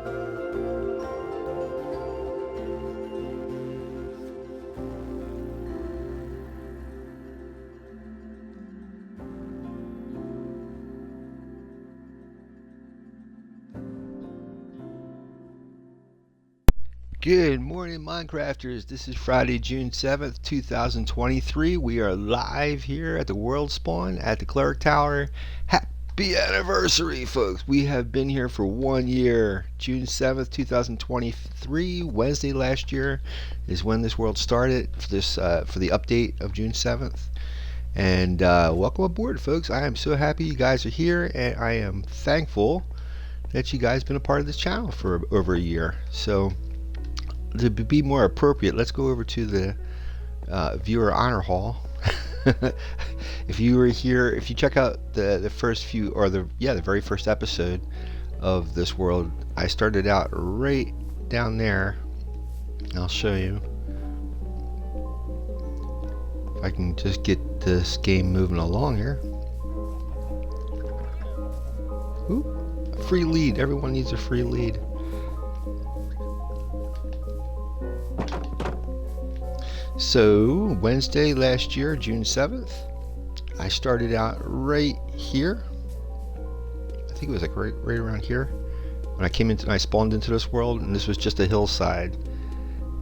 Good morning, Minecrafters. This is Friday, June 7th, 2023. We are live here at the World Spawn at the Cleric Tower. Happy anniversary, folks. We have been here for 1 year. June 7th, 2023, Wednesday last year is when this world started for the update of June 7th. And welcome aboard, folks. I am so happy you guys are here, and I am thankful that you guys have been a part of this channel for over a year. So, to be more appropriate, let's go over to the viewer honor hall. If you were here, if you check out the first few, or the very first episode of this world, I started out right down there. I'll show you if I can just get this game moving along here. Ooh, a free lead. Everyone needs a free lead. So, Wednesday last year, June 7th, I started out right here. I think it was like right around here. When I spawned into this world, and this was just a hillside.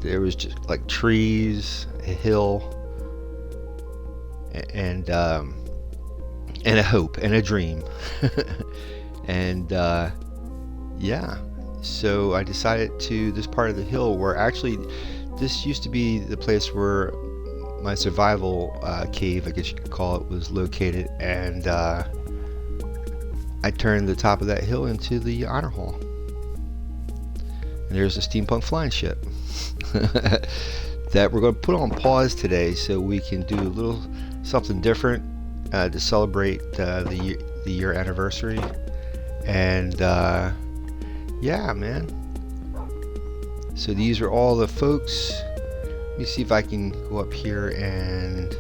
There was just like trees, a hill, and a hope, and a dream. And yeah, so I decided to this part of the hill where actually this used to be the place where my survival cave, I guess you could call it, was located, and I turned the top of that hill into the honor hall. And there's a steampunk flying ship that we're going to put on pause today so we can do a little something different to celebrate the year anniversary. And yeah, man. So these are all the folks. Let me see if I can go up here and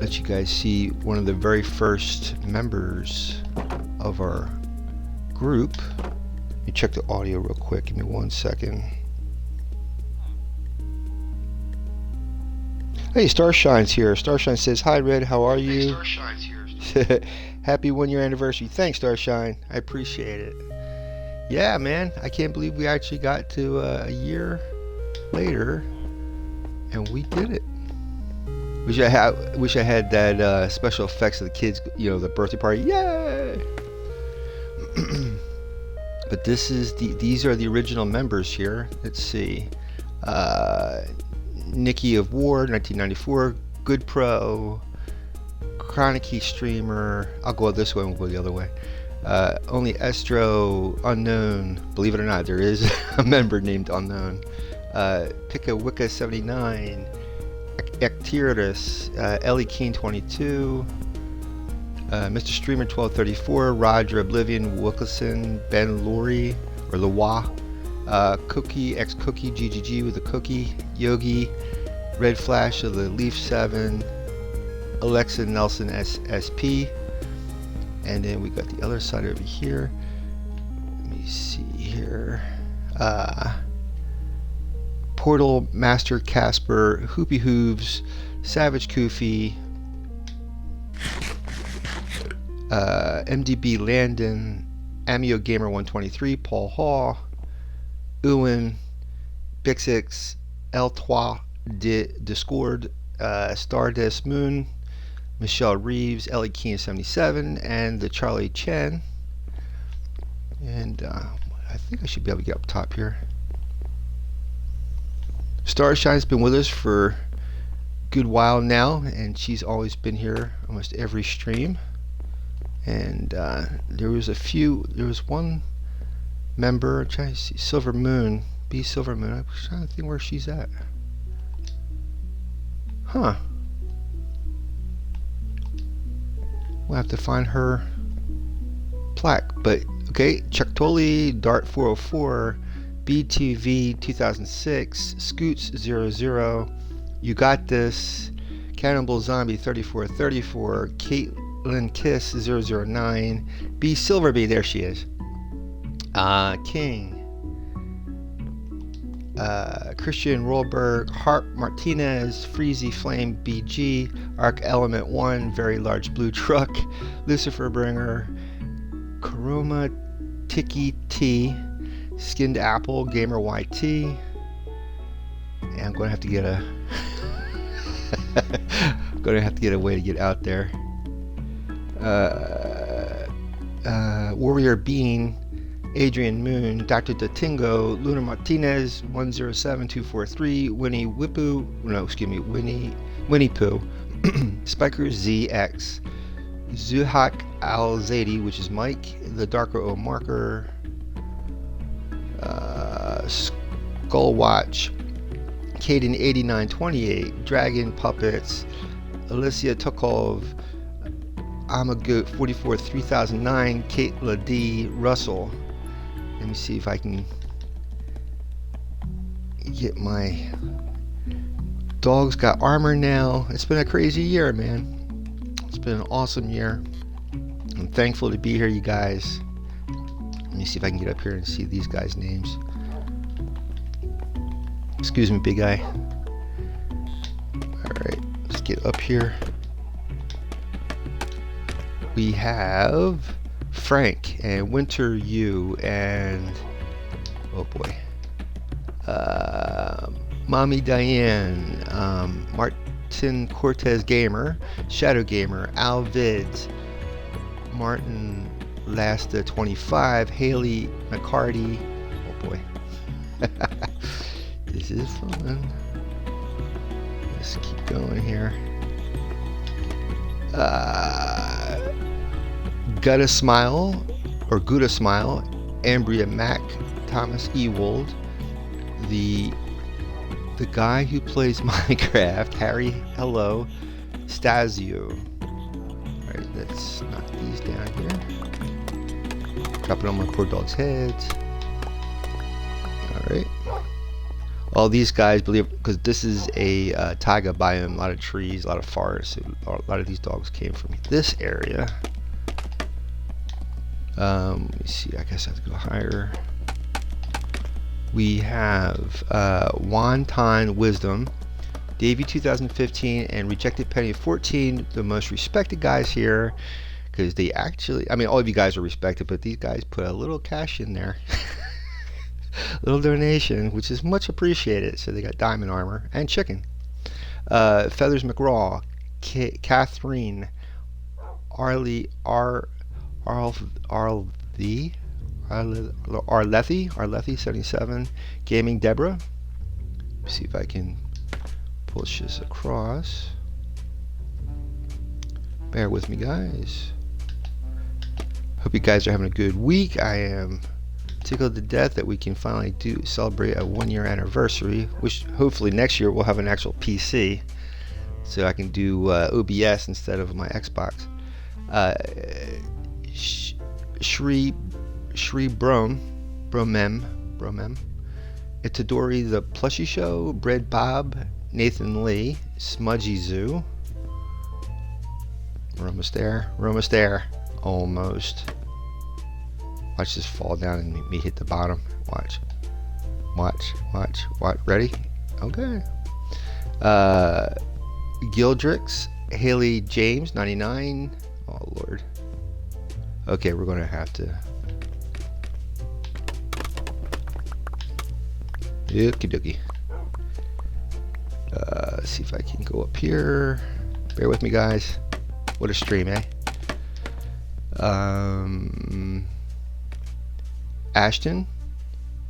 let you guys see one of the very first members of our group. Let me check the audio real quick. Give me 1 second. Hey, Starshine's here. Starshine says, "Hi, Red. How are you?" Hey, Starshine's here. Happy 1 year anniversary. Thanks, Starshine. I appreciate it. Yeah, man, I can't believe we actually got to a year later, and we did it. Wish I had that special effects of the kids, the birthday party. Yay! But these are the original members here. Let's see. Nikki of Ward, 1994, Good Pro, Chronic Streamer. I'll go this way and we'll go the other way. Only Estro, Unknown. Believe it or not, there is a member named Unknown. Pika Wicca 79, Ectirus, Ellie Keen 22, Mr. Streamer 1234, Roger Oblivion, Wilkinson, Ben Laurie, or Loa, Cookie X Cookie GGG with a cookie, Yogi, Red Flash of the Leaf 7, Alexa Nelson SP. And then we got the other side over here. Let me see here. Portal Master Casper, Hoopy Hooves, Savage Koofy, MDB Landon, Amio Gamer 123, Paul Hall, Ewan, Bixix, El3 Discord, Stardust Moon, Michelle Reeves, Ellie Keen 77, and the Charlie Chen. And I think I should be able to get up top here. Starshine's been with us for a good while now, and she's always been here almost every stream. And there was one member, I'm trying to see, Silver Moon, B Silver Moon. I'm trying to think where she's at. Huh. We'll have to find her plaque. But okay, Chuck Tolley, Dart 404, BTV 2006, Scoots 00, You Got This, Cannibal Zombie 3434, Caitlin Kiss 009, B Silverby, there she is. King. Christian Rohlberg, Hart Martinez, Freezy Flame BG, Arc Element 1, Very Large Blue Truck, Lucifer Bringer, Karoma Tiki T, Skinned Apple, Gamer YT. And I'm going to have to get a way to get out there. Warrior Bean, Adrian Moon, Dr. Datingo, Luna Martinez, 107243, Winnie Pooh, Spiker ZX, Zuhak Al Zaidi, which is Mike, the Darker O Marker, Skullwatch, Caden 8928, Dragon Puppets, Alicia Tokov, Amagoot 44 3009, Kate D. Russell. Let me see if I can get my dogs got armor now. It's been a crazy year, man. It's been an awesome year. I'm thankful to be here, you guys. Let me see if I can get up here and see these guys' names. Excuse me, big guy. Alright, let's get up here. We have Frank and Winter U and oh boy, Mommy Diane, Martin Cortez Gamer, Shadow Gamer, Al Vids, Martin Lasta 25, Haley McCarty. Oh boy, this is fun. Let's keep going here. Gutta Smile, Ambria Mack, Thomas Ewald, the guy who plays Minecraft, Harry Hello, Stasio. Alright, let's knock these down here. Drop it on my poor dog's heads. Alright. All these guys believe, because this is a taiga biome, a lot of trees, a lot of forests. A lot of these dogs came from this area. Let me see, I guess I have to go higher. We have Wonton Wisdom, Davey 2015, and Rejected Penny 14, the most respected guys here, because they actually, I mean, all of you guys are respected, but these guys put a little cash in there. Little donation, which is much appreciated. So they got diamond armor and chicken. Feathers McGraw, Catherine, Arlethy, 77, Gaming Deborah. See if I can push this across. Bear with me, guys. Hope you guys are having a good week. I am tickled to death that we can finally celebrate a 1-year anniversary, which hopefully next year we'll have an actual PC, so I can do OBS instead of my Xbox. Shri Bromem, Itadori the Plushie Show, Bread Bob, Nathan Lee, Smudgy Zoo. We're almost there. Almost. Watch this fall down and me hit the bottom. Watch. Ready? Okay. Gildrix, Haley James, 99. Oh, Lord. Okay, we're going to have to... Okie dokie. Let's see if I can go up here. Bear with me, guys. What a stream, eh? Ashton,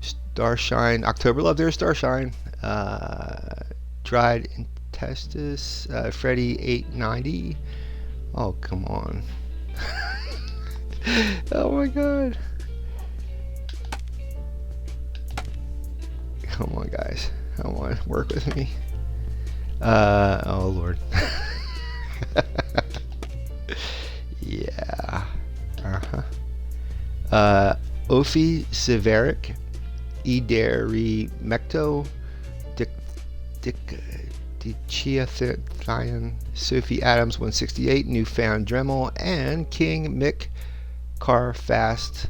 Starshine, October Love, there's Starshine, Dried Intestus, Freddy 890. Oh, come on. Oh my god. Come on, guys. Come on, work with me. Oh Lord. Yeah. Ophi Severic, Ederi Mecto, Dichiathion, Sophie Adams 168, Newfound Dremel, and King Mick Carfast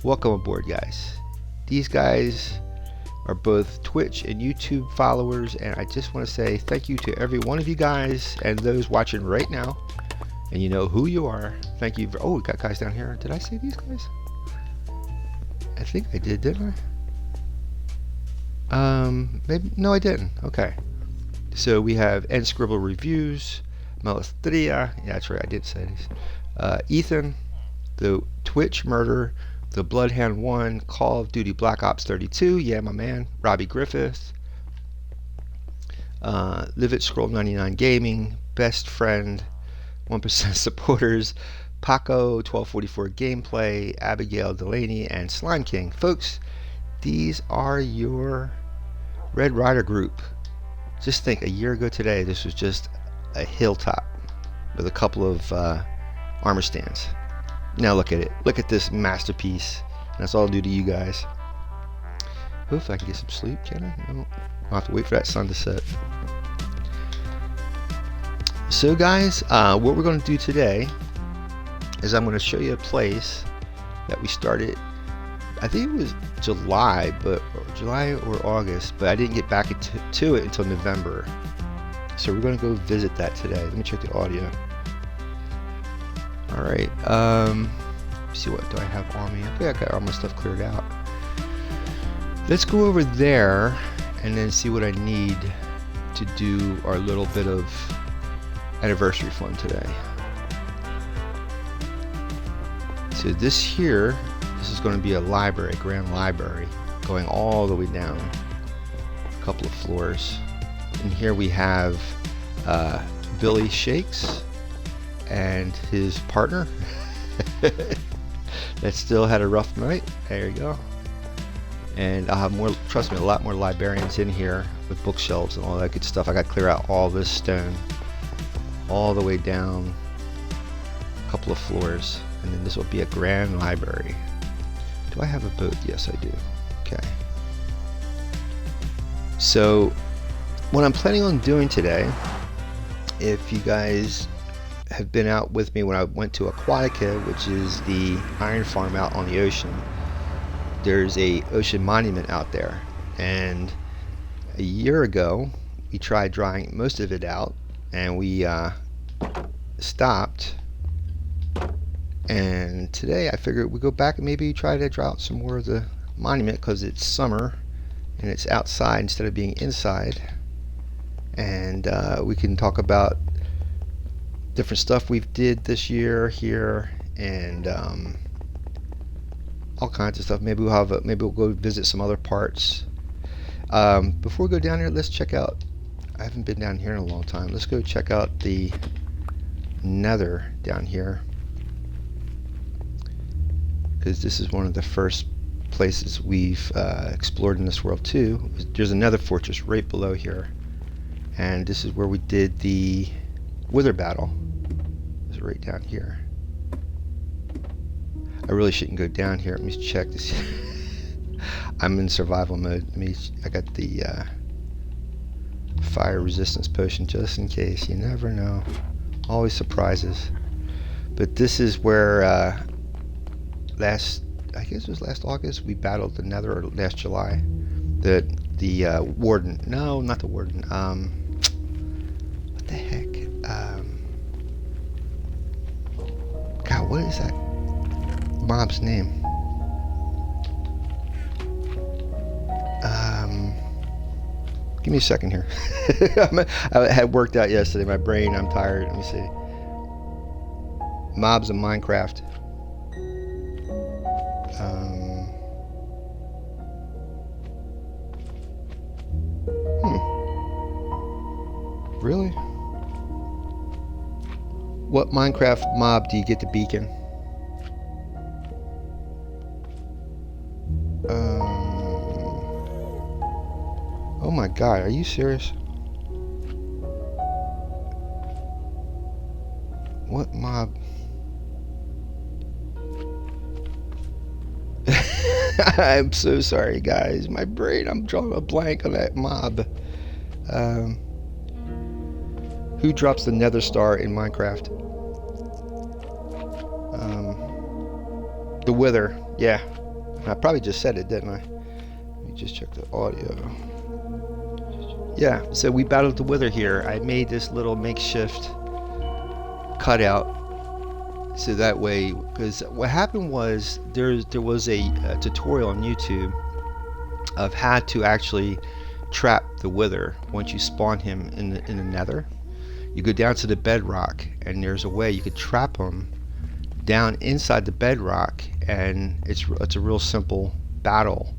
Welcome aboard, guys. These guys are both Twitch and YouTube followers, and I just want to say thank you to every one of you guys and those watching right now. And you know who you are. Thank you. Oh, we got guys down here. Did I say these guys? I think I did, didn't I? Maybe no, I didn't. Okay. So we have N Scribble Reviews, Melistria. Yeah, that's right. I did say these. Ethan, the Twitch Murder, the Bloodhound 1, Call of Duty Black Ops 32, yeah, my man, Robbie Griffith, Live It Scroll 99 Gaming, Best Friend, 1% Supporters, Paco 1244 Gameplay, Abigail Delaney, and Slime King. Folks, these are your Red Rider group. Just think, a year ago today, this was just a hilltop with a couple of armor stands. Now look at it. Look at this masterpiece. That's all due to you guys. Oof, I can get some sleep, can I? No. I'll have to wait for that sun to set. So guys, what we're going to do today is I'm going to show you a place that we started, I think it was July or August, but I didn't get back to it until November. So we're going to go visit that today. Let me check the audio. Alright, see, what do I have on me? I think I got all my stuff cleared out. Let's go over there and then see what I need to do our little bit of anniversary fun today. So this here, this is going to be a library, a grand library, going all the way down a couple of floors. And here we have Billy Shakes and his partner that still had a rough night. There you go. And I'll have more, trust me, a lot more librarians in here with bookshelves and all that good stuff. I got to clear out all this stone all the way down a couple of floors, and then this will be a grand library. Do I have a boat? Yes, I do. Okay. So what I'm planning on doing today, if you guys have been out with me when I went to Aquatica, which is the iron farm out on the ocean, there's a ocean monument out there, and a year ago we tried drying most of it out, and we stopped, and today I figured we'd go back and maybe try to dry out some more of the monument because it's summer and it's outside instead of being inside, and we can talk about different stuff we've did this year here, and all kinds of stuff. Maybe we'll have maybe we'll go visit some other parts. Before we go down here, let's check out, I haven't been down here in a long time. Let's go check out the Nether down here, because this is one of the first places we've explored in this world too. There's another fortress right below here, and this is where we did the Wither battle. It's right down here. I really shouldn't go down here. Let me check this. I'm in survival mode. I got the fire resistance potion just in case. You never know. Always surprises. But this is where I guess it was last August, we battled the Nether, or last July. The warden. No, not the warden. What the heck? God, what is that mob's name? Give me a second here. I had worked out yesterday. My brain, I'm tired. Let me see. Mobs in Minecraft. Really? What Minecraft mob do you get the beacon? Oh my god, are you serious? What mob? I'm so sorry, guys. My brain, I'm drawing a blank on that mob. Who drops the Nether Star in Minecraft? The Wither. Yeah, I probably just said it, didn't I? Let me just check the audio. Yeah, so we battled the wither here. I made this little makeshift cutout so that way, because what happened was there was a tutorial on YouTube of how to actually trap the wither once you spawn him in the nether. You go down to the bedrock, and there's a way you could trap him down inside the bedrock, and it's a real simple battle.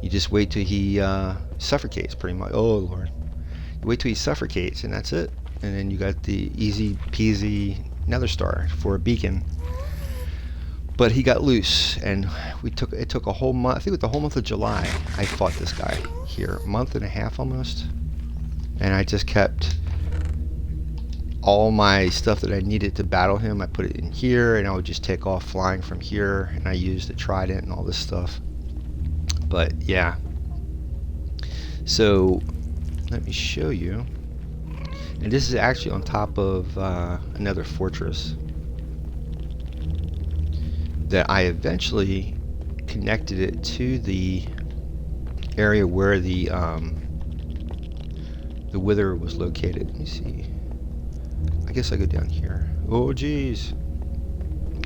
You just wait till he suffocates, pretty much. Oh Lord, you wait till he suffocates, and that's it. And then you got the easy peasy nether star for a beacon. But he got loose, and it took a whole month. I think it was the whole month of July I fought this guy here, a month and a half almost. And I just kept all my stuff that I needed to battle him. I put it in here, and I would just take off flying from here, and I used the trident and all this stuff. But yeah, so let me show you. And this is actually on top of another fortress that I eventually connected it to the area where the wither was located. Let me see. I guess I go down here. Oh geez,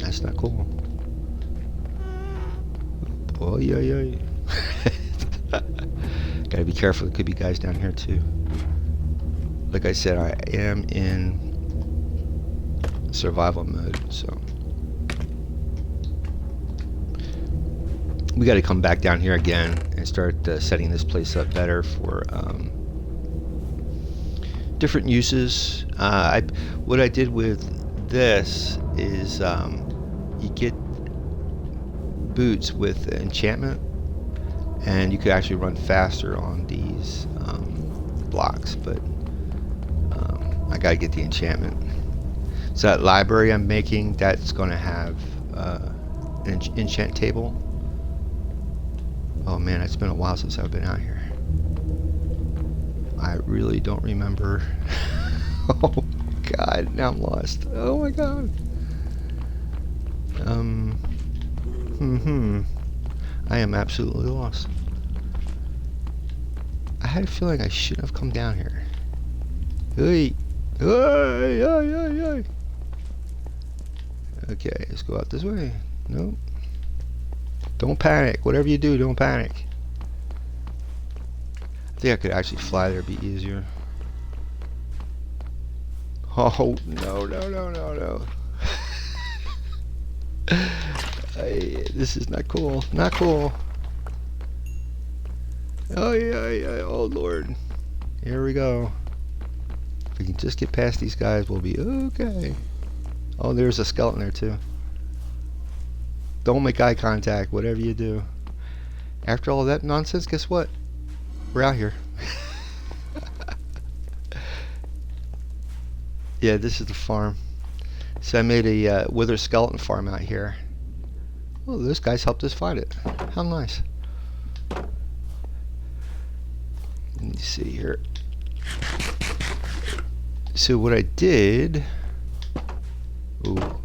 that's not cool. Oh yeah. Gotta be careful. There could be guys down here too. Like I said, I am in survival mode, so we got to come back down here again and start setting this place up better for different uses. What I did with this is you get boots with enchantment, and you could actually run faster on these blocks, but I gotta get the enchantment. So that library I'm making, that's gonna have an enchant table. Oh man, it's been a while since I've been out here. I really don't remember. Oh god, now I'm lost. Oh my god. I am absolutely lost. I had a feeling I shouldn't have come down here. Hey. Okay, let's go out this way. Nope. Don't panic. Whatever you do, don't panic. I think I could actually fly there, be easier. Oh, no. This is not cool. Not cool. Oh, yeah. Oh, Lord. Here we go. If we can just get past these guys, we'll be okay. Oh, there's a skeleton there, too. Don't make eye contact, whatever you do. After all that nonsense, guess what? We're out here. Yeah, this is the farm. So I made a wither skeleton farm out here. Oh, those guys helped us find it. How nice. Let me see here. So what I did... Ooh.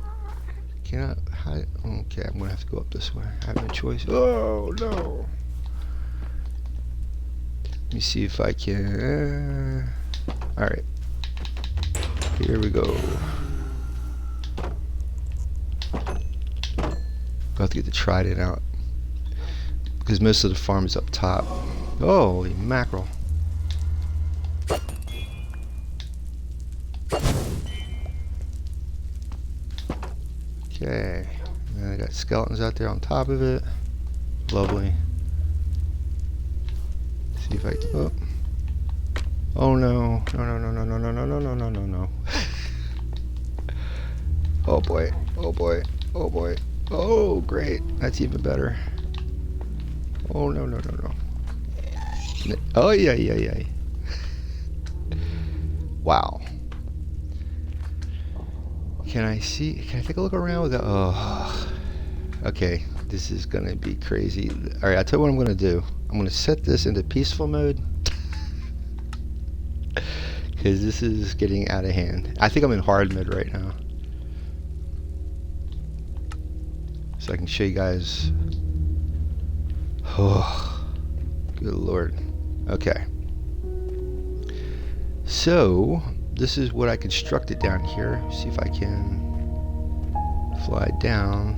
Can I hide? Okay, I'm going to have to go up this way. I have no choice. Oh, no. Let me see if I can... Alright. Here we go. I'll have to get the trident out, because most of the farm is up top. Holy mackerel. Okay. And I got skeletons out there on top of it. Lovely. See if I can... Oh. Oh no. No. Oh boy. Oh great. That's even better. Oh no. Oh yeah. Wow. Can I take a look around with that? Oh. Okay. This is gonna be crazy. Alright, I'll tell you what I'm gonna do. I'm gonna set this into peaceful mode. Because this is getting out of hand. I think I'm in hard mode right now. So I can show you guys Oh, good Lord. Okay. So, this is what I constructed down here. See if I can fly down.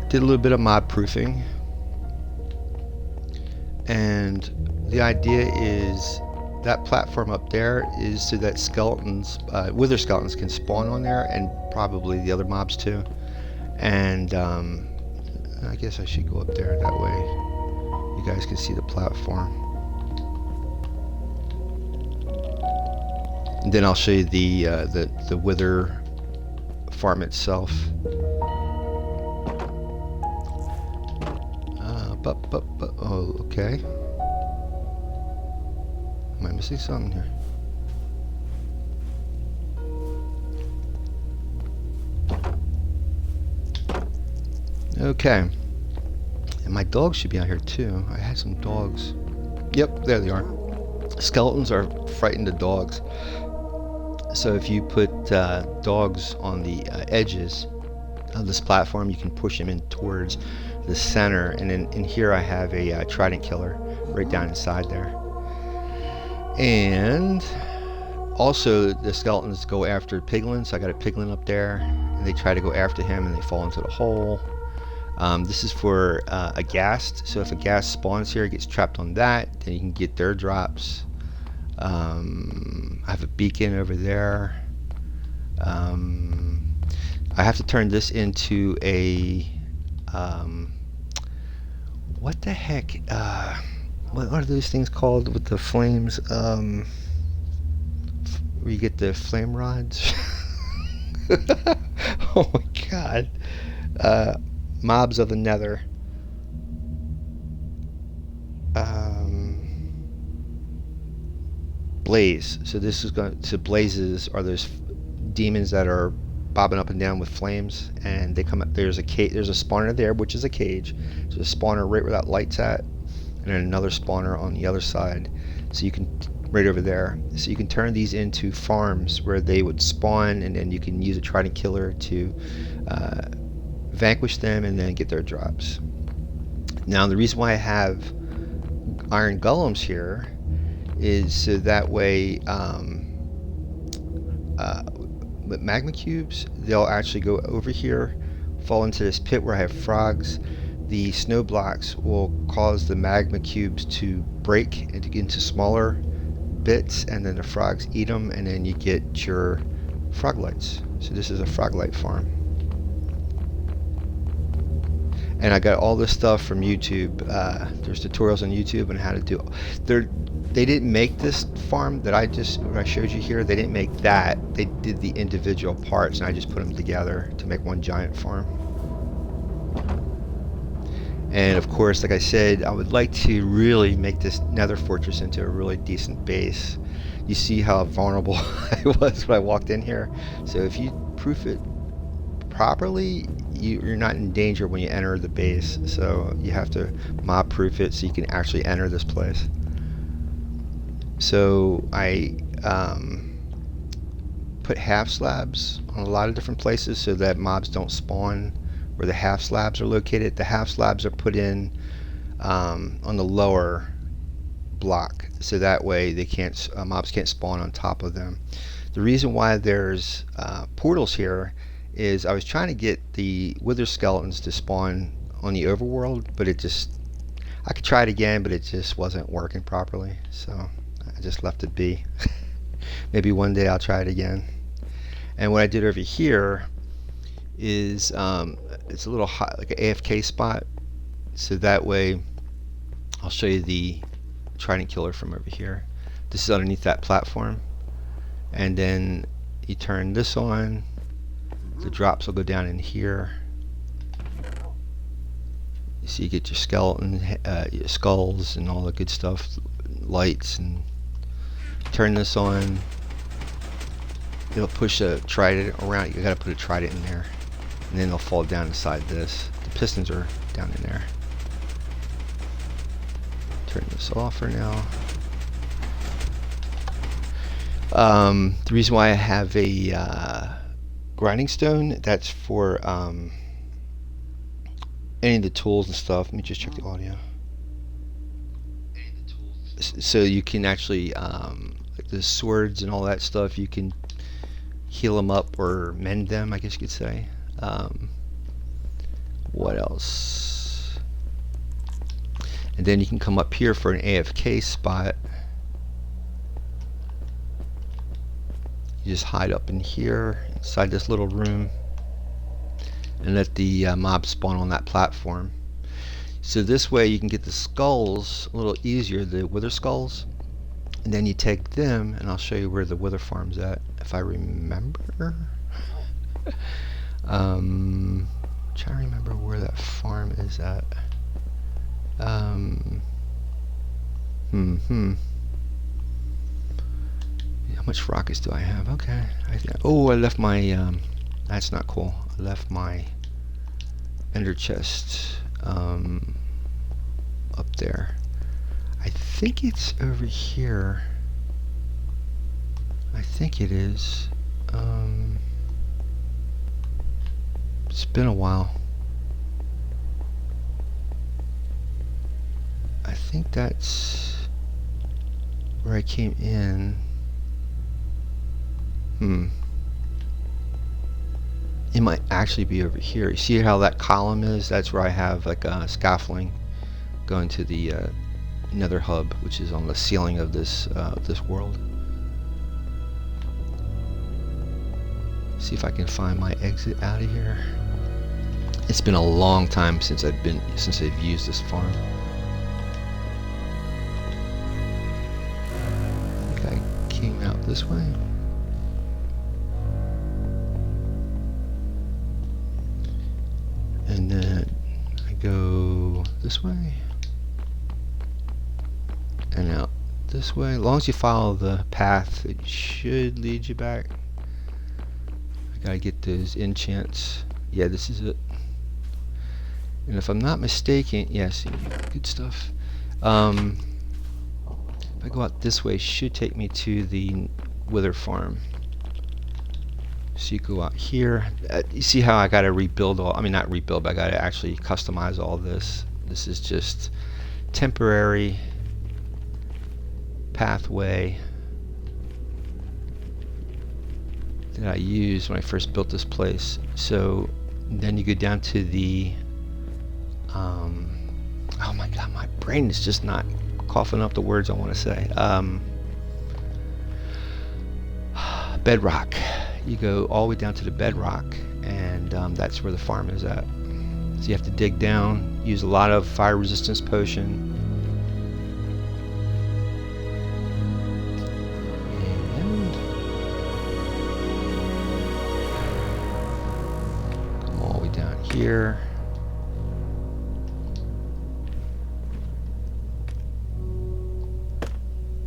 Did a little bit of mob proofing. And the idea is that platform up there is so that skeletons, wither skeletons, can spawn on there, and probably the other mobs too. And I guess I should go up there, that way you guys can see the platform. And then I'll show you the wither farm itself. Oh, okay. Am I missing something here? Okay. And my dogs should be out here too. I had some dogs. Yep, there they are. Skeletons are frightened of dogs. So if you put dogs on the edges of this platform, you can push them in towards the center. And then in here I have a trident killer right down inside there. And also the skeletons go after piglins. So I got a piglin up there, and they try to go after him, and they fall into the hole. This is for a ghast. So if a ghast spawns here, it gets trapped on that, then you can get their drops. I have a beacon over there. I have to turn this into a what the heck? What are those things called with the flames? Where you get the flame rods? Oh my god! Mobs of the Nether. Blaze. So this is going to blazes are those demons that are bobbing up and down with flames, and they come up. There's a spawner there, which is a cage. There's a spawner right where that light's at, and then another spawner on the other side. So you can right over there. So you can turn these into farms where they would spawn, and then you can use a trident killer to vanquish them and then get their drops. Now the reason why I have iron golems here is so that way with magma cubes, they'll actually go over here, fall into this pit where I have frogs. The snow blocks will cause the magma cubes to break into smaller bits, and then the frogs eat them, and then you get your froglights. So this is a froglight farm. And I got all this stuff from YouTube. There's tutorials on YouTube on how to do. They didn't make this farm that I showed you here. They didn't make that. They did the individual parts, and I just put them together to make one giant farm. And of course, like I said, I would like to really make this Nether fortress into a really decent base. You see how vulnerable I was when I walked in here. So if you proof it properly, you're not in danger when you enter the base. So you have to mob proof it so you can actually enter this place. So I put half slabs on a lot of different places so that mobs don't spawn where the half slabs are located. The half slabs are put in on the lower block, so that way they can't mobs can't spawn on top of them. The reason why there's portals here is I was trying to get the wither skeletons to spawn on the overworld, but I could try it again, but it just wasn't working properly, so I just left it be. Maybe one day I'll try it again. And what I did over here is it's a little hot, like an AFK spot, so that way I'll show you the trident killer from over here. This is underneath that platform, and then you turn this on, the drops will go down in here. So you get your skeleton, your skulls and all the good stuff, lights, and turn this on. It'll push a trident around. You gotta put a trident in there, and then they'll fall down inside this. The pistons are down in there. Turn this off for now. The reason why I have a grinding stone, that's for any of the tools and stuff. Let me just check the audio. So you can actually, like the swords and all that stuff, you can heal them up or mend them, I guess you could say. What else? And then you can come up here for an AFK spot. You just hide up in here inside this little room and let the mob spawn on that platform. So this way you can get the skulls a little easier, the wither skulls, and then you take them, and I'll show you where the wither farm's at if I remember. Trying to remember where that farm is at. How much rockets do I have? Okay. I left my that's not cool. I left my ender chest up there. I think it's over here. I think it is. It's been a while. I think that's where I came in. It might actually be over here. You see how that column is? That's where I have like a scaffolding going to the nether hub, which is on the ceiling of this world. See if I can find my exit out of here. It's been a long time since I've used this farm. I think I came out this way. And then I go this way and out this way. As long as you follow the path, it should lead you back. I gotta get those enchants. Yeah, this is it. And if I'm not mistaken, yes, good stuff. If I go out this way, it should take me to the wither farm. So you go out here. You see how I gotta rebuild all, I mean not rebuild, but I gotta actually customize all this. This is just temporary pathway that I used when I first built this place. So then you go down to the oh my god, my brain is just not coughing up the words I want to say. Bedrock. You go all the way down to the bedrock, and that's where the farm is at. So you have to dig down, use a lot of fire resistance potion. And come all the way down here.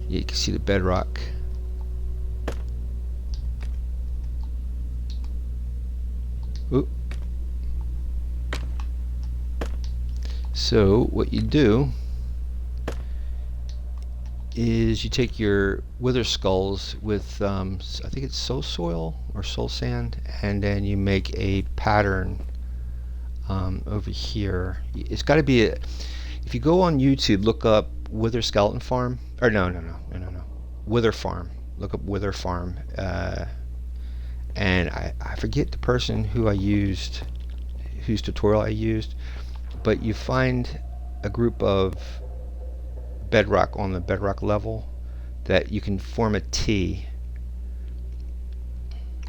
Yeah, you can see the bedrock. Oop. So what you do is you take your wither skulls with I think it's soul soil or soul sand, and then you make a pattern over here. It's got to be if you go on YouTube, look up Wither Skeleton Farm, or no, Wither Farm. Look up Wither Farm. And I forget the person who I used, whose tutorial I used, but you find a group of bedrock on the bedrock level that you can form a T,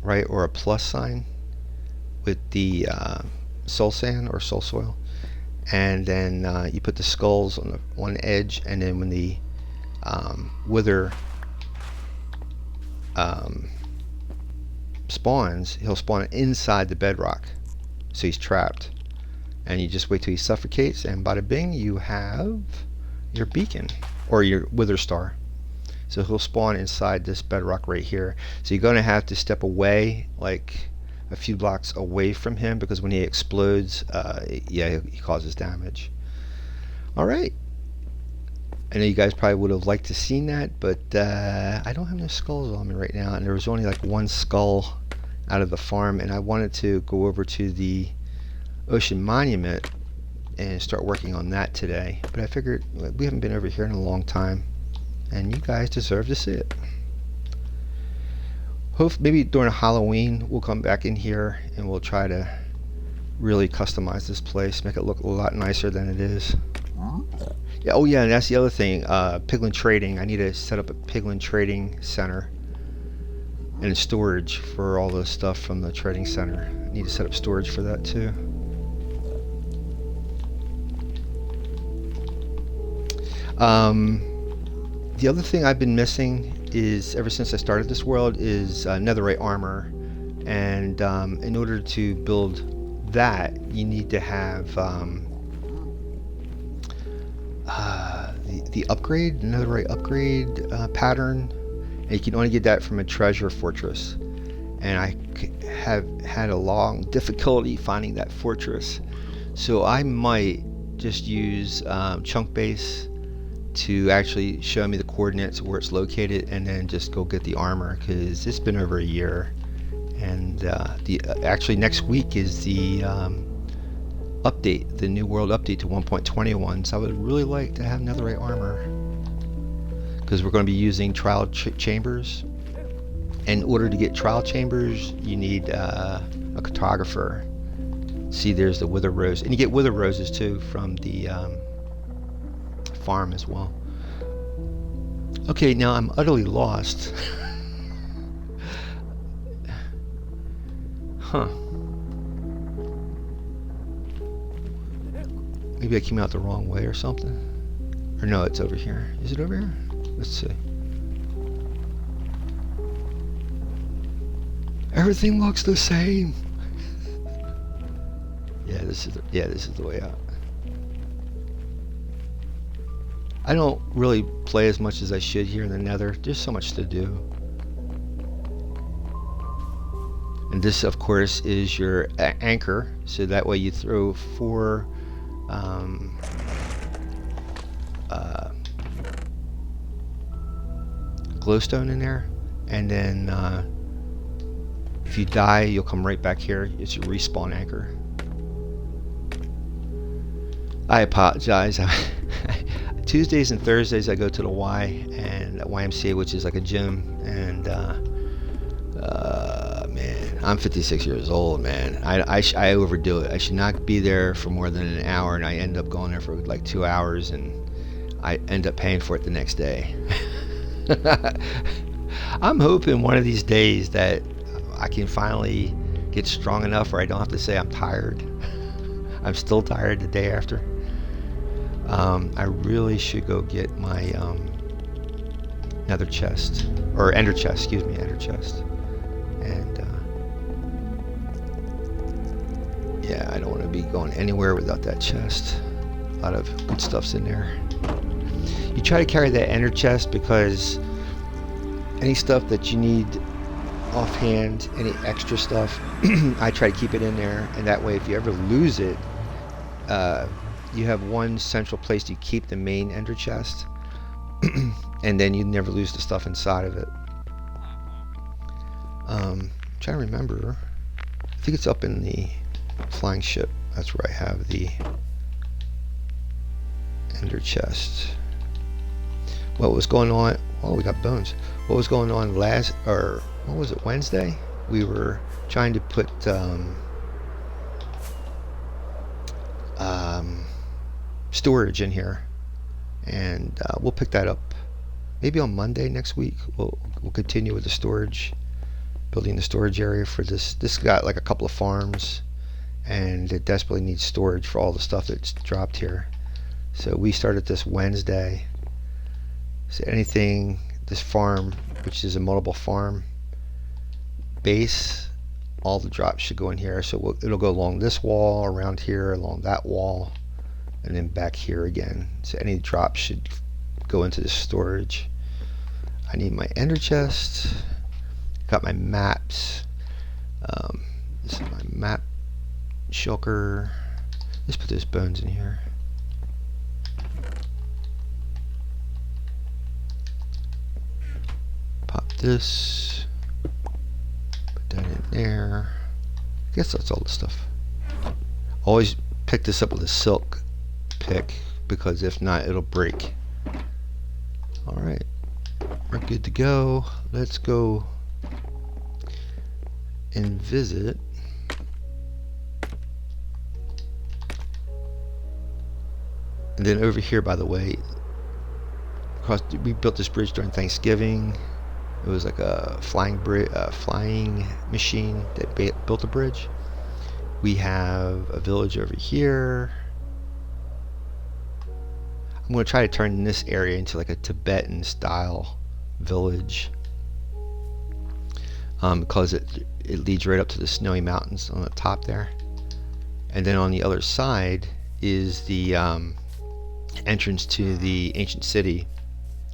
right, or a plus sign with the soul sand or soul soil, and then you put the skulls on the one edge, and then when the wither spawns, he'll spawn inside the bedrock, so he's trapped, and you just wait till he suffocates, and bada bing, you have your beacon or your wither star. So he'll spawn inside this bedrock right here, so you're going to have to step away like a few blocks away from him, because when he explodes, yeah, he causes damage. Alright, I know you guys probably would have liked to seen that, but I don't have no skulls on me right now, and there was only like one skull out of the farm, and I wanted to go over to the Ocean Monument and start working on that today. But I figured we haven't been over here in a long time, and you guys deserve to see it. Maybe during Halloween we'll come back in here and we'll try to really customize this place, make it look a lot nicer than it is. Yeah, oh yeah, and that's the other thing. Piglin Trading. I need to set up a Piglin Trading Center and storage for all the stuff from the trading center. I need to set up storage for that too. The other thing I've been missing is, ever since I started this world, is netherite armor, and in order to build that you need to have the upgrade, netherite upgrade pattern, and you can only get that from a treasure fortress, and I have had a long difficulty finding that fortress, so I might just use Chunkbase to actually show me the coordinates where it's located, and then just go get the armor, because it's been over a year. And actually next week is the update, the new world update to 1.21, so I would really like to have netherite armor, because we're going to be using trial chambers. In order to get trial chambers you need a cartographer. See, there's the wither rose, and you get wither roses too from the farm as well. Okay, now I'm utterly lost. Huh. Maybe I came out the wrong way or something. Or no, it's over here. Is it over here? Let's see. Everything looks the same. Yeah, this is the way out. I don't really play as much as I should here in the Nether. There's so much to do. And this, of course, is your anchor, so that way you throw 4 glowstone in there, and then if you die you'll come right back here. It's your respawn anchor. I apologize. Tuesdays and Thursdays I go to the YMCA, which is like a gym, and man, I'm 56 years old, man. I overdo it. I should not be there for more than an hour, and I end up going there for like 2 hours, and I end up paying for it the next day. I'm hoping one of these days that I can finally get strong enough where I don't have to say I'm tired. I'm still tired the day after. I really should go get my nether chest, or ender chest, excuse me, ender chest. And yeah, I don't want to be going anywhere without that chest. A lot of good stuff's in there. You try to carry that ender chest because any stuff that you need offhand, any extra stuff, I try to keep it in there, and that way if you ever lose it, you have one central place to keep the main ender chest, and then you never lose the stuff inside of it. I'm trying to remember. I think it's up in the flying ship. That's where I have the ender chest. What was going on? Oh, we got bones. What was going on what was it, Wednesday? We were trying to put storage in here, and we'll pick that up maybe on Monday next week. We'll continue with the storage, building the storage area for this. This got like a couple of farms, and it desperately needs storage for all the stuff that's dropped here. So we started this Wednesday. So anything, this farm, which is a multiple farm base, all the drops should go in here. So it'll go along this wall, around here, along that wall, and then back here again. So any drops should go into the storage. I need my ender chest. Got my maps. This is my map shulker. Let's put those bones in here. Pop this. Put that in there. I guess that's all the stuff. Always pick this up with a silk pick, because if not, it'll break. Alright, we're good to go. Let's go and visit. And then over here, by the way, we built this bridge during Thanksgiving. It was like a flying machine that built a bridge. We have a village over here. I'm going to try to turn this area into like a Tibetan style village, because it leads right up to the snowy mountains on the top there. And then on the other side is the entrance to the ancient city,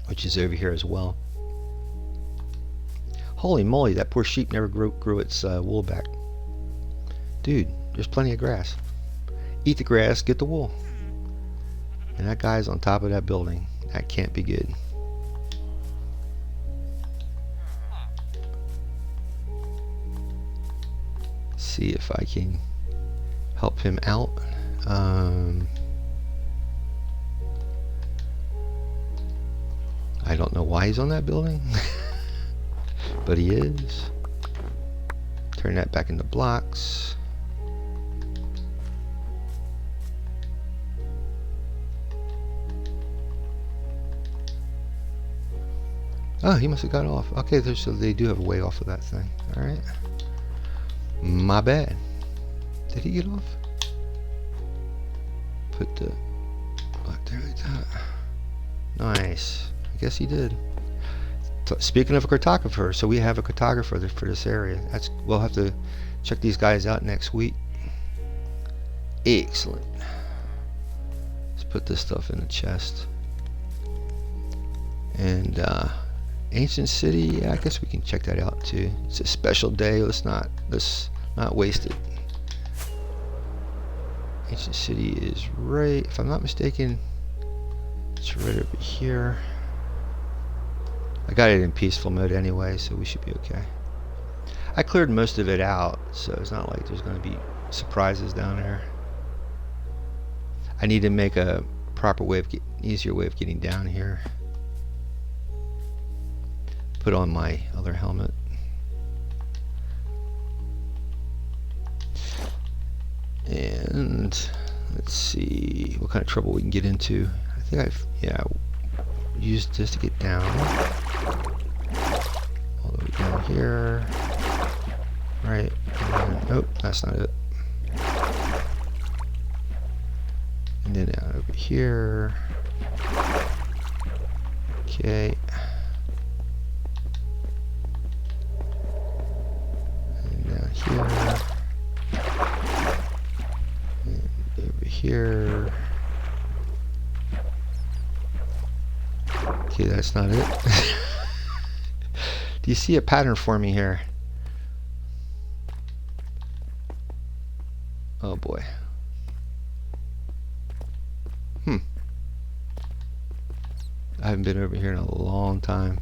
which is over here as well. Holy moly, that poor sheep never grew its wool back. Dude, there's plenty of grass. Eat the grass, get the wool. And that guy's on top of that building. That can't be good. See if I can help him out. I don't know why he's on that building, but he is. Turn that back into blocks. Oh, he must have got off. Okay, so they do have a way off of that thing. Alright. My bad. Did he get off? Put the block there like that. Nice. I guess he did. Speaking of a cartographer, so we have a cartographer for this area. We'll have to check these guys out next week. Excellent. Let's put this stuff in the chest. And ancient city, yeah, I guess we can check that out too. It's a special day. Let's not waste it. Ancient city is right, if I'm not mistaken, it's right over here. I got it in peaceful mode anyway, so we should be okay. I cleared most of it out, so it's not like there's going to be surprises down there. I need to make a proper way of easier way of getting down here. Put on my other helmet. And let's see what kind of trouble we can get into. I think I've used this to get down. All the way down here. Right. Nope, that's not it. And then down over here. Okay. And down here. And over here. Okay, that's not it. Do you see a pattern forming here? Oh boy. I haven't been over here in a long time.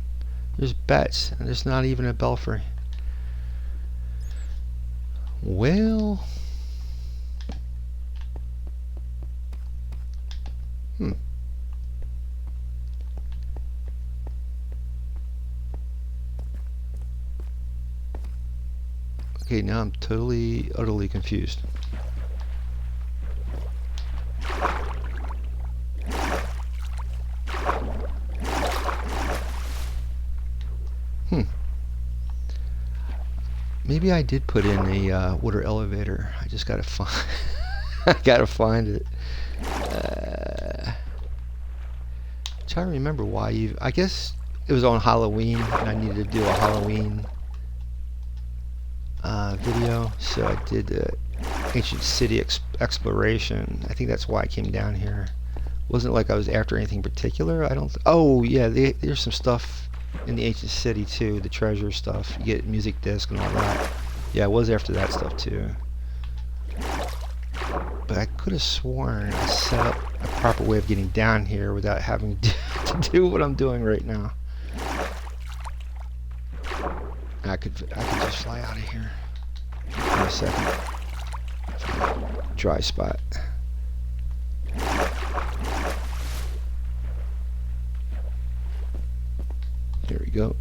There's bats, and there's not even a belfry. Well... Okay, now I'm totally, utterly confused. Maybe I did put in a water elevator. I just gotta find. I gotta find it. Trying to remember why you. I guess it was on Halloween, and I needed to do a Halloween video, so I did the ancient city exploration. I think that's why I came down here. Wasn't like I was after anything particular. I don't. Oh yeah, there's some stuff in the ancient city too, the treasure stuff. You get music disc and all that. Yeah, I was after that stuff too. But I could have sworn I set up a proper way of getting down here without having to do what I'm doing right now. I could just fly out of here in a second. Dry spot. go.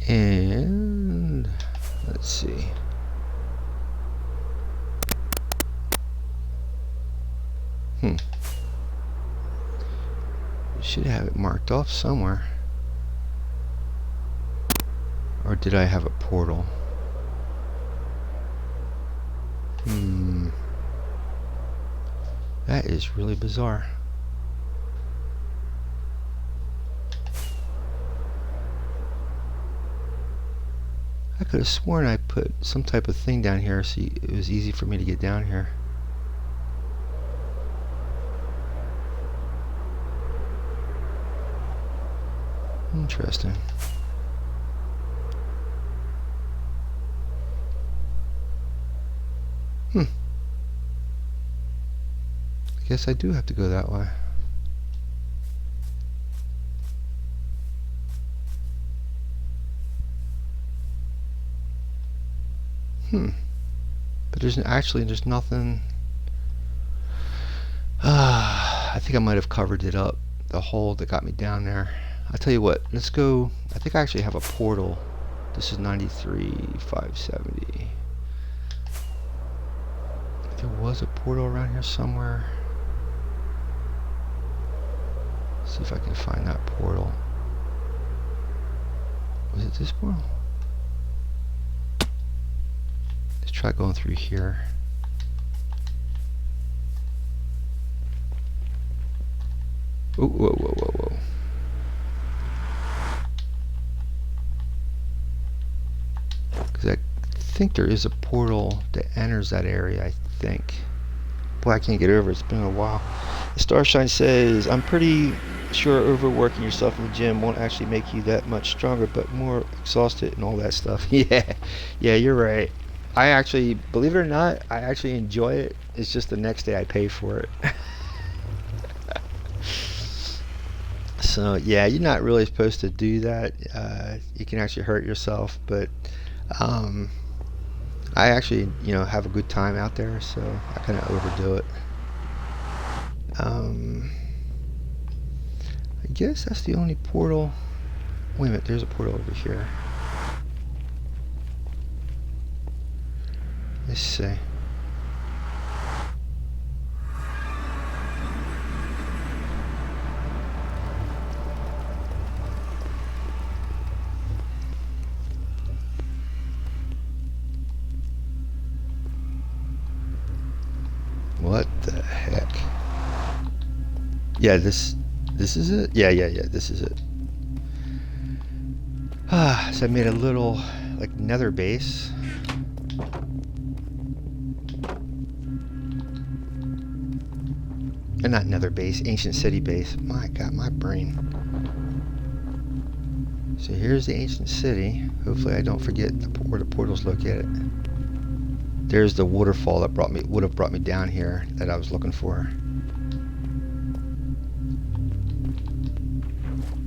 And let's see. Should have it marked off somewhere. Or did I have a portal? That is really bizarre. I could have sworn I put some type of thing down here so it was easy for me to get down here. Interesting. I guess I do have to go that way. But there's nothing. I think I might have covered it up, the hole that got me down there. I'll tell you what, let's go. I think I actually have a portal. This is 93,570. There was a portal around here somewhere. See if I can find that portal. Was it this portal? Let's try going through here. Ooh, whoa, whoa, whoa, whoa. Because I think there is a portal that enters that area, I think. Boy, I can't get over it. It's been a while. Starshine says, I'm pretty sure overworking yourself in the gym won't actually make you that much stronger, but more exhausted and all that stuff. Yeah, you're right. I actually, believe it or not, I actually enjoy it. It's just the next day I pay for it. So, yeah, you're not really supposed to do that. You can actually hurt yourself, but I actually, have a good time out there, so I kind of overdo it. I guess that's the only portal. Wait a minute, there's a portal over here. Let's see. What the heck? Yeah, this is it? Yeah, this is it. So I made a little, like, nether base. Not nether base, ancient city base. My God, my brain. So here's the ancient city. Hopefully I don't forget where the portal's located. There's the waterfall that would have brought me down here that I was looking for.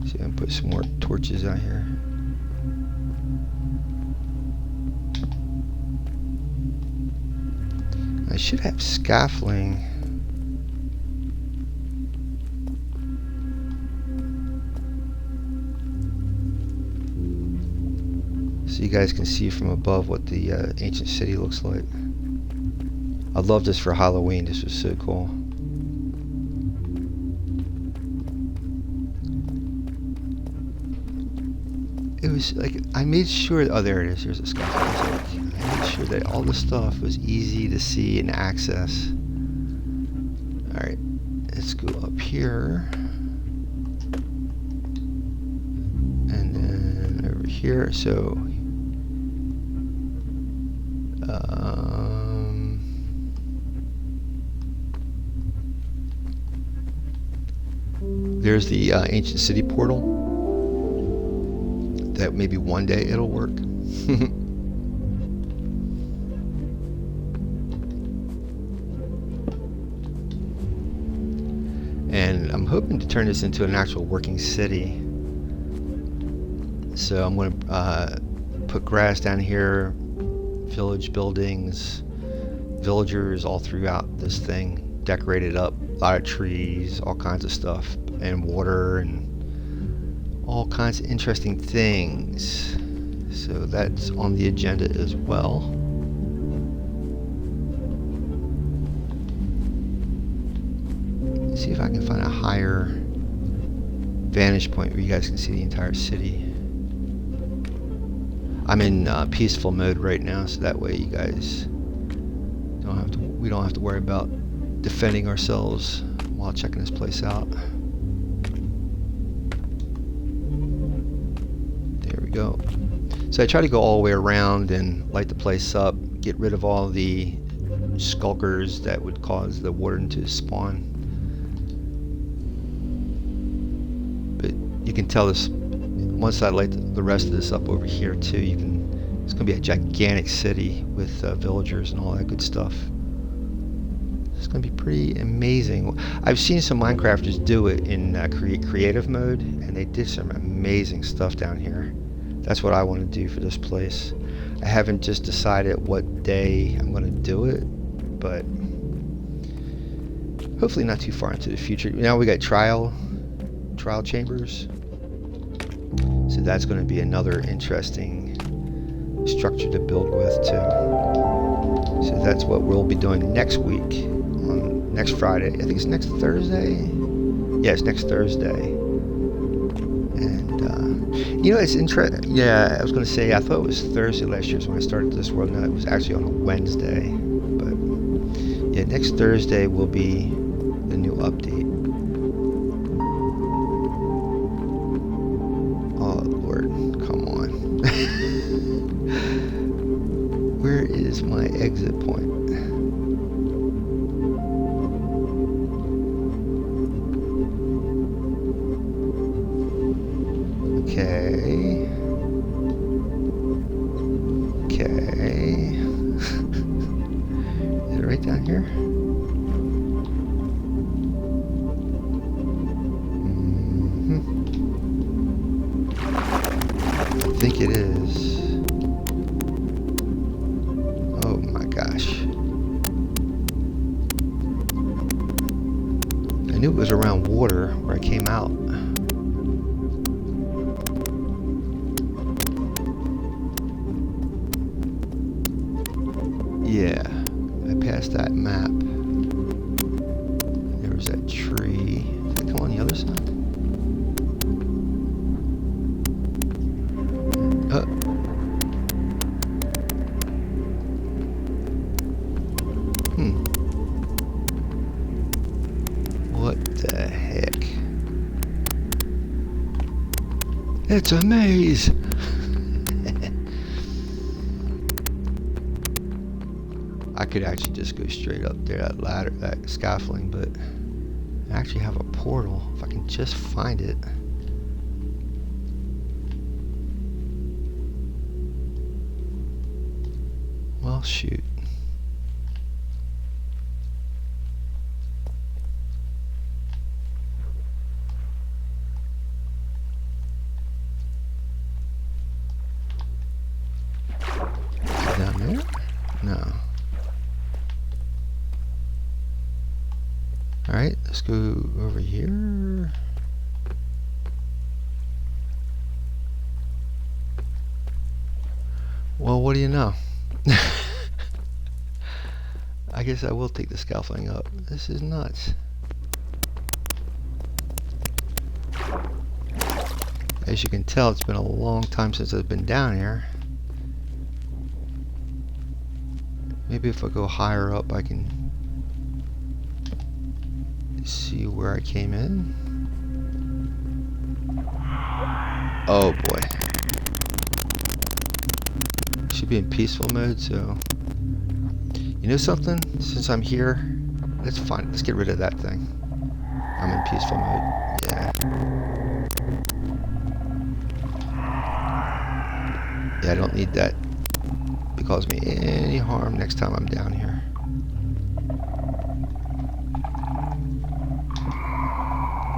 See, I'm gonna put some more torches out here. I should have scaffolding. So you guys can see from above what the ancient city looks like. I love this for Halloween. This was so cool. It was like, I made sure, oh there it is, here's a scaffolding. I made sure that all the stuff was easy to see and access. Alright, let's go up here. And then over here, so there's the ancient city portal. That maybe one day it'll work. And I'm hoping to turn this into an actual working city. So I'm going to put grass down here, village buildings, villagers all throughout this thing. decorated up. A lot of trees, all kinds of stuff, and water, and all kinds of interesting things. So that's on the agenda as well. Let's see if I can find a higher vantage point where you guys can see the entire city. I'm in peaceful mode right now, so that way you guys we don't have to worry about defending ourselves while checking this place out. There we go. So I try to go all the way around and light the place up, get rid of all the skulkers that would cause the warden to spawn. But you can tell this, once I light the rest of this up over here too, it's going to be a gigantic city with villagers and all that good stuff. It's going to be pretty amazing. I've seen some Minecrafters do it in creative mode, and they did some amazing stuff down here. That's what I want to do for this place. I haven't just decided what day I'm going to do it, but hopefully not too far into the future. Now we got trial chambers, so that's going to be another interesting structure to build with too. So that's what we'll be doing next week, on next Friday. I think it's next Thursday. Yeah, it's next Thursday. And you know, it's interesting. Yeah, I was going to say, I thought it was Thursday last year, so when I started this world, no, it was actually on a Wednesday. But yeah, next Thursday will be the new update. Oh Lord, come on. Where is my exit point? Okay. Is it right down here? I think it is. Oh my gosh. I knew it was around water where I came out. Yeah, I passed that map. There was that tree. Did I come on the other side? What the heck? It's a maze! I could actually just go straight up there, that ladder, that scaffolding, but I actually have a portal, if I can just find it. Well, shoot. Down there? No. Alright, let's go over here. Well, what do you know? I guess I will take the scaffolding up. This is nuts. As you can tell, it's been a long time since I've been down here. Maybe if I go higher up, I can see where I came in. Oh boy. Should be in peaceful mode, so you know something? Since I'm here, let's get rid of that thing. I'm in peaceful mode. Yeah. Yeah, I don't need that to cause me any harm next time I'm down here.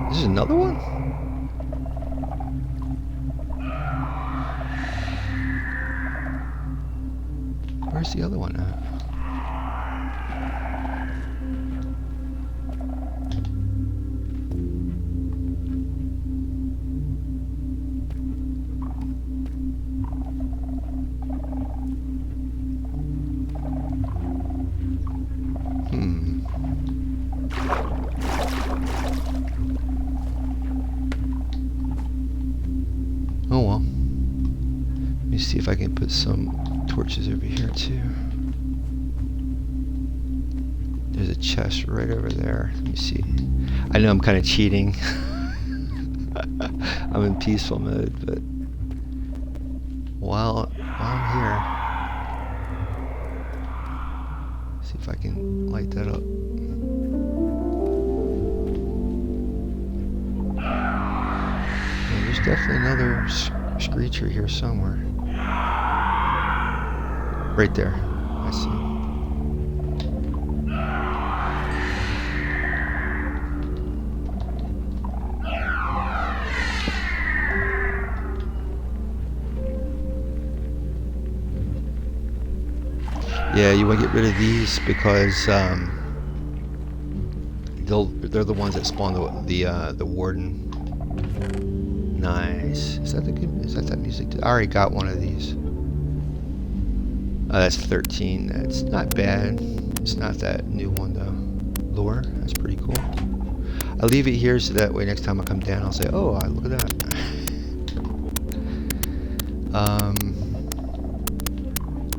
This is another one? Where's the other one at? see if I can put some torches over here too. There's a chest right over there. Let me see. I know I'm kind of cheating. I'm in peaceful mode, but while I'm here, see if I can light that up. Yeah, there's definitely another screecher here somewhere. Right there. I see. Yeah, you want to get rid of these because they're the ones that spawn the warden. Nice. Is that that music? I already got one of these. Oh, that's 13. That's not bad. It's not that new one though. Lure. That's pretty cool. I'll leave it here so that way next time I come down I'll say, oh, look at that.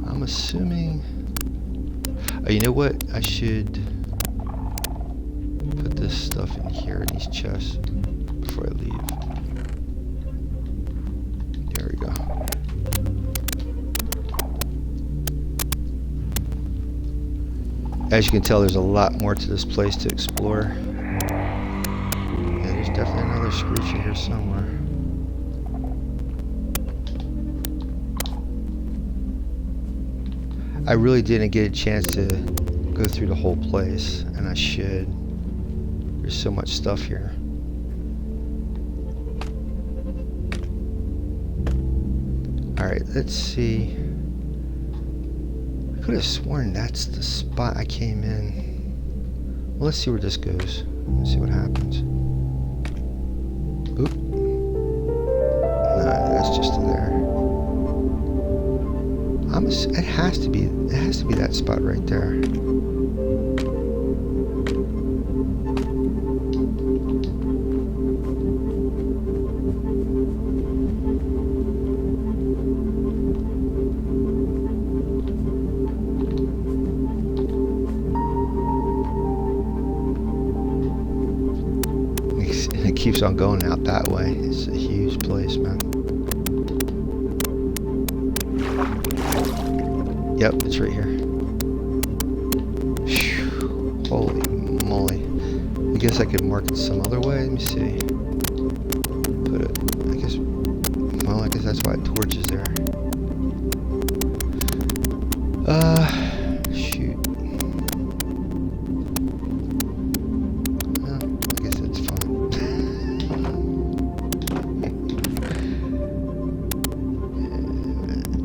I'm assuming. Oh, you know what? I should put this stuff in here in these chests before I leave. There we go. As you can tell, there's a lot more to this place to explore. Yeah, there's definitely another screecher here somewhere. I really didn't get a chance to go through the whole place, and I should. There's so much stuff here. Alright, let's see. I could have sworn that's the spot I came in. Well, let's see where this goes. Let's see what happens. Oop. Nah, that's just there. It has to be that spot right there. It keeps on going out that way. It's a huge place, man. Yep, it's right here. Whew, holy moly. I guess I could mark it some other way. Let me see. Put it, I guess that's why a torch is there. Shoot. Well, I guess that's fine.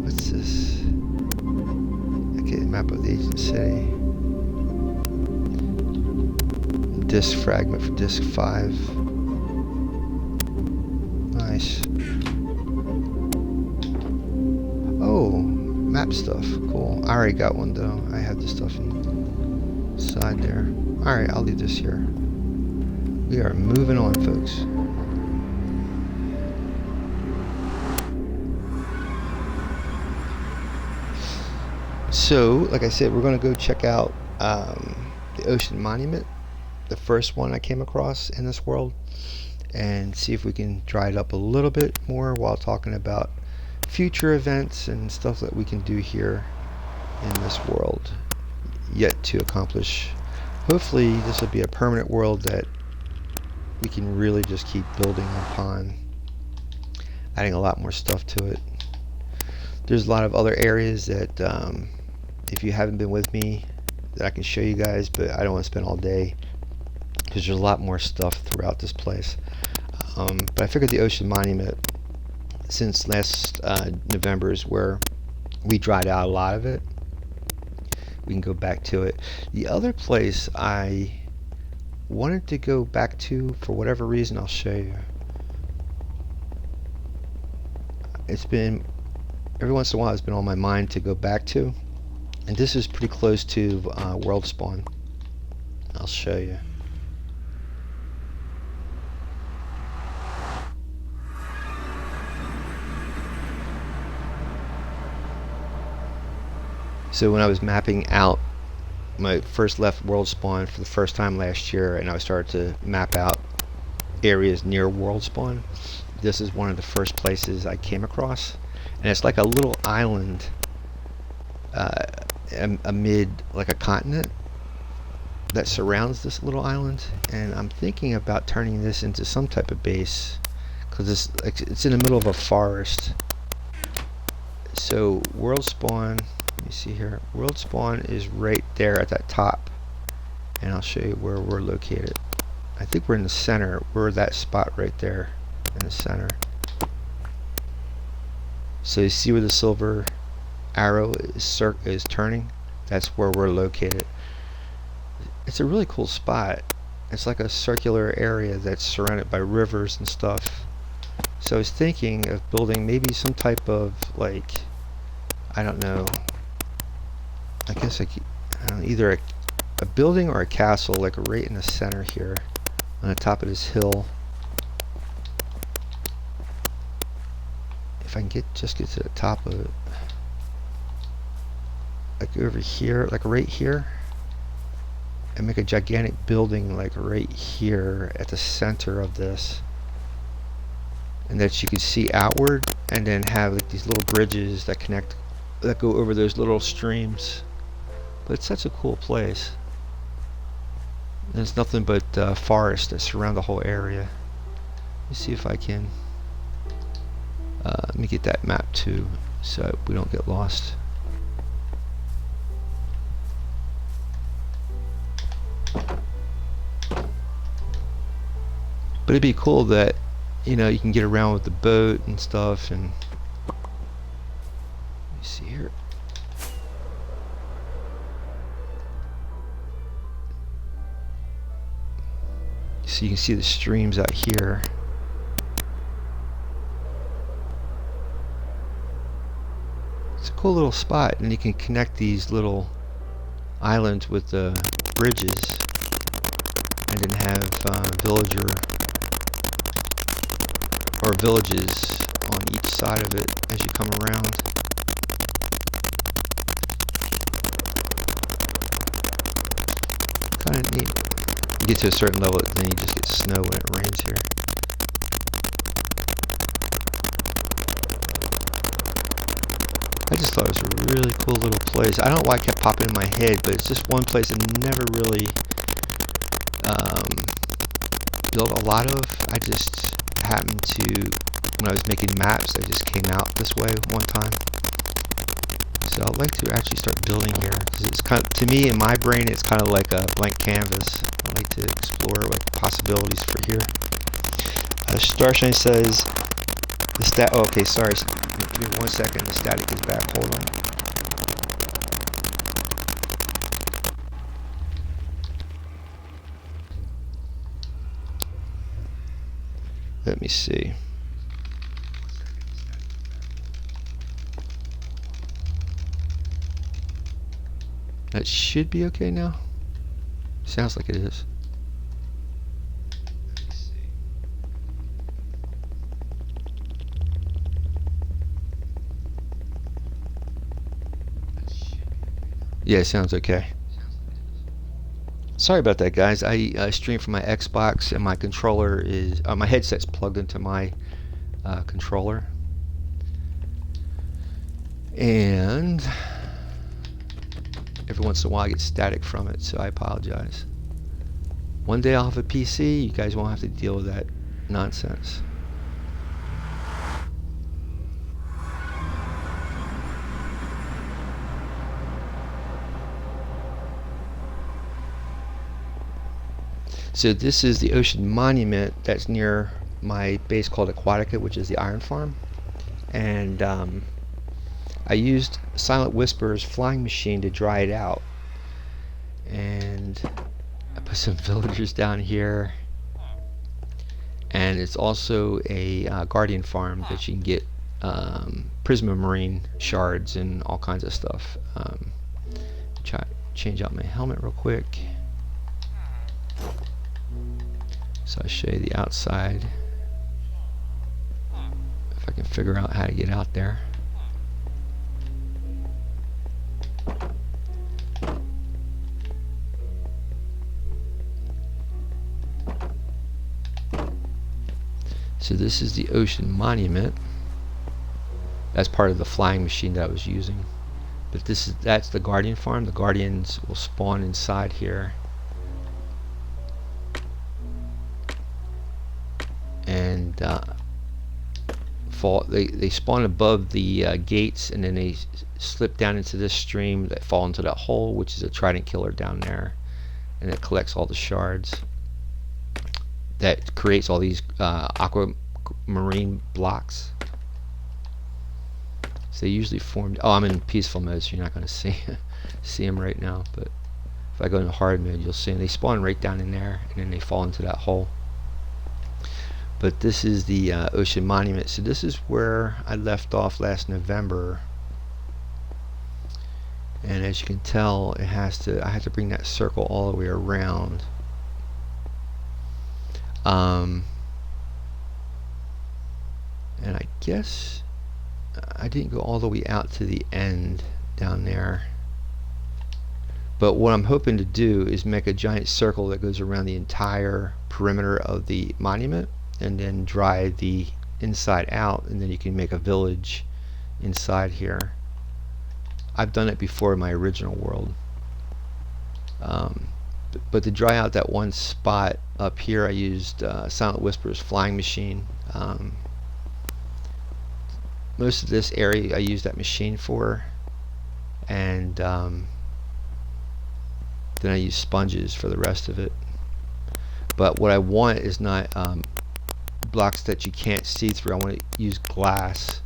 What's this? Map of the ancient city. Disc fragment for disc 5. Nice. Oh, map stuff. Cool. I already got one though. I have the stuff inside there. Alright, I'll leave this here. We are moving on, folks. So, like I said, we're going to go check out the Ocean Monument, the first one I came across in this world, and see if we can dry it up a little bit more while talking about future events and stuff that we can do here in this world yet to accomplish. Hopefully this will be a permanent world that we can really just keep building upon, adding a lot more stuff to it. There's a lot of other areas that if you haven't been with me that I can show you guys, but I don't want to spend all day because there's a lot more stuff throughout this place. But I figured the Ocean Monument, since last November is where we dried out a lot of it, we can go back to it. The other place I wanted to go back to for whatever reason, I'll show you. It's been, every once in a while it's been on my mind to go back to, and this is pretty close to World Spawn. I'll show you. So when I was mapping out, my first left world spawn for the first time last year, and I started to map out areas near world spawn, this is one of the first places I came across, and it's like a little island amid like a continent that surrounds this little island, and I'm thinking about turning this into some type of base because it's in the middle of a forest. So world spawn, let me see here, world spawn is right there at that top, and I'll show you where we're located. I think we're in the center. We're that spot right there in the center. So you see where the silver arrow is turning? That's where we're located. It's a really cool spot. It's like a circular area that's surrounded by rivers and stuff. So I was thinking of building maybe some type of, like, I don't know, I guess either a building or a castle, like right in the center here on the top of this hill. If I can just get to the top of it, like over here, like right here, and make a gigantic building like right here at the center of this, and that you can see outward, and then have like these little bridges that connect, that go over those little streams. But it's such a cool place. There's nothing but forest that surround the whole area. Let me see if I can let me get that map too, so we don't get lost. But it'd be cool that, you know, you can get around with the boat and stuff. And let me see here. So you can see the streams out here. It's a cool little spot, and you can connect these little islands with the bridges, and then have villages on each side of it as you come around. Kind of neat. You get to a certain level, then you just get snow when it rains here. I just thought it was a really cool little place. I don't know why it kept popping in my head, but it's just one place I never really built a lot of. I just happened to, when I was making maps, I just came out this way one time. So I'd like to actually start building here, because it's kind of, to me in my brain, it's kind of like a blank canvas. I like to explore like possibilities for here. Starshine says the oh, okay, sorry. Give me 1 second. The static is back. Hold on. Let me see. That should be okay now. Sounds like it is. Yeah, it sounds okay. Sorry about that, guys. I stream from my Xbox, and my controller is my headset's plugged into my controller, and every once in a while I get static from it, so I apologize. One day I'll have a PC. You guys won't have to deal with that nonsense. So this is the Ocean Monument that's near my base called Aquatica, which is the iron farm. And I used Silent Whisper's flying machine to dry it out. And I put some villagers down here. And it's also a guardian farm that you can get prismarine shards and all kinds of stuff. Change out my helmet real quick. So I'll show you the outside, if I can figure out how to get out there. So this is the Ocean Monument. That's part of the flying machine that I was using. But that's the Guardian farm. The Guardians will spawn inside here. And they spawn above the gates, and then they slip down into this stream that fall into that hole, which is a trident killer down there, and it collects all the shards that creates all these aquamarine blocks. So they usually form. Oh, I'm in peaceful mode, so you're not going to see them right now. But if I go into hard mode, you'll see them. They spawn right down in there, and then they fall into that hole. But this is the Ocean Monument. So this is where I left off last November. And as you can tell, I have to bring that circle all the way around. And I guess I didn't go all the way out to the end down there. But what I'm hoping to do is make a giant circle that goes around the entire perimeter of the monument, and then drive the inside out, and then you can make a village inside here. I've done it before in my original world. But to dry out that one spot up here, I used Silent Whisper's flying machine. Most of this area I used that machine for, and then I used sponges for the rest of it. But what I want is not blocks that you can't see through. I want to use glass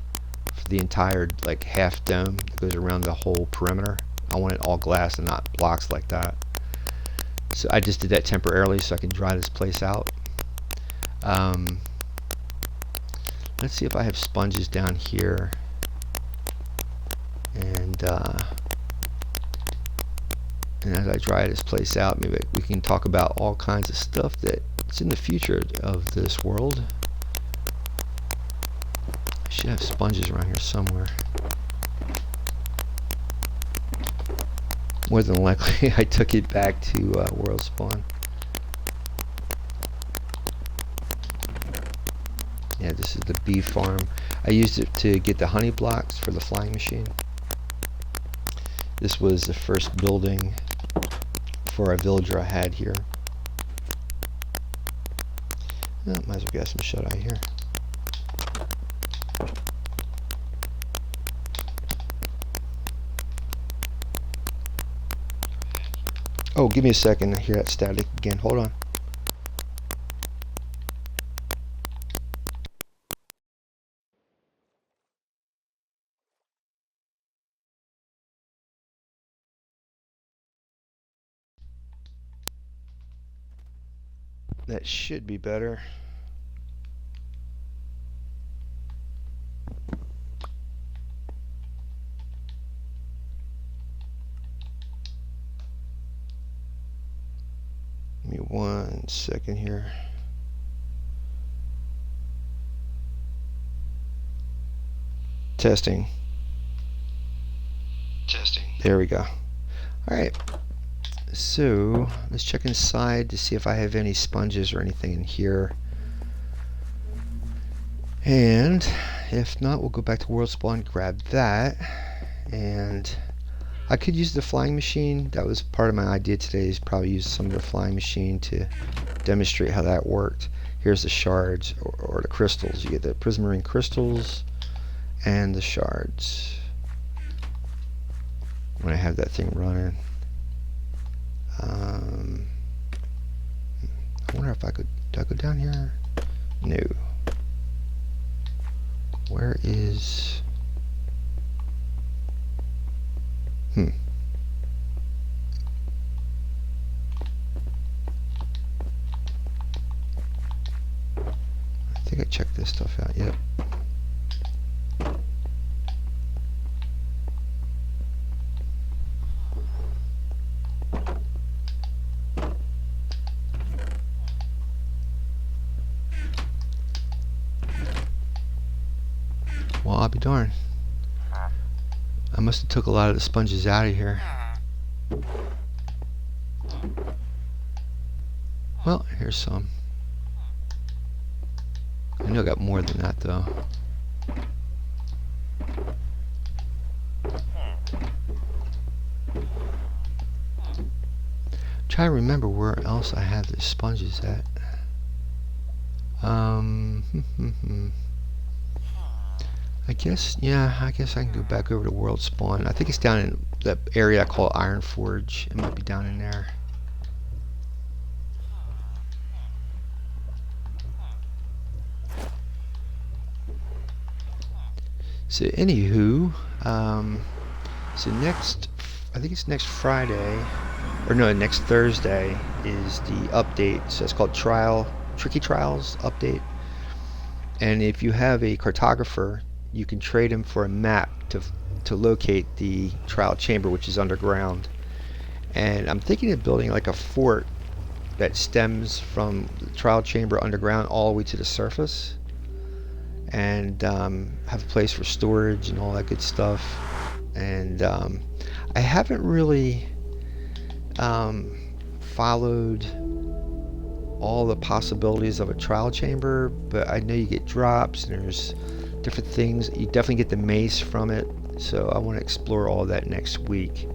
for the entire half dome that goes around the whole perimeter. I want it all glass and not blocks like that. So I just did that temporarily so I can dry this place out. Let's see if I have sponges down here, and as I dry this place out, maybe we can talk about all kinds of stuff that's in the future of this world. I should have sponges around here somewhere. More than likely, I took it back to World Spawn. Yeah, this is the bee farm. I used it to get the honey blocks for the flying machine. This was the first building for a villager I had here. Oh, might as well get some shut-eye here. Oh, give me a second. I hear that static again. Hold on. That should be better. Give me 1 second here. Testing. There we go. Alright. So let's check inside to see if I have any sponges or anything in here. And if not, we'll go back to World Spawn, grab that. And I could use the flying machine. That was part of my idea today, is probably use some of the flying machine to demonstrate how that worked. Here's the shards, or the crystals. You get the prismarine crystals and the shards when I have that thing running. I wonder if I could go down here? No. Where is... I think I checked this stuff out. Yep. Well, I'll be darned. I must have took a lot of the sponges out of here. Well, here's some. I know I got more than that though. Try to remember where else I have the sponges at. I guess, yeah, I guess I can go back over to World Spawn. I think it's down in that area I call Iron Forge. It might be down in there. So anywho, so next, I think it's next Friday, or no, next Thursday is the update. So it's called Tricky Trials update. And if you have a cartographer, you can trade him for a map to locate the trial chamber, which is underground. And I'm thinking of building like a fort that stems from the trial chamber underground all the way to the surface, and have a place for storage and all that good stuff. And I haven't really followed all the possibilities of a trial chamber, but I know you get drops and there's different things. You definitely get the mace from it, so I want to explore all that next week.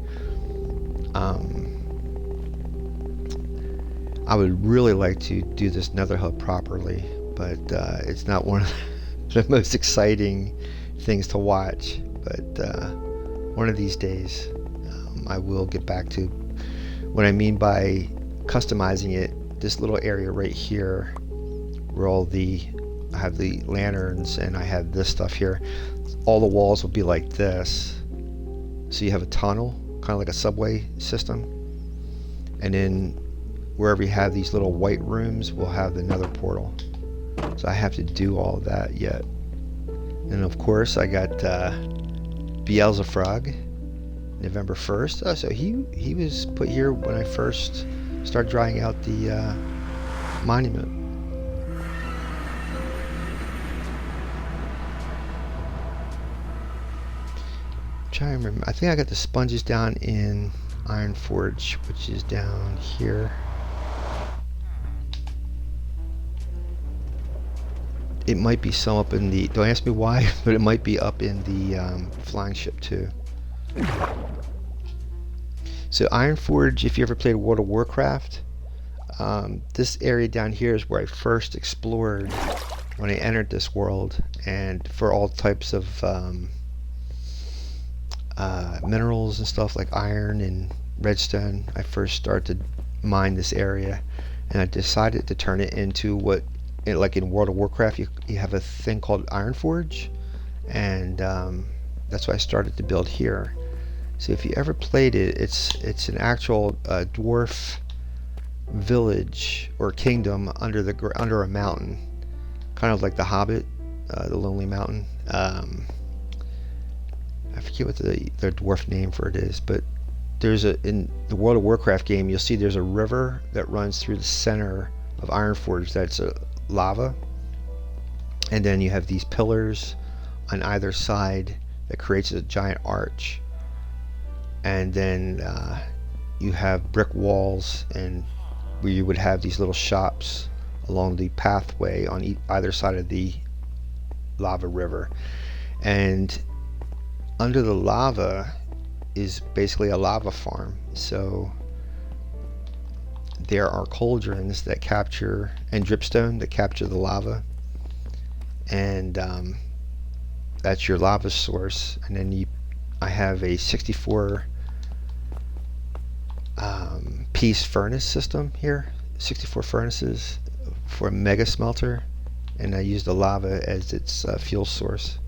I would really like to do this Nether Hub properly, but it's not one of the most exciting things to watch. But one of these days, I will get back to what I mean by customizing it. This little area right here, where I have the lanterns and I have this stuff here. All the walls will be like this. So you have a tunnel, kind of like a subway system. And then wherever you have these little white rooms, we'll have the Nether portal. So I have to do all of that yet. And of course, I got Beelzefrog, November 1st. Oh, so he was put here when I first started drying out the monument. Trying to remember. I think I got the sponges down in Iron Forge, which is down here. It might be some up in the, don't ask me why, but it might be up in the flying ship too. So Iron Forge, if you ever played World of Warcraft, this area down here is where I first explored when I entered this world, and for all types of minerals and stuff like iron and redstone, I first started to mine this area, and I decided to turn it into what, like in World of Warcraft, you have a thing called Iron Forge, and that's what I started to build here. So if you ever played it, it's an actual dwarf village or kingdom under a mountain, kind of like the Hobbit, the Lonely Mountain. I forget what the dwarf name for it is, but there's in the World of Warcraft game, you'll see there's a river that runs through the center of Iron Forge. That's lava, and then you have these pillars on either side that creates a giant arch, and then you have brick walls, and where you would have these little shops along the pathway on either side of the lava river. And under the lava is basically a lava farm. So there are cauldrons that capture, and dripstone that capture the lava, and that's your lava source. And then I have a 64 piece furnace system here, 64 furnaces for a mega smelter, and I use the lava as its fuel source.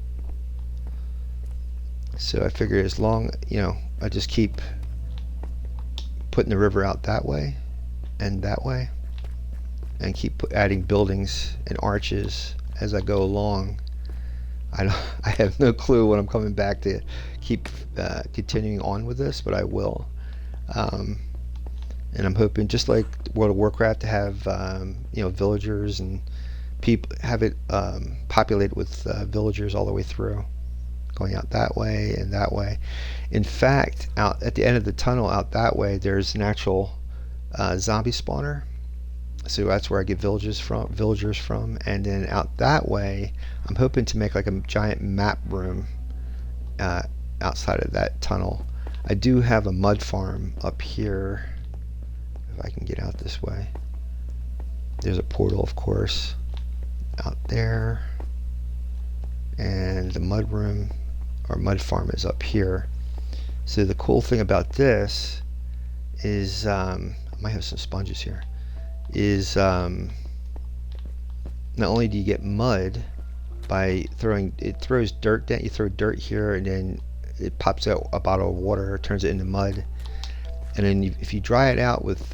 So I figure as long, I just keep putting the river out that way and that way, and keep adding buildings and arches as I go along. I have no clue when I'm coming back to keep continuing on with this, but I will. And I'm hoping, just like World of Warcraft, to have villagers and people, have it populated with villagers all the way through, going out that way and that way. In fact, out at the end of the tunnel out that way, there's an actual zombie spawner, So that's where I get villagers from, and then out that way, I'm hoping to make like a giant map room uh, outside of that tunnel. I do have a mud farm up here. If I can get out this way, there's a portal, of course, out there, and the mud room or mud farm is up here. So the cool thing about this is, I might have some sponges here, is not only do you get mud by throwing, it throws dirt down, you throw dirt here and then it pops out a bottle of water, turns it into mud, and then if you dry it out with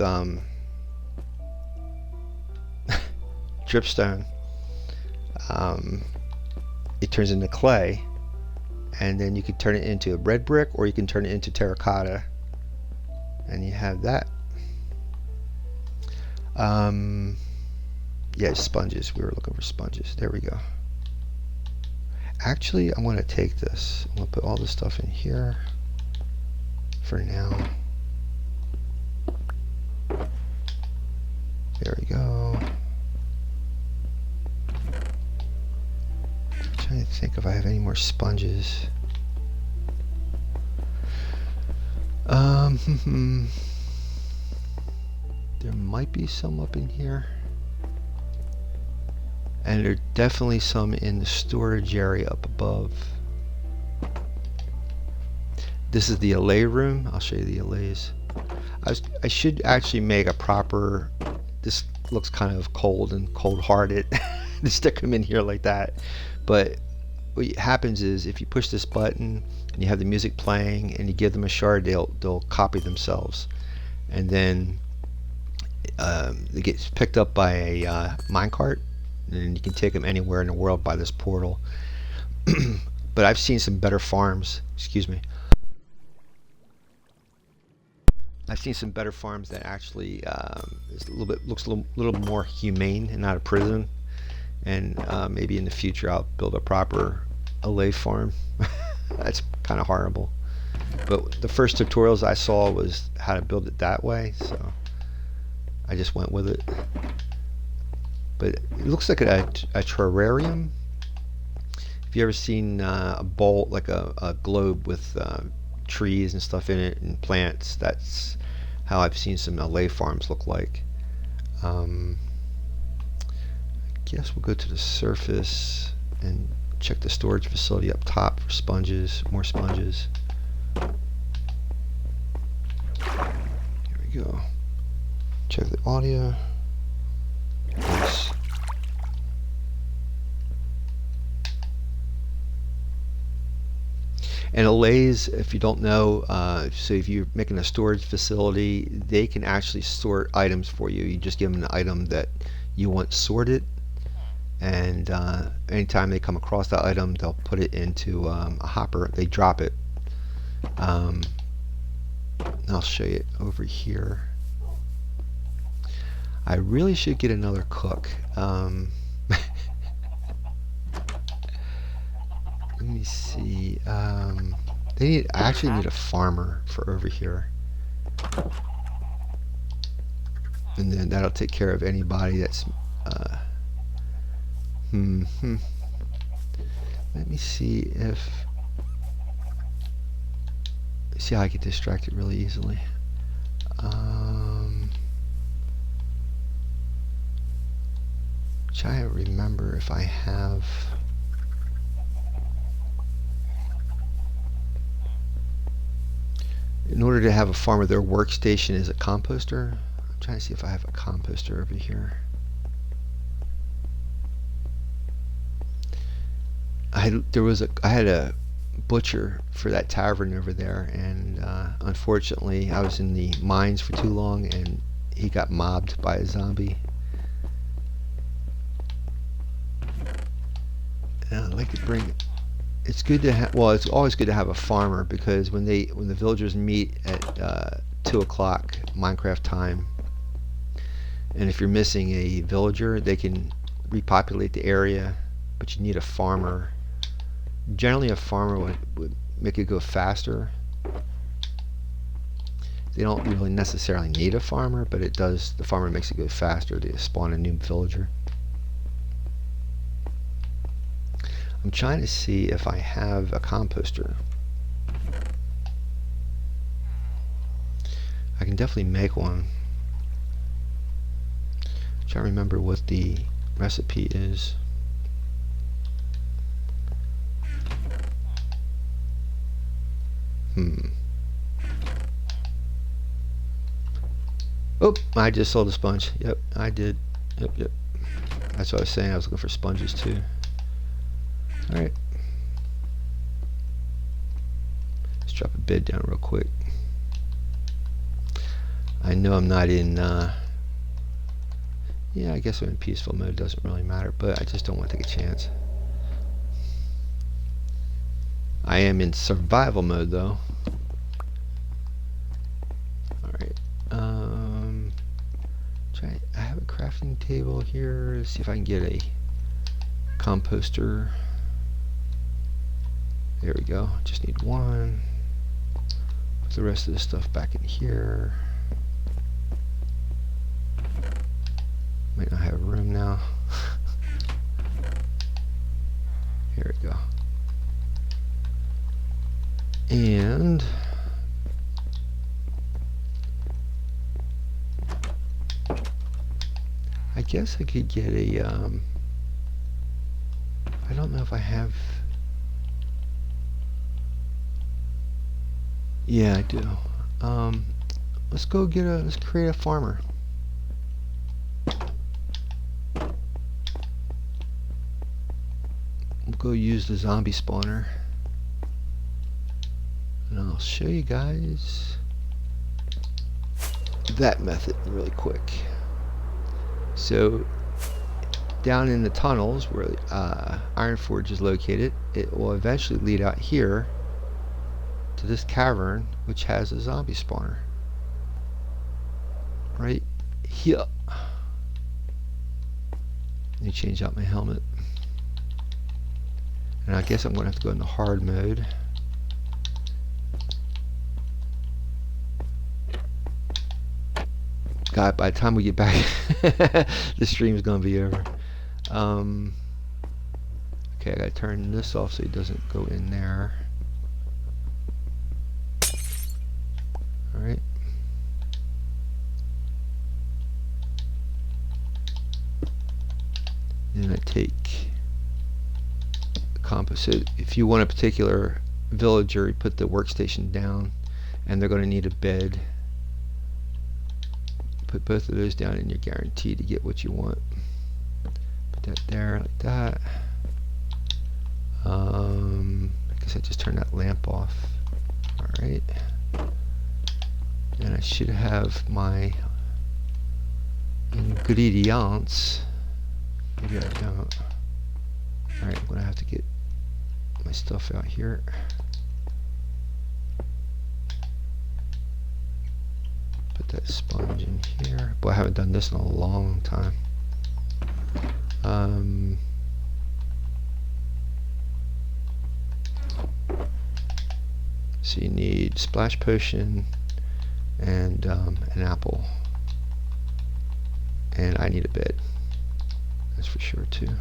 dripstone, it turns into clay, and then you can turn it into a red brick or you can turn it into terracotta, and you have that. Yeah, sponges. We were looking for sponges. There we go. Actually, I'm going to take this. I'm going to put all this stuff in here for now. There we go. I'm trying to think if I have any more sponges. There might be some up in here. And there are definitely some in the storage area up above. This is the allay room. I'll show you the allays. I should actually make a proper, this looks kind of cold and cold-hearted to stick them in here like that. But what happens is if you push this button and you have the music playing and you give them a shard, they'll copy themselves. And then it gets picked up by a minecart, and you can take them anywhere in the world by this portal. But I've seen some better farms. Excuse me. I've seen some better farms that actually is looks a little more humane and not a prison. And maybe in the future I'll build a proper allay farm. That's kind of horrible. But the first tutorials I saw was how to build it that way, so I just went with it. But it looks like a terrarium. Have you ever seen a bowl, like a globe with trees and stuff in it and plants? That's how I've seen some allay farms look like. I guess we'll go to the surface and check the storage facility up top for sponges, more sponges. Here we go. Check the audio. Nice. And allays, if you don't know, so if you're making a storage facility, they can actually sort items for you. You just give them an item that you want sorted, and anytime they come across that item, they'll put it into a hopper. They drop it. I'll show you it over here. I really should get another cook. Let me see. I actually need a farmer for over here, and then that'll take care of anybody that's. Let me see if. See how I get distracted really easily. Try to remember if I have. In order to have a farmer, their workstation is a composter. I'm trying to see if I have a composter over here. I had a butcher for that tavern over there, and unfortunately I was in the mines for too long and he got mobbed by a zombie. And I'd like to bring. It's good to have. Well, it's always good to have a farmer, because when the villagers meet at 2 o'clock Minecraft time, and if you're missing a villager, they can repopulate the area, but you need a farmer. Generally, a farmer would make it go faster. They don't really necessarily need a farmer, but it does. The farmer makes it go faster to spawn a new villager. I'm trying to see if I have a composter. I can definitely make one. I'm trying to remember what the recipe is. Oh, I just sold a sponge. Yep, I did. Yep. That's what I was saying. I was looking for sponges too. Alright. Let's drop a bid down real quick. I know I'm not in, yeah, I guess I'm in peaceful mode. Doesn't really matter, but I just don't want to take a chance. I am in survival mode though. Alright. I have a crafting table here. Let's see if I can get a composter. There we go. Just need one. Put the rest of the stuff back in here. Might not have room now. Here we go. And I guess I could get a I don't know if I have. Yeah, I do. Let's go get a, let's create a farmer. We'll go use the zombie spawner. And I'll show you guys that method really quick. So down in the tunnels where Ironforge is located, it will eventually lead out here to this cavern, which has a zombie spawner right here. Let me change out my helmet, and I guess I'm going to have to go into hard mode. God, by the time we get back, the stream's going to be over. Okay, I got to turn this off so it doesn't go in there. Alright. Then I take the compass. So if you want a particular villager, you put the workstation down, and they're going to need a bed. Put both of those down and you're guaranteed to get what you want. Put that there like that. I guess I just turned that lamp off. Alright. And I should have my ingredients. Maybe I don't. Alright, I'm going to have to get my stuff out here. Put that sponge in here. Boy, I haven't done this in a long time. So you need splash potion and an apple. And I need a bed. That's for sure too.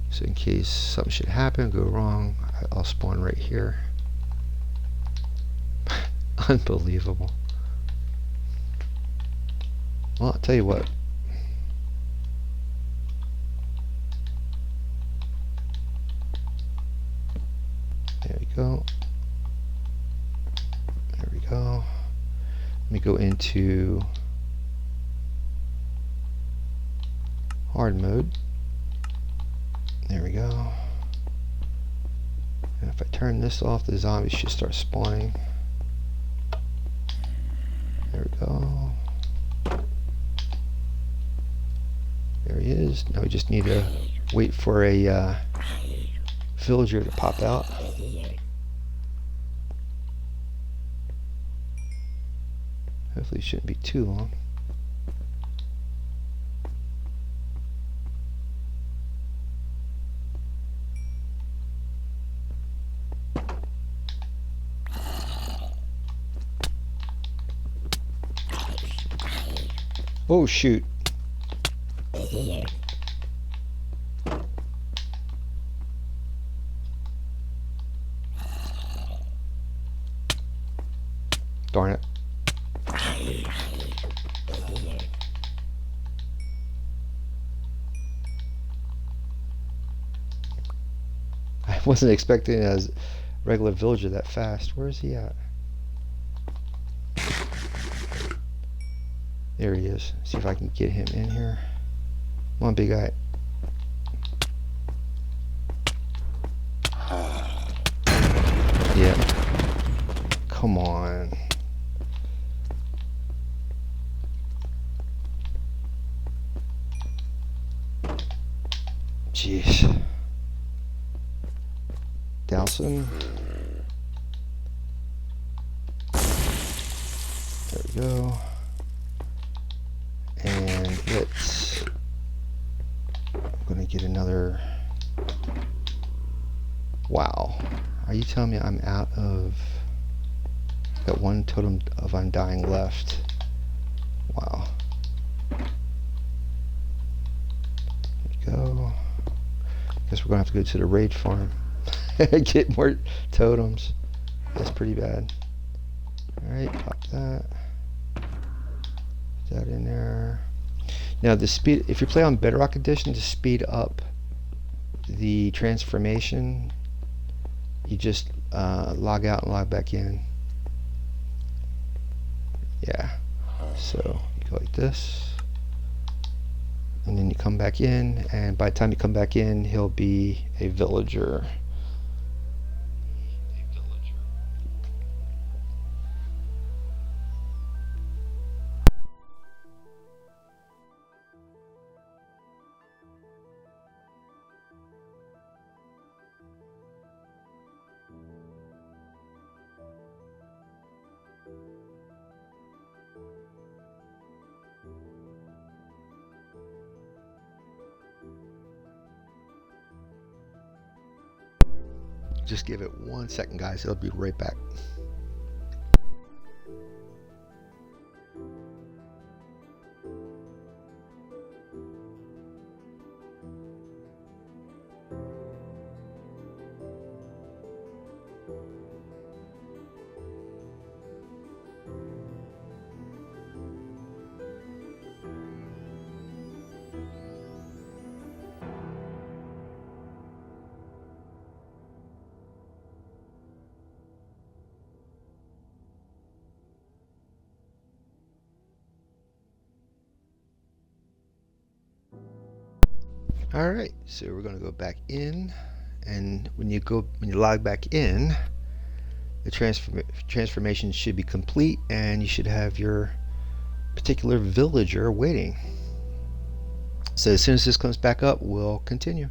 So in case something should happen, go wrong, I'll spawn right here. Unbelievable. Well, I'll tell you what. There we go. There we go. Let me go into hard mode. There we go. And if I turn this off, the zombies should start spawning. There we go. There he is. Now we just need to wait for a villager to pop out. Hopefully it shouldn't be too long. Oh shoot. Darn it. I wasn't expecting a regular villager that fast. Where is he at? There he is. See if I can get him in here. Come on, big guy. Yeah. Come on. Jeez. Douse him. There we go. And let's... I'm gonna get another... Wow. Are you telling me I'm out of... Got one totem of undying left. Wow. There we go. Guess we're gonna have to go to the raid farm. Get more totems. That's pretty bad. Alright, pop that. Put that in there. Now the speed, if you play on Bedrock Edition, to speed up the transformation, you just log out and log back in. Yeah. So you go like this. And then you come back in, and by the time you come back in, he'll be a villager. Just give it 1 second, guys. It'll be right back. Alright, so we're going to go back in, and when you log back in, the transformation should be complete, and you should have your particular villager waiting. So as soon as this comes back up, we'll continue.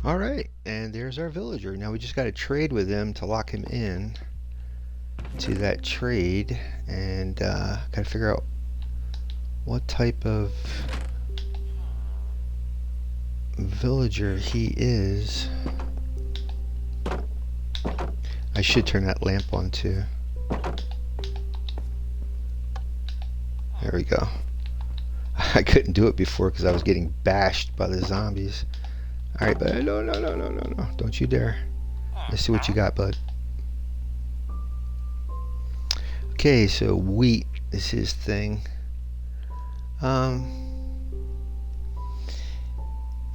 Alright, and there's our villager. Now we just got to trade with him to lock him in to that trade, and got to figure out what type of villager he is. I should turn that lamp on too. There we go. I couldn't do it before because I was getting bashed by the zombies. Alright, bud. No. Don't you dare. Let's see what you got, bud. Okay, so wheat. is his thing. Um,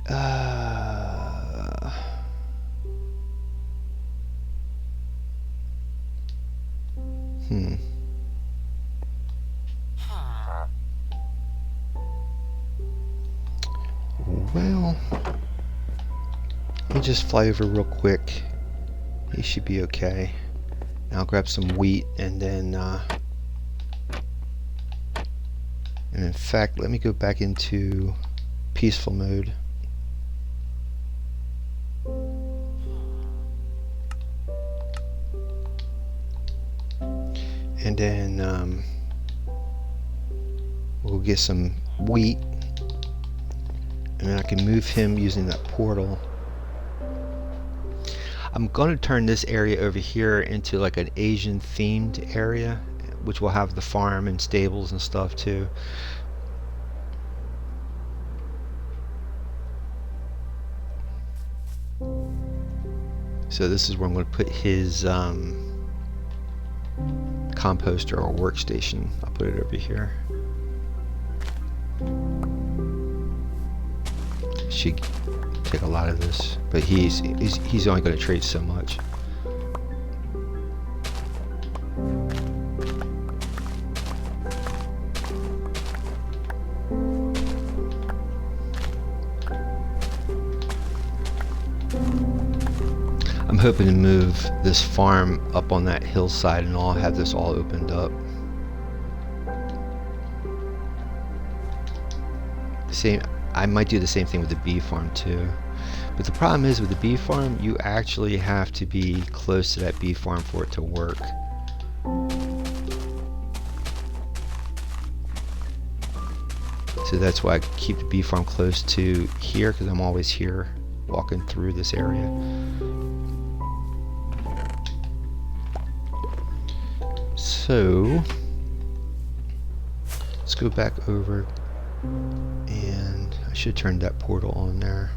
uh, hmm. Well, let me just fly over real quick. He should be okay. I'll grab some wheat and then and in fact, let me go back into peaceful mode. And then we'll get some wheat, and then I can move him using that portal. I'm going to turn this area over here into like an Asian themed area, which will have the farm and stables and stuff too. So this is where I'm going to put his composter or workstation. I'll put it over here. Should take a lot of this, but he's only going to trade so much. I'm hoping to move this farm up on that hillside and I'll have this all opened up. I might do the same thing with the bee farm too. But the problem is with the bee farm, you actually have to be close to that bee farm for it to work. So that's why I keep the bee farm close to here, because I'm always here walking through this area. So let's go back over, and I should turn that portal on there.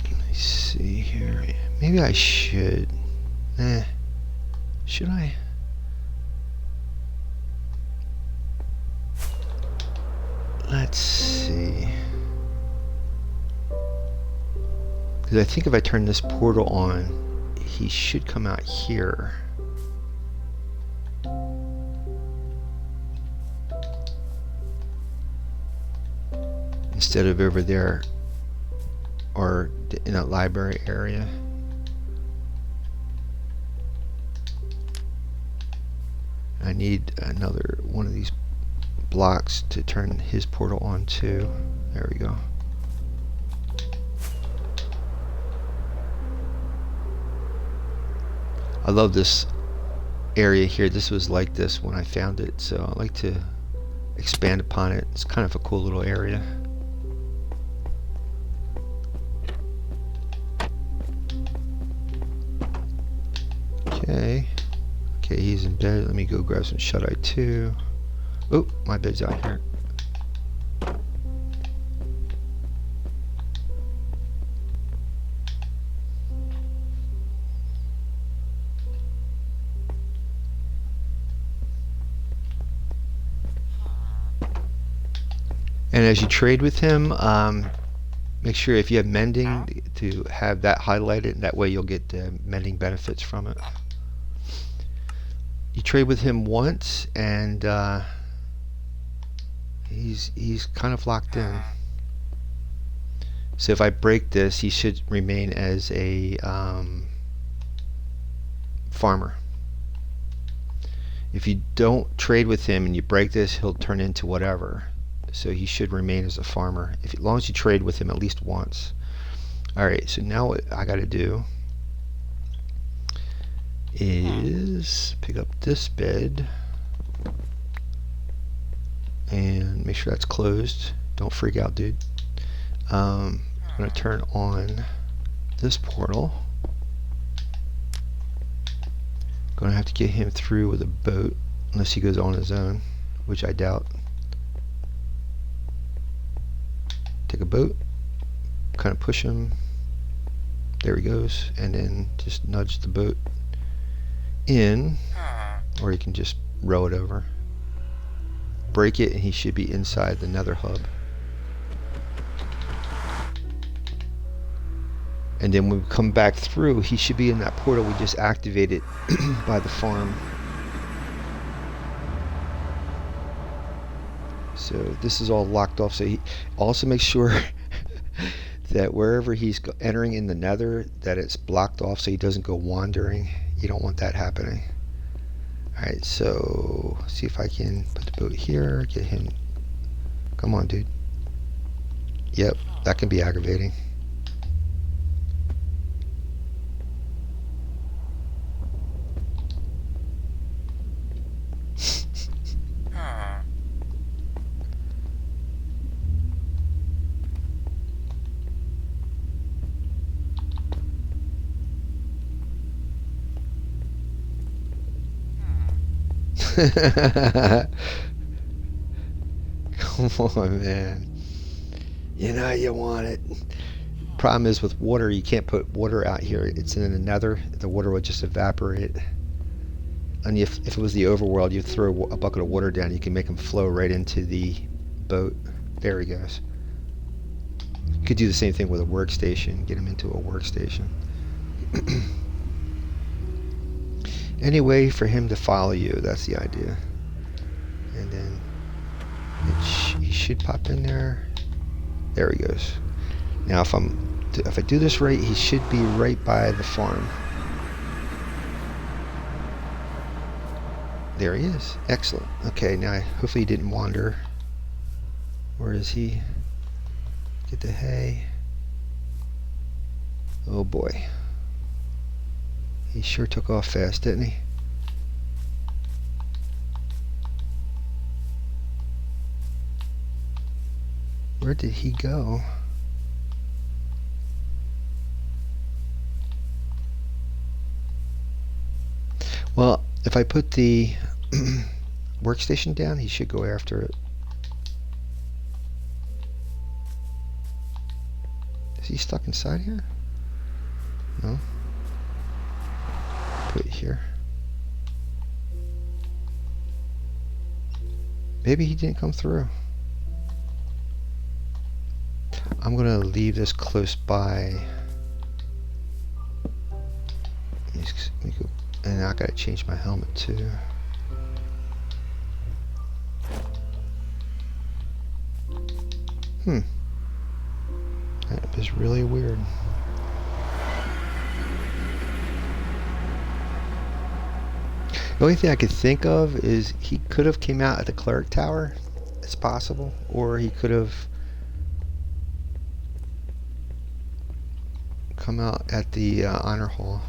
Let me see here. Maybe I should. Should I? Let's see. Because I think if I turn this portal on, he should come out here. Instead of over there or in that library area. I need another one of these blocks to turn his portal on too. There we go. I love this area here. This was like this when I found it, so I like to expand upon it. It's kind of a cool little area. Okay, he's in bed. Let me go grab some shut-eye too. Oh, my bed's out here. And as you trade with him, make sure if you have mending to have that highlighted, and that way you'll get mending benefits from it. You trade with him once, and he's kind of locked in. So if I break this, he should remain as a farmer. If you don't trade with him and you break this, he'll turn into whatever. So he should remain as a farmer, as long as you trade with him at least once. Alright, so now what I gotta do is pick up this bed and make sure that's closed. Don't freak out, dude. I'm gonna turn on this portal. Gonna have to get him through with a boat, unless he goes on his own, which I doubt. Take a boat, kind of push him. There he goes. And then just nudge the boat in, or you can just row it over. Break it and he should be inside the nether hub. And then when we come back through, he should be in that portal we just activated by the farm. So this is all locked off. So he also makes sure that wherever he's entering in the nether, that it's blocked off so he doesn't go wandering. You don't want that happening. Alright, so see if I can put the boat here, get him. Come on, dude. Yep, that can be aggravating. Come on, man. You know you want it. Problem is with water, you can't put water out here. It's in the nether. The water would just evaporate. And if it was the overworld, you throw a bucket of water down, you can make them flow right into the boat. There he goes. You could do the same thing with a workstation. Get him into a workstation. Any way for him to follow you, that's the idea. And then he should pop in there. There he goes. Now if I do this right, he should be right by the farm. There he is. Excellent. Okay, now hopefully he didn't wander. Where is he? Get the hay. Oh boy. He sure took off fast, didn't he? Where did he go? Well, if I put the workstation down, he should go after it. Is he stuck inside here? No. Put it here. Maybe he didn't come through. I'm gonna leave this close by. And I gotta change my helmet too. That was really weird. The only thing I could think of is he could have came out at the cleric tower. It's possible. Or he could have come out at the honor hall.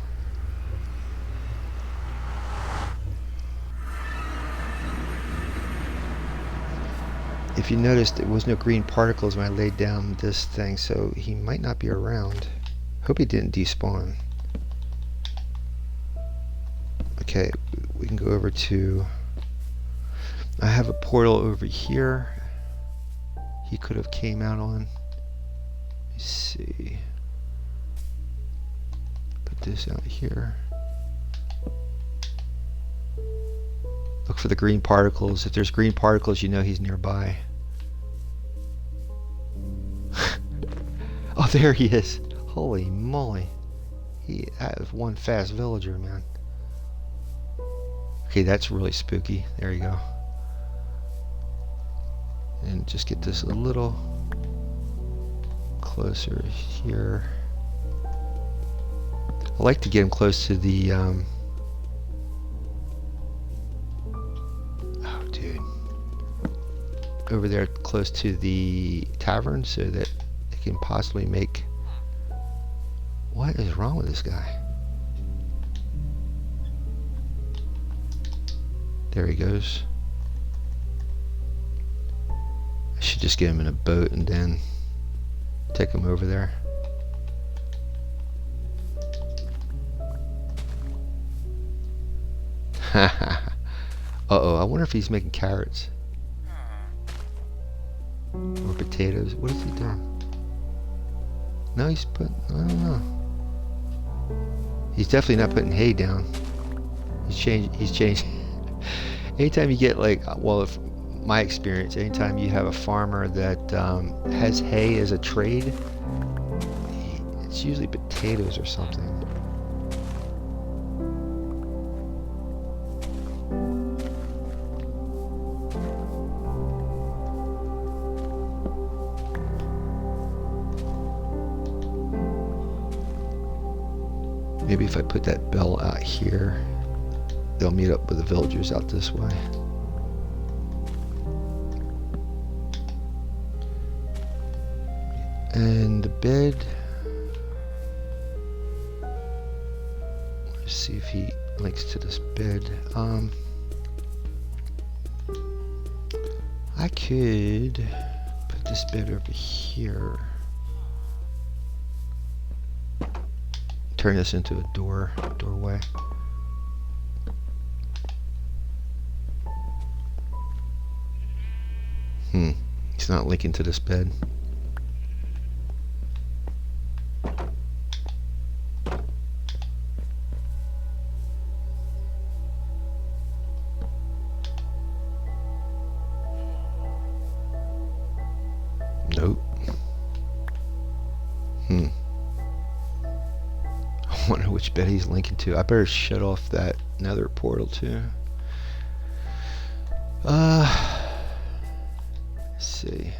If you noticed, there was no green particles when I laid down this thing, so he might not be around. Hope he didn't despawn. Okay, we can go over to... I have a portal over here he could have came out on. Let me see. Put this out here. Look for the green particles. If there's green particles, you know he's nearby. Oh, there he is. Holy moly. That was one fast villager, man. Okay, that's really spooky. There you go. And just get this a little closer here. I like to get him close to the... oh, dude. Over there close to the tavern so that they can possibly make... What is wrong with this guy? There he goes. I should just get him in a boat and then take him over there. Uh-oh, I wonder if he's making carrots. Or potatoes. What is he doing? No, he's put. I don't know. He's definitely not putting hay down. He's changed. He's changed. Anytime you get like, well, if my experience, anytime you have a farmer that has hay as a trade, it's usually potatoes or something. Maybe if I put that bell out here, they'll meet up with the villagers out this way. And the bed, let's see if he links to this bed. I could put this bed over here. Turn this into a doorway. He's not linking to this bed. Nope. I wonder which bed he's linking to. I better shut off that nether portal too. Let's see.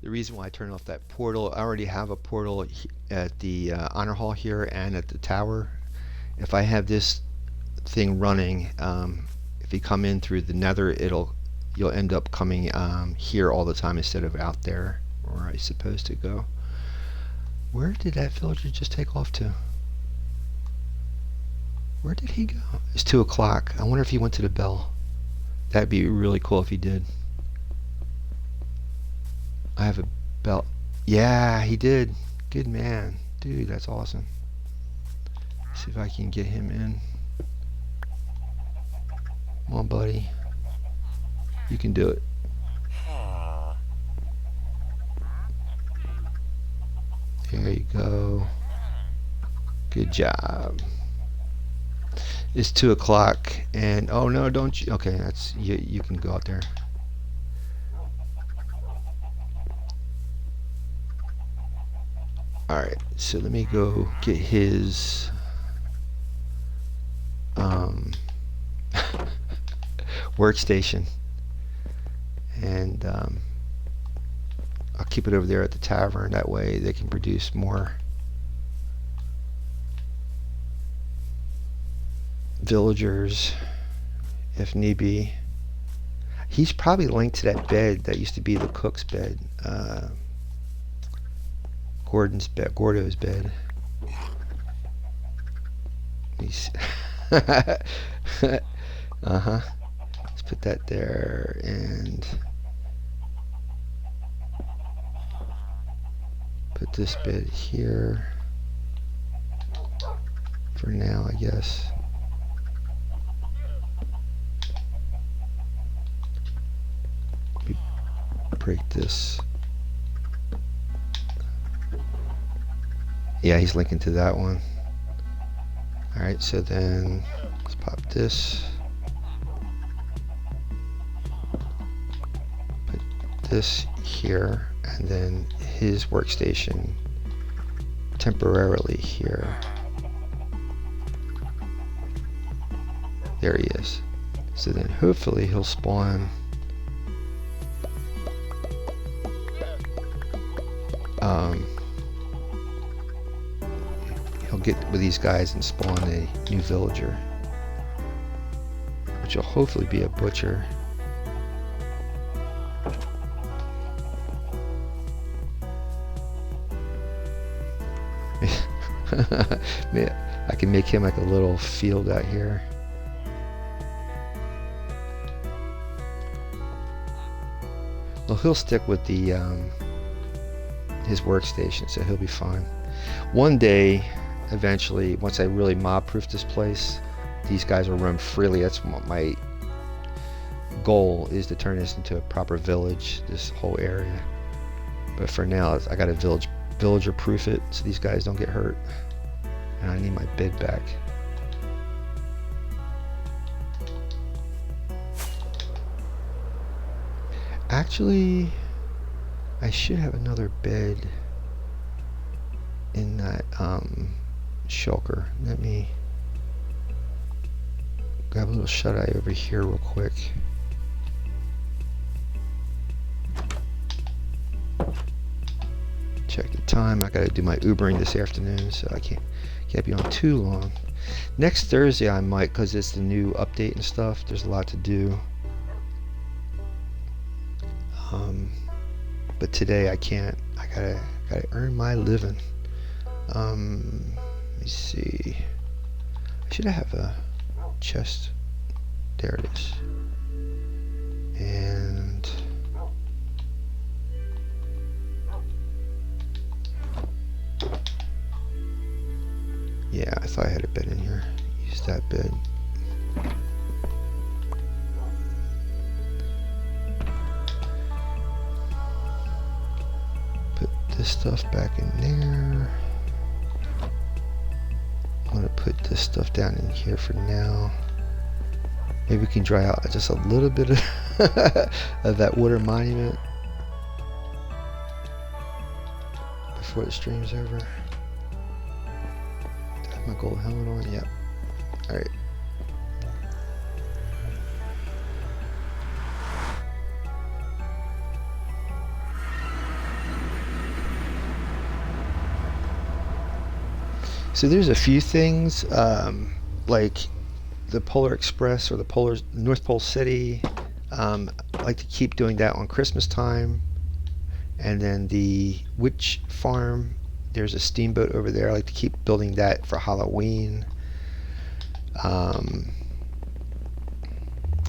The reason why I turned off that portal, I already have a portal at the honor hall here and at the tower. If I have this thing running, if you come in through the nether, you'll end up coming here all the time instead of out there where I'm supposed to go. Where did that villager just take off to? Where did he go? It's 2 o'clock. I wonder if he went to the bell. That'd be really cool if he did. I have a bell. Yeah, he did. Good man. Dude, that's awesome. See if I can get him in. Come on, buddy. You can do it. There you go. Good job. It's 2 o'clock and oh no, don't you? Okay, that's you can go out there. Alright, so let me go get his workstation, and I'll keep it over there at the tavern. That way they can produce more villagers if need be. He's probably linked to that bed that used to be the cook's bed. Gordo's bed. He's uh-huh. Let's put that there and put this bed here for now, I guess. Break this. Yeah, he's linking to that one. Alright, so then let's pop this. Put this here, and then his workstation temporarily here. There he is. So then hopefully he'll spawn he'll get with these guys and spawn a new villager, which will hopefully be a butcher. I can make him like a little field out here. Well, he'll stick with the his workstation, so he'll be fine. One day, eventually, once I really mob-proof this place, these guys will roam freely. That's what my goal is, to turn this into a proper village, this whole area. But for now, I got to villager-proof it so these guys don't get hurt. And I need my bed back. Actually, I should have another bed in that shulker. Let me grab a little shut-eye over here real quick. Check the time. I gotta do my Ubering this afternoon, so I can't be on too long. Next Thursday I might, because it's the new update and stuff. There's a lot to do. But today I can't. I gotta earn my living. Let me see. I should have a chest. There it is. And yeah, I thought I had a bed in here. Use that bed. Put this stuff back in there. I'm gonna put this stuff down in here for now. Maybe we can dry out just a little bit of, of that water monument before the stream's over. My gold helmet on, yep. Alright. So there's a few things, like the Polar Express or the North Pole City. I like to keep doing that on Christmas time. And then the Witch Farm, there's a steamboat over there. I like to keep building that for Halloween. And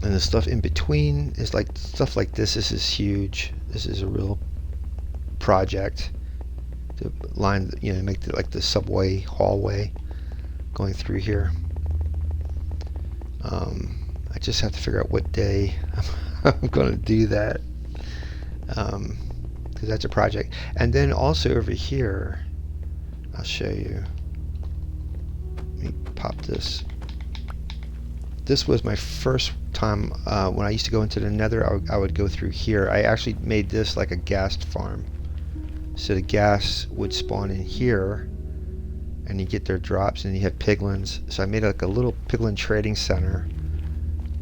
the stuff in between is like stuff like this. This is huge. This is a real project to line, make like the subway hallway going through here. I just have to figure out what day I'm going to do that, because that's a project. And then also over here, I'll show you. Let me pop this. This was my first time when I used to go into the Nether. I would go through here. I actually made this like a ghast farm, so the ghast would spawn in here, and you get their drops, and you have piglins. So I made like a little piglin trading center,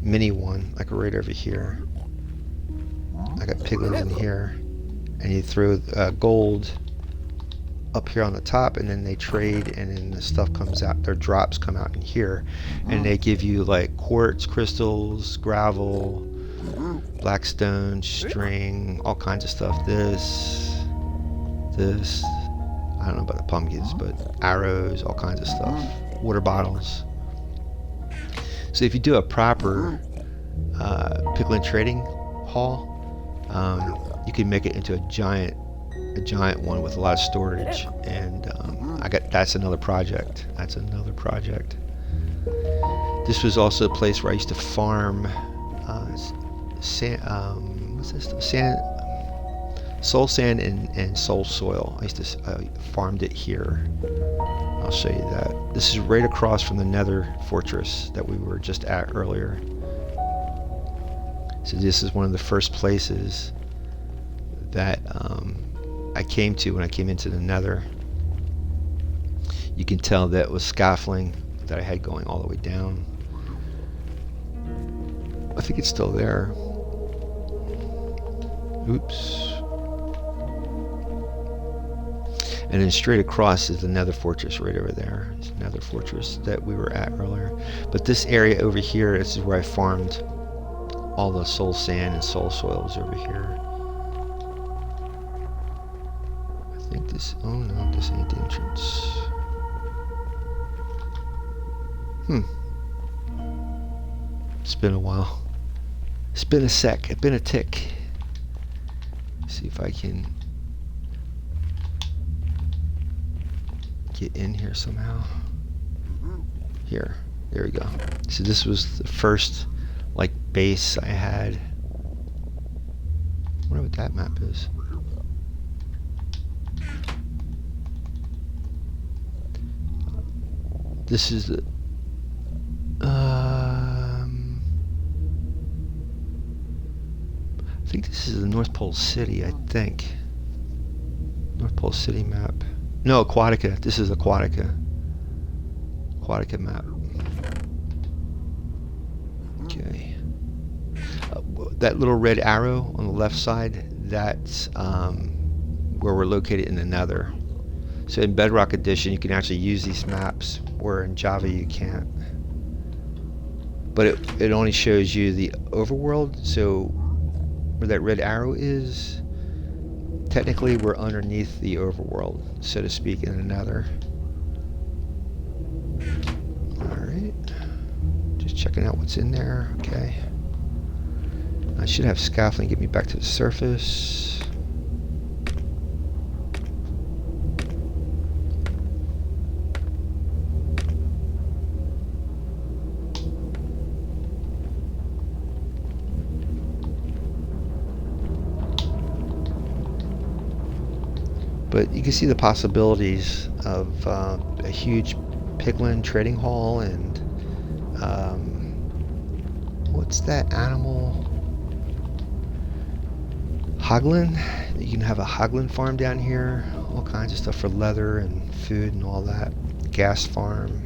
mini one, like right over here. I got piglins in here, and you throw gold up here on the top, and then they trade, and then the stuff comes out. Their drops come out in here, and they give you like quartz crystals, gravel, black stone, string, all kinds of stuff. This, I don't know about the pumpkins, but arrows, all kinds of stuff, water bottles. So if you do a proper piglin trading hall, you can make it into a giant one with a lot of storage. And that's another project. This was also a place where I used to farm soul sand and soul soil. I used to farmed it here. I'll show you that. This is right across from the Nether fortress that we were just at earlier. So this is one of the first places that I came to when I came into the Nether. You can tell that was scaffolding that I had going all the way down. I think it's still there. Oops. And then straight across is the Nether fortress right over there. It's the Nether fortress that we were at earlier. But this area over here, this is where I farmed all the soul sand and soul soils over here. I think this, oh no, this ain't the entrance. It's been a while. It's been a sec. It's been a tick. See if I can get in here somehow. Here, there we go. So this was the first like base I had. I wonder what that map is. This is the I think this is the North Pole City, I think. North Pole City map. No, Aquatica. This is Aquatica. Aquatica map. Okay. That little red arrow on the left side, that's where we're located in the Nether. So in Bedrock Edition, you can actually use these maps, where in Java you can't. But it only shows you the overworld, so where that red arrow is, technically we're underneath the overworld, so to speak, in the Nether. Alright. Just checking out what's in there. Okay. I should have scaffolding get me back to the surface. But you can see the possibilities of a huge piglin trading hall and what's that animal? Hoglin. You can have a Hoglin farm down here. All kinds of stuff for leather and food and all that. Gas farm.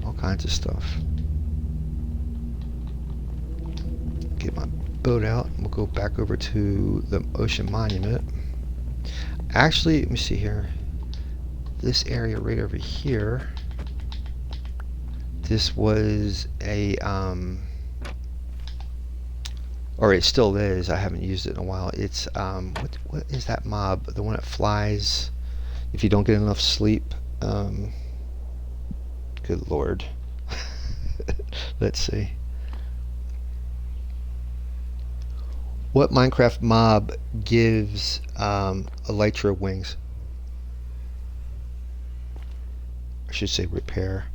All kinds of stuff. Get my boat out and we'll go back over to the Ocean Monument. Actually, let me see here. This area right over here, this was a or it still is, I haven't used it in a while. It's what is that mob, the one that flies if you don't get enough sleep? Good lord. Let's see. What Minecraft mob gives elytra wings? I should say repair.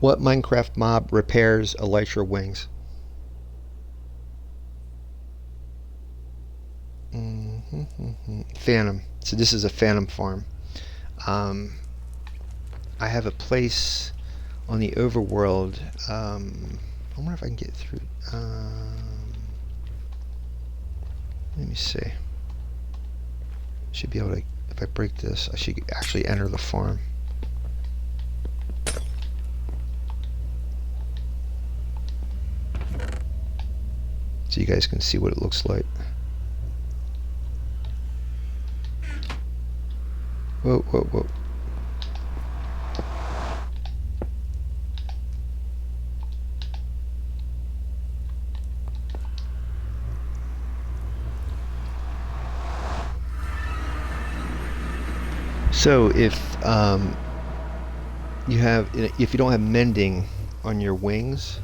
What Minecraft mob repairs elytra wings? Phantom. So this is a phantom farm. I have a place on the overworld. I wonder if I can get through. Let me see. Should be able to. If I break this, I should actually enter the farm. So you guys can see what it looks like. Whoa, whoa, whoa. So if you don't have mending on your wings,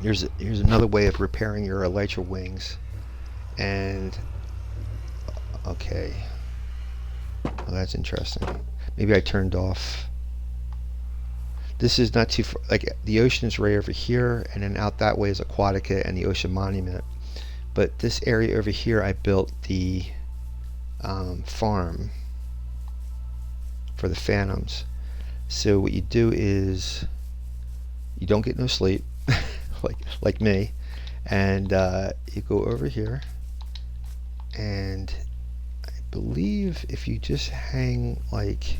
here's another way of repairing your elytra wings. And okay, well, that's interesting. Maybe I turned off. This is not too far. Like the ocean is right over here, and then out that way is Aquatica and the Ocean Monument. But this area over here, I built the farm for the phantoms. So what you do is you don't get no sleep like me, and you go over here, and I believe if you just hang, like,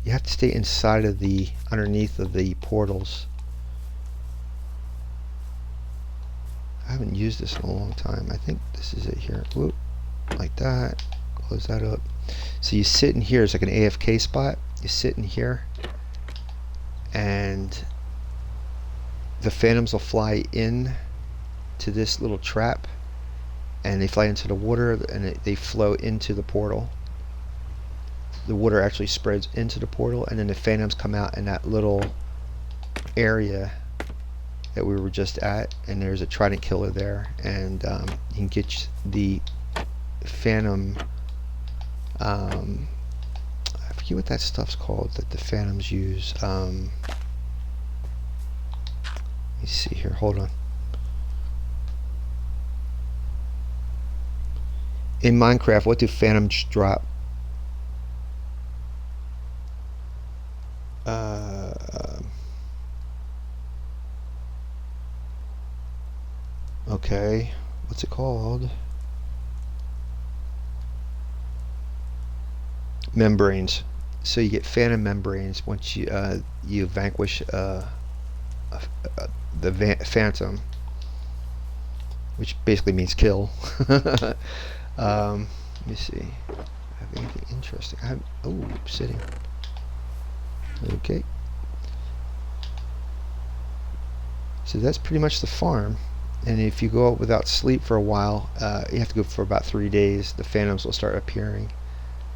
you have to stay inside of the underneath of the portals. I haven't used this in a long time. I think this is it here. Whoop, like that. Close that up. So you sit in here. It's like an AFK spot. You sit in here, and the phantoms will fly in to this little trap, and they fly into the water, and they flow into the portal. the water actually spreads into the portal, and then the phantoms come out in that little area that we were just at, and there's a trident killer there, and you can get the phantom, I forget what that stuff's called that the phantoms use. Let me see here, hold on. In Minecraft, what do phantoms drop? Okay, what's it called? Membranes. So you get phantom membranes once you vanquish the phantom, which basically means kill. Let me see. I have anything interesting? Oh, sitting. Okay. So that's pretty much the farm. And if you go out without sleep for a while, you have to go for about 3 days. The phantoms will start appearing,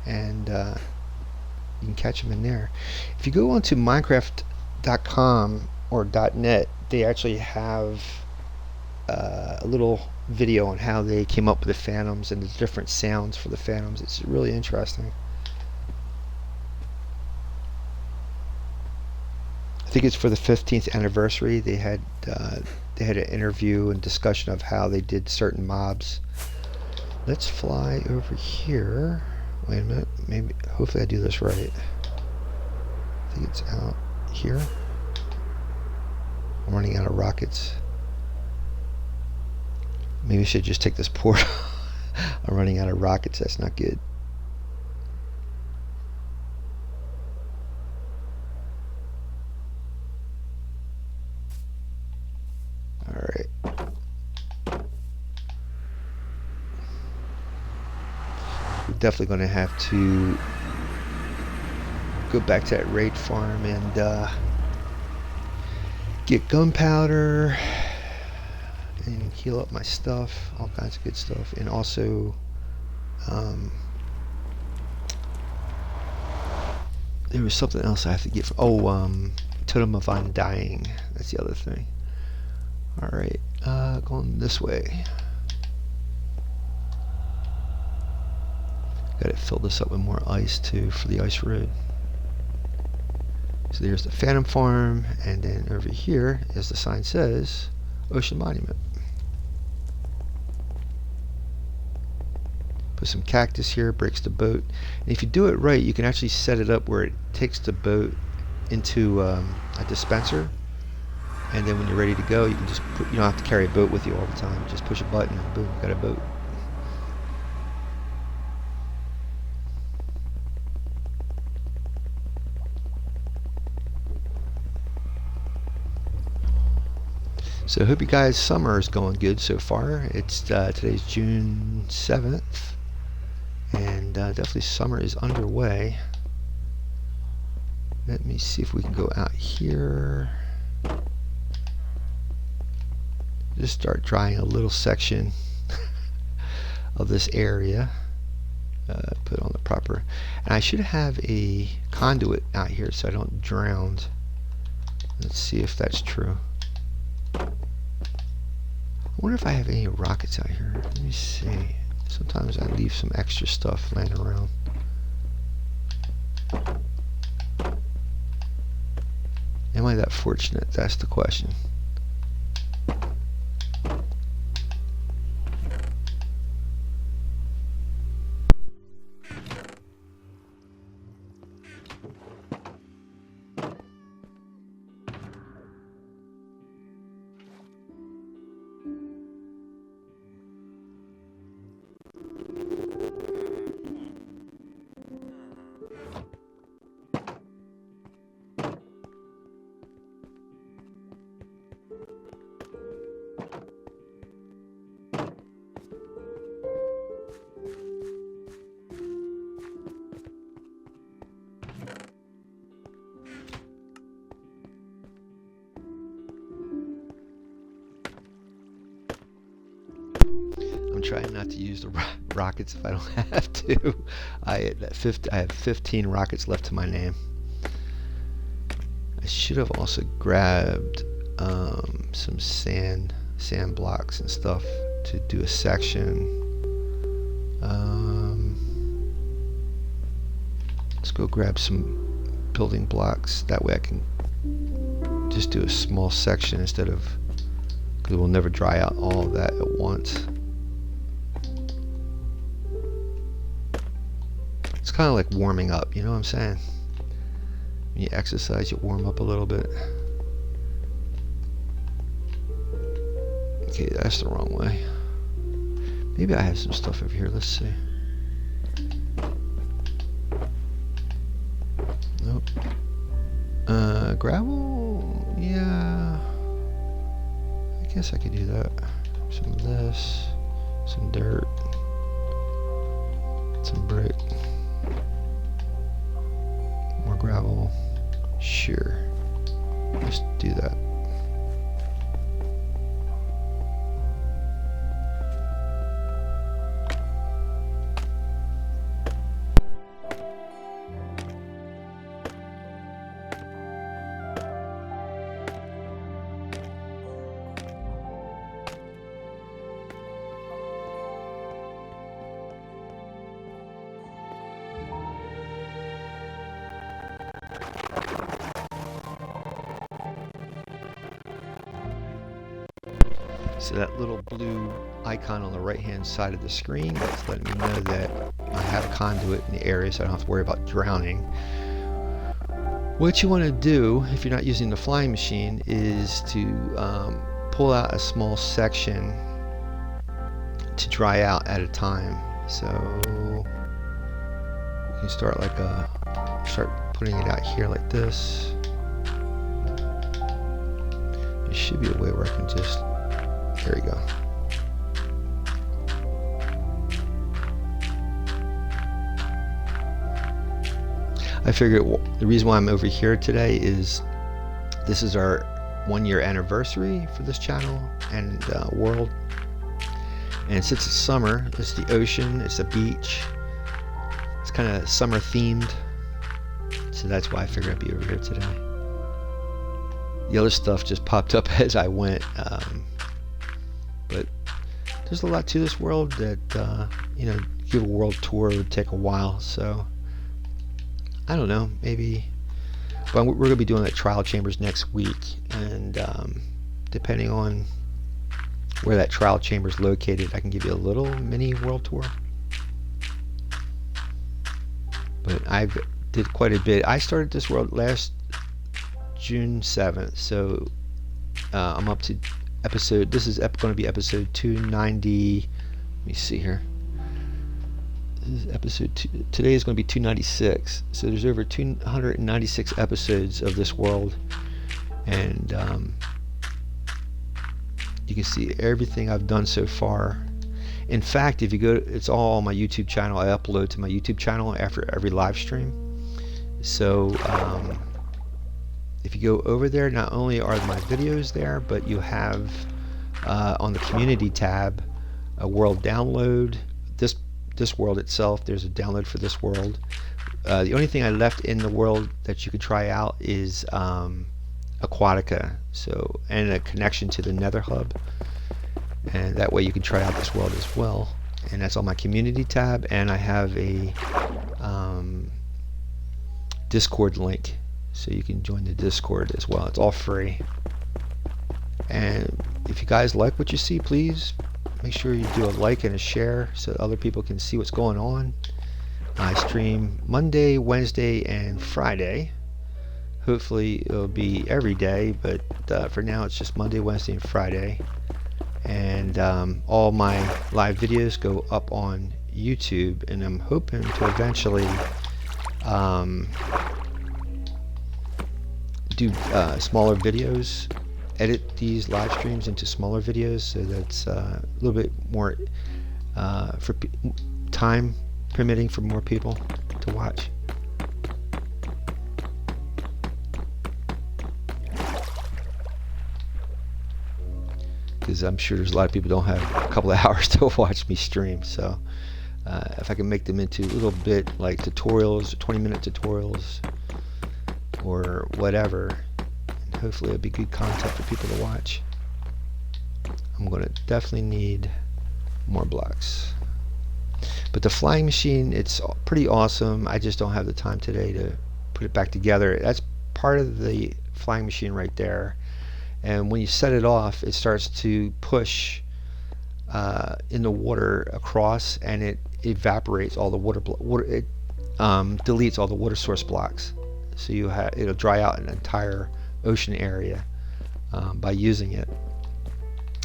and you can catch them in there. If you go onto Minecraft.com or .net, they actually have a little video on how they came up with the phantoms and the different sounds for the phantoms. It's really interesting. I think it's for the 15th anniversary. They had an interview and discussion of how they did certain mobs. Let's fly over here. Wait a minute. Maybe, hopefully I do this right. I think it's out here. I'm running out of rockets. Maybe I should just take this portal. I'm running out of rockets. That's not good. Alright. We're definitely going to have to go back to that raid farm and get gunpowder and heal up my stuff, all kinds of good stuff, and also there was something else I have to get. Totem of Undying. That's the other thing. All right, going this way. Got to fill this up with more ice too for the ice road. So there's the Phantom Farm, and then over here, as the sign says, Ocean Monument. Put some cactus here, breaks the boat. And if you do it right, you can actually set it up where it takes the boat into a dispenser. And then when you're ready to go, you can just put, you don't have to carry a boat with you all the time. Just push a button and boom, you got a boat. So I hope you guys' summer is going good so far. It's today's June 7th, and definitely summer is underway. Let me see if we can go out here. Just start drying a little section of this area. Put on the proper, and I should have a conduit out here so I don't drown. Let's see if that's true. I wonder if I have any rockets out here. Let me see. Sometimes I leave some extra stuff laying around. Am I that fortunate? That's the question. I'm trying not to use the rockets if I don't have to. I have 15 rockets left to my name. I should have also grabbed some sand blocks and stuff to do a section. Let's go grab some building blocks. That way I can just do a small section instead of, because we'll never dry out all of that at once. It's kind of like warming up, you know what I'm saying? When you exercise, you warm up a little bit. Okay, that's the wrong way. Maybe I have some stuff over here. Let's see. Nope. Gravel? Yeah. I guess I could do that. Some of this. Some dirt. Some brick. More gravel. Sure. Let's do that. So that little blue icon on the right hand side of the screen, that's letting me know that I have a conduit in the area so I don't have to worry about drowning. What you want to do if you're not using the flying machine is to pull out a small section to dry out at a time. So you can start putting it out here like this. There should be a way where I can just, there we go. I figured the reason why I'm over here today is this is our 1-year anniversary for this channel and world. And since it's summer, it's the ocean, it's the beach. It's kind of summer themed. So that's why I figured I'd be over here today. The other stuff just popped up as I went. But there's a lot to this world that, you know, give a world tour would take a while. So I don't know, maybe. Well, we're going to be doing the trial chambers next week, and depending on where that trial chamber is located, I can give you a little mini world tour. But I did quite a bit. I started this world last June 7th, so I'm up to episode. This is going to be episode 290. Let me see here. This is episode 2. Today is going to be 296. So there's over 296 episodes of this world, and you can see everything I've done so far. In fact, if you go, it's all on my YouTube channel. I upload to my YouTube channel after every live stream. So if you go over there, not only are my videos there, but you have on the community tab a world download. This world itself, there's a download for this world. The only thing I left in the world that you can try out is Aquatica, so, and a connection to the Nether Hub, and that way you can try out this world as well. And that's on my community tab, and I have a Discord link, so you can join the Discord as well. It's all free. And if you guys like what you see, please make sure you do a like and a share so that other people can see what's going on. I stream Monday, Wednesday, and Friday. Hopefully it'll be every day, but for now it's just Monday, Wednesday, and Friday. And all my live videos go up on YouTube, and I'm hoping to eventually do smaller videos, edit these live streams into smaller videos so that's a little bit more for time permitting for more people to watch. Because I'm sure there's a lot of people who don't have a couple of hours to watch me stream, so if I can make them into a little bit like tutorials, 20-minute tutorials or whatever, and hopefully it'll be good content for people to watch. I'm going to definitely need more blocks. But the flying machine, it's pretty awesome. I just don't have the time today to put it back together. That's part of the flying machine right there. And when you set it off, it starts to push in the water across, and it evaporates all the water. It deletes all the water source blocks. So it'll dry out an entire ocean area by using it.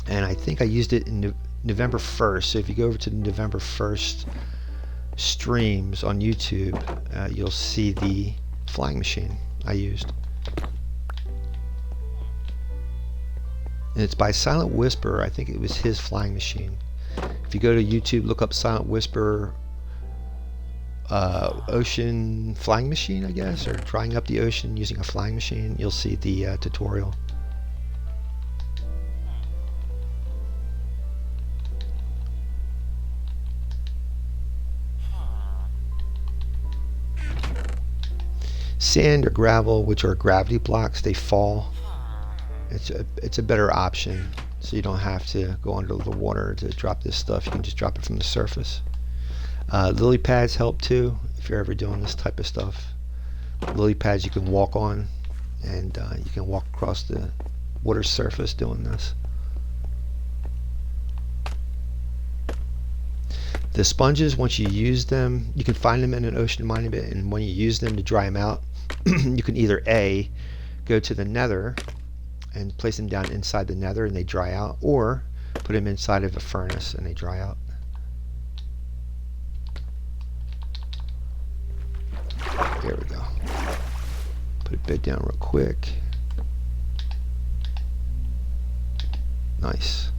And I think I used it in November 1st. So if you go over to the November 1st streams on YouTube, you'll see the flying machine I used. And it's by Silent Whisper. I think it was his flying machine. If you go to YouTube, look up Silent Whisper ocean flying machine, I guess, or drying up the ocean using a flying machine, you'll see the tutorial. Sand or gravel, which are gravity blocks, they fall. It's a better option, so you don't have to go under the water to drop this stuff. You can just drop it from the surface. Lily pads help too if you're ever doing this type of stuff. Lily pads you can walk on, and you can walk across the water surface doing this. The sponges, once you use them, you can find them in an ocean monument, and when you use them to dry them out, you can either A, go to the nether and place them down inside the nether and they dry out, or put them inside of a furnace and they dry out. There we go. Put a bed down real quick. Nice.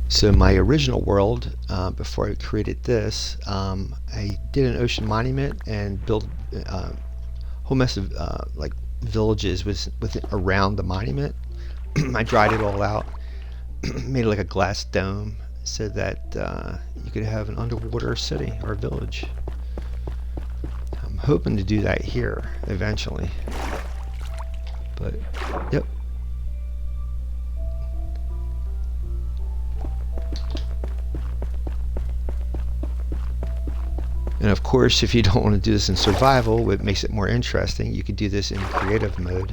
So my original world, before I created this, I did an ocean monument and built a whole mess of like villages around the monument. I dried it all out, made it like a glass dome so that you could have an underwater city or village. I'm hoping to do that here eventually. But, yep. And of course, if you don't want to do this in survival, what makes it more interesting, you could do this in creative mode.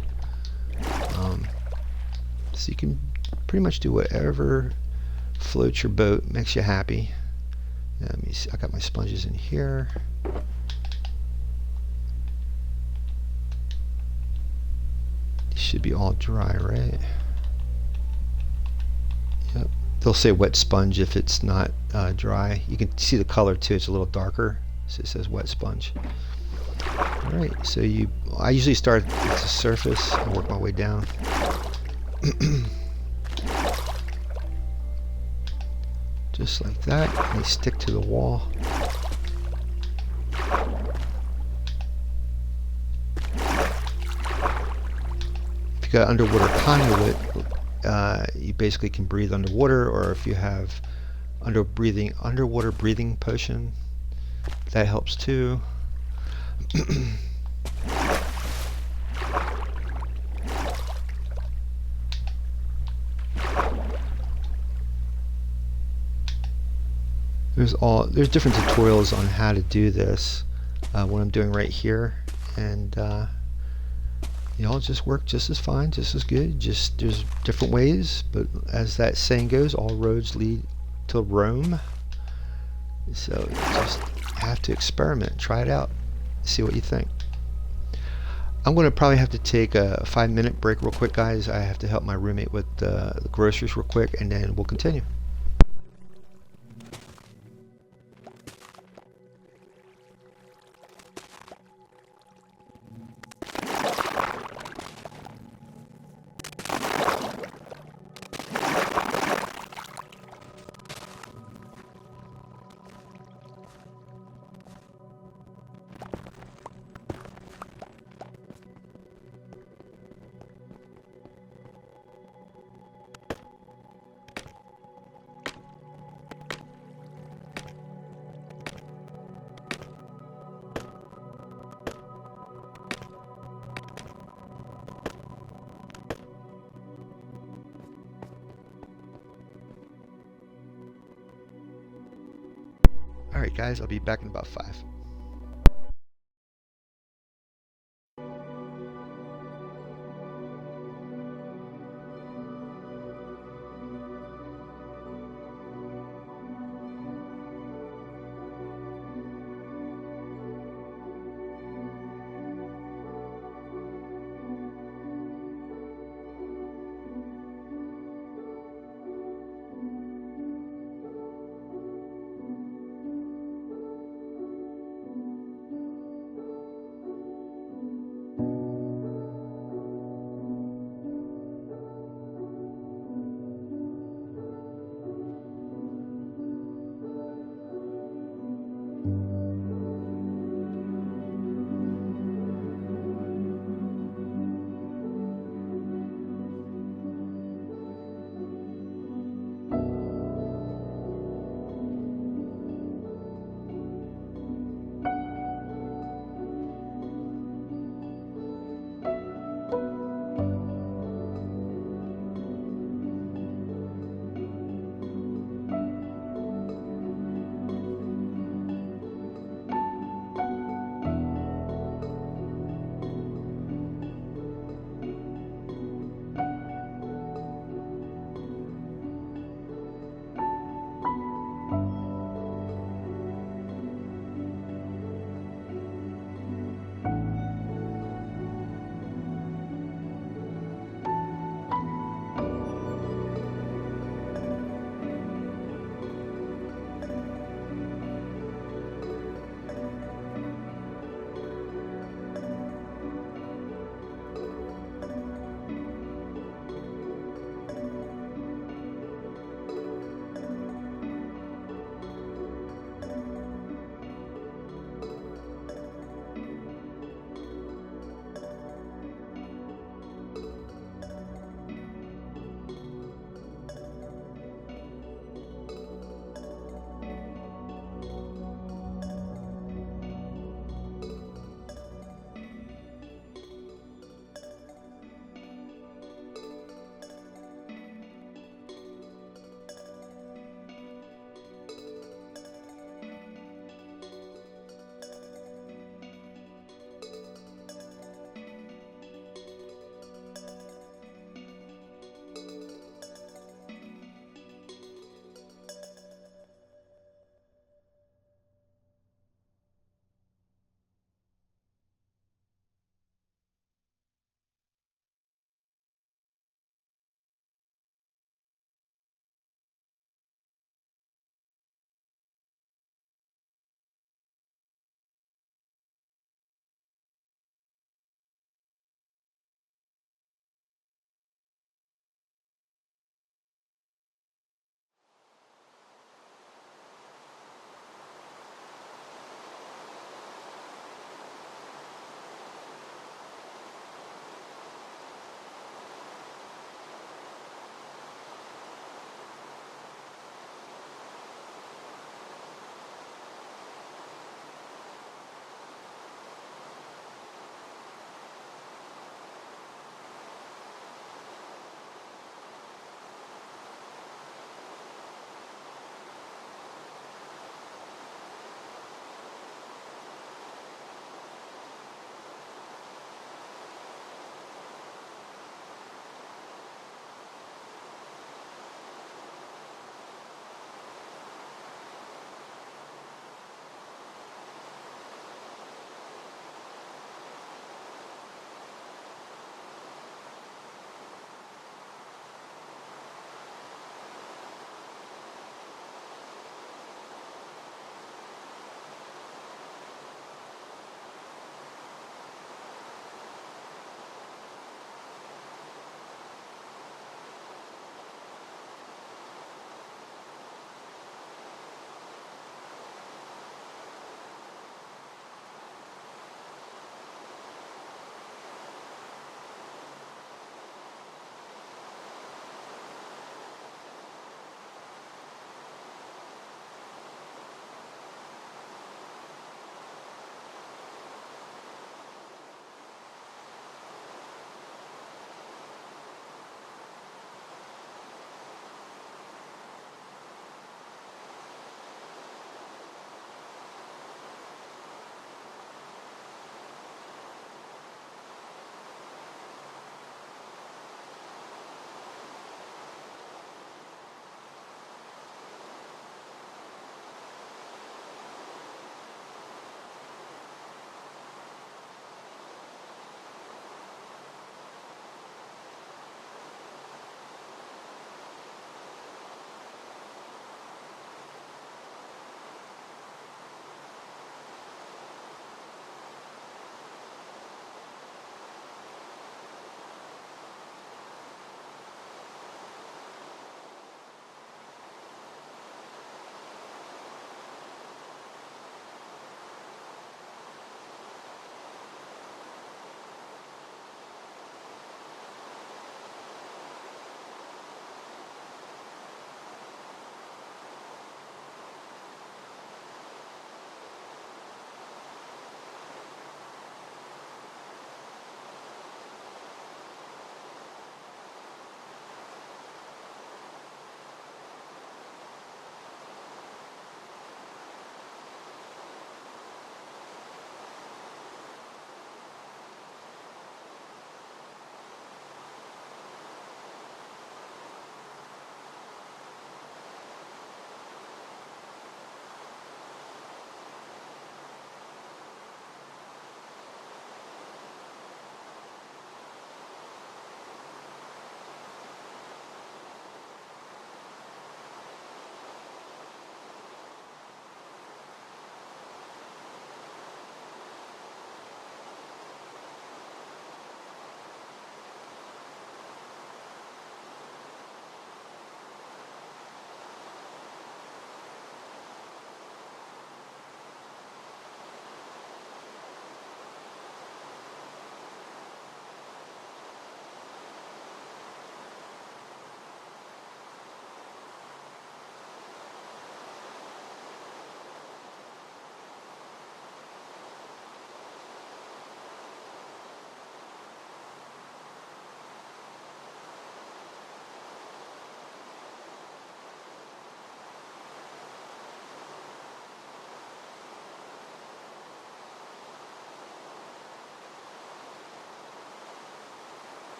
So you can pretty much do whatever floats your boat, makes you happy. Let me see, I got my sponges in here. These should be all dry, right? Yep. They'll say wet sponge if it's not dry. You can see the color too, it's a little darker. So it says wet sponge. Alright, so I usually start at the surface and work my way down. Just like that, and they stick to the wall. If you got underwater conduit, you basically can breathe underwater, or if you have underwater breathing potion, that helps too. There's different tutorials on how to do this. What I'm doing right here, and they all just work just as fine, just as good. Just there's different ways, but as that saying goes, all roads lead to Rome. So you just have to experiment, try it out, see what you think. I'm going to probably have to take a 5-minute break real quick, guys. I have to help my roommate with the groceries real quick, and then we'll continue. Alright guys, I'll be back in about 5.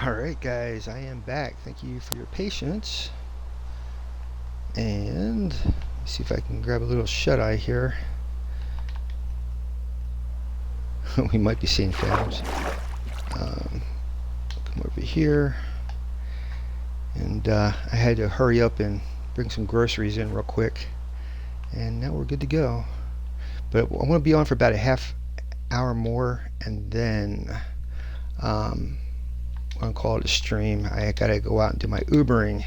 Alright, guys, I am back. Thank you for your patience. And let me see if I can grab a little shut-eye here. We might be seeing phantoms. Come over here. And I had to hurry up and bring some groceries in real quick. And now we're good to go. But I want to be on for about a half hour more, and then I'm going to call it a stream. I got to go out and do my Ubering.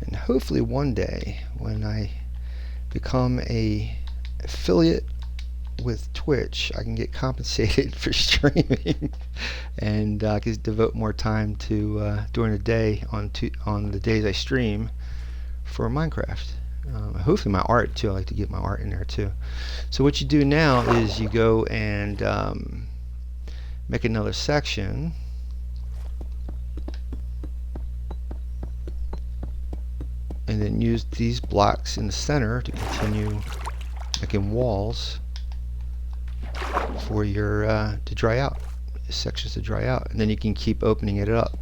And hopefully one day, when I become a affiliate with Twitch, I can get compensated for streaming, and I can devote more time to during the day on the days I stream for Minecraft. Hopefully my art too. I like to get my art in there too. So what you do now is you go and make another section. And then use these blocks in the center to continue making walls for your to dry out, sections to dry out, and then you can keep opening it up.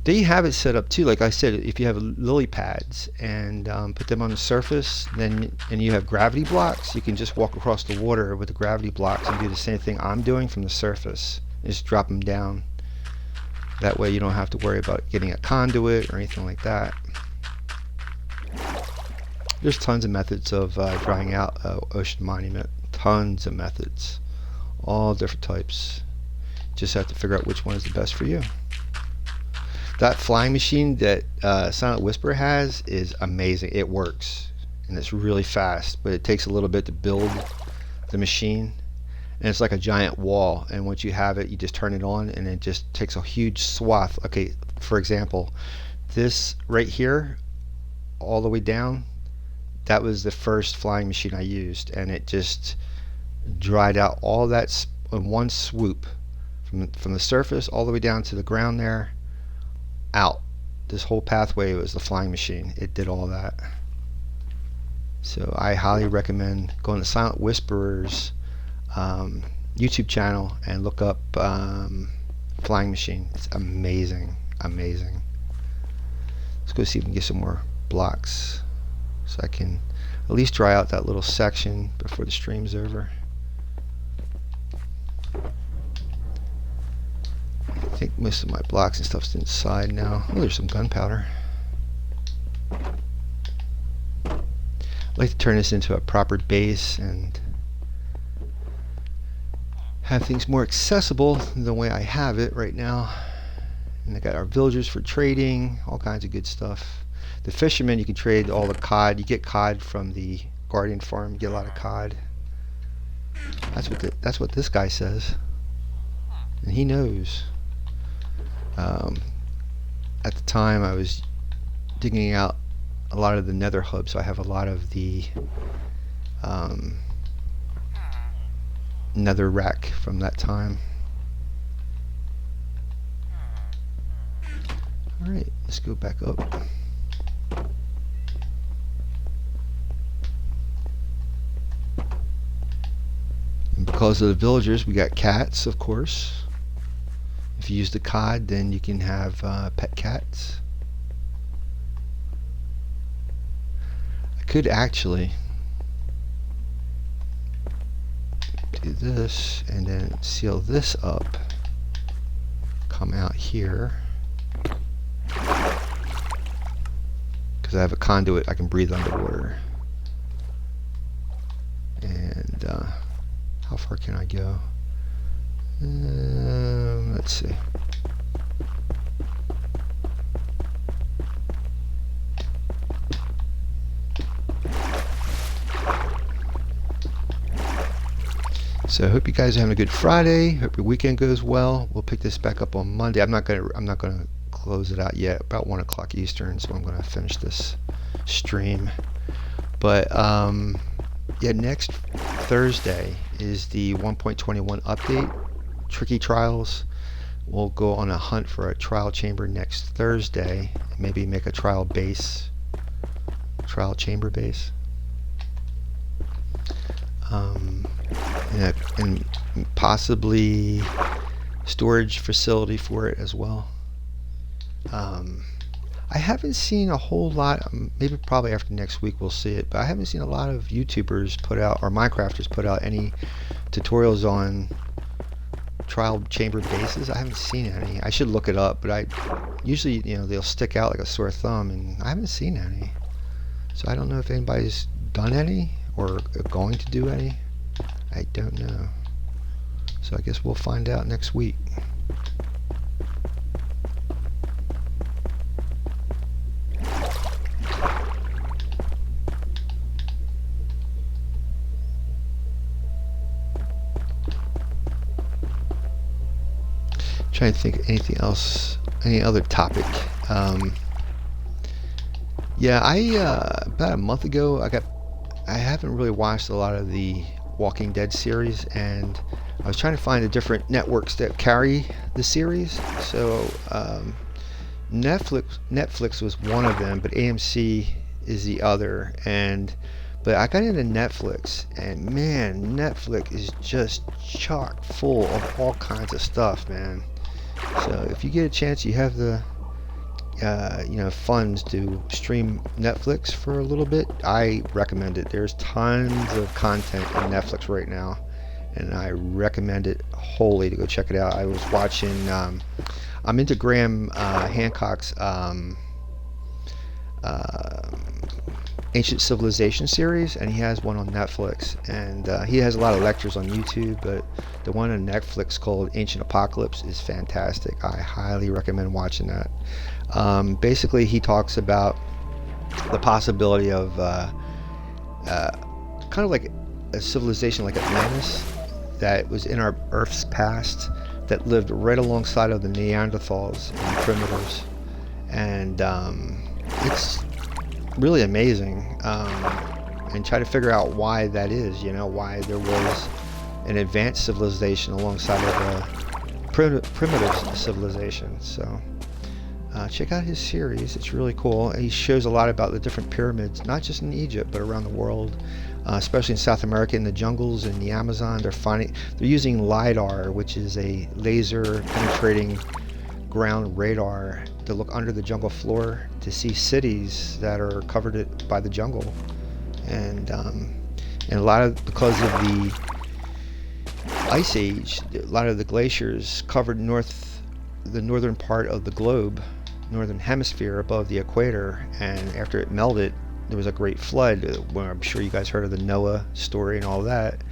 There you have it set up too. Like I said, if you have lily pads and put them on the surface, and you have gravity blocks, you can just walk across the water with the gravity blocks and do the same thing I'm doing from the surface. Just drop them down. That way you don't have to worry about getting a conduit or anything like that. There's tons of methods of drying out ocean monument. Tons of methods. All different types. Just have to figure out which one is the best for you. That flying machine that Silent Whisper has is amazing. It works. And it's really fast. But it takes a little bit to build the machine. And it's like a giant wall, and once you have it, you just turn it on and it just takes a huge swath. Okay, for example, this right here all the way down, that was the first flying machine I used, and it just dried out all that in one swoop from the surface all the way down to the ground there, out. This whole pathway was the flying machine. It did all that. So I highly recommend going to Silent Whisperer's YouTube channel and look up flying machine. It's amazing. Let's go see if we can get some more blocks so I can at least dry out that little section before the stream's over. I think most of my blocks and stuff's inside now. Oh, there's some gunpowder. I'd like to turn this into a proper base and have things more accessible than the way I have it right now. And I got our villagers for trading, all kinds of good stuff. The fishermen, you can trade all the cod. You get cod from the Guardian farm. You get a lot of cod. That's what this guy says, and he knows. At the time, I was digging out a lot of the nether hub, so I have a lot of the nether rack from that time. Alright, let's go back up. And because of the villagers, we got cats, of course. If you use the cod, then you can have pet cats. I could actually do this and then seal this up, come out here, because I have a conduit. I can breathe underwater. And how far can I go? Let's see. So I hope you guys are having a good Friday. Hope your weekend goes well. We'll pick this back up on Monday. I'm not gonna close it out yet. About 1 o'clock Eastern, so I'm gonna finish this stream. But yeah, next Thursday is the 1.21 update. Tricky Trials. We'll go on a hunt for a trial chamber next Thursday. Maybe make a trial chamber base. And possibly storage facility for it as well. I haven't seen a whole lot, maybe probably after next week we'll see it, but I haven't seen a lot of YouTubers put out, or Minecrafters put out any tutorials on trial chamber bases. I haven't seen any. I should look it up, but I usually, they'll stick out like a sore thumb, and I haven't seen any. So I don't know if anybody's done any or going to do any. I don't know. So I guess we'll find out next week. Trying to think of anything else, any other topic. Yeah, I about a month ago I haven't really watched a lot of the Walking Dead series, and I was trying to find the different networks that carry the series. So Netflix was one of them, but AMC is the other. And but I got into Netflix, and man, Netflix is just chock full of all kinds of stuff, man. So if you get a chance, you have the funds to stream Netflix for a little bit, I recommend it. There's tons of content on Netflix right now, and I recommend it wholly to go check it out. I was watching. I'm into Graham Hancock's uh, Ancient Civilization series, and he has one on Netflix. And he has a lot of lectures on YouTube, but the one on Netflix called Ancient Apocalypse is fantastic. I highly recommend watching that. Basically, he talks about the possibility of kind of like a civilization like Atlantis that was in our Earth's past that lived right alongside of the Neanderthals and primitives, and it's really amazing, and try to figure out why that is. Why there was an advanced civilization alongside of a primitive civilization. So check out his series. It's really cool. He shows a lot about the different pyramids, not just in Egypt, but around the world, especially in South America, in the jungles, in the Amazon. They're using LiDAR, which is a laser penetrating ground radar, to look under the jungle floor to see cities that are covered by the jungle. And a lot of, because of the ice age, a lot of the glaciers covered the northern part of the globe, northern hemisphere above the equator, and after it melted, there was a great flood, where I'm sure you guys heard of the Noah story and all that.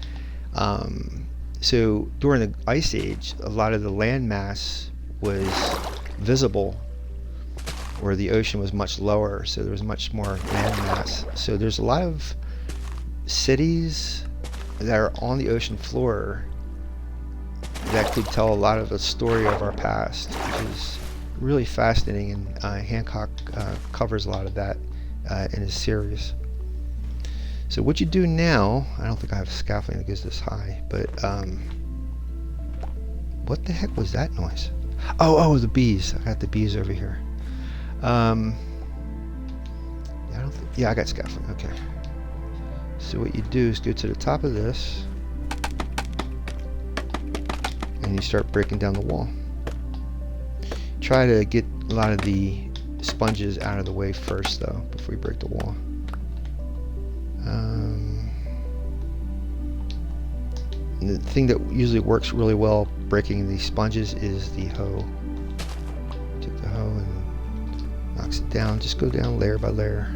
So during the ice age, a lot of the land mass was visible, where the ocean was much lower, so there was much more land mass. So there's a lot of cities that are on the ocean floor that could tell a lot of the story of our past, which is really fascinating, and Hancock covers a lot of that in his series. So what you do now, I don't think I have scaffolding that goes this high, but what the heck was that noise? Oh, the bees. I got the bees over here. Yeah, I got scaffolding. Okay. So what you do is go to the top of this, and you start breaking down the wall. Try to get a lot of the sponges out of the way first, though, before you break the wall. The thing that usually works really well breaking the sponges is the hoe. Take the hoe and knocks it down. Just go down layer by layer.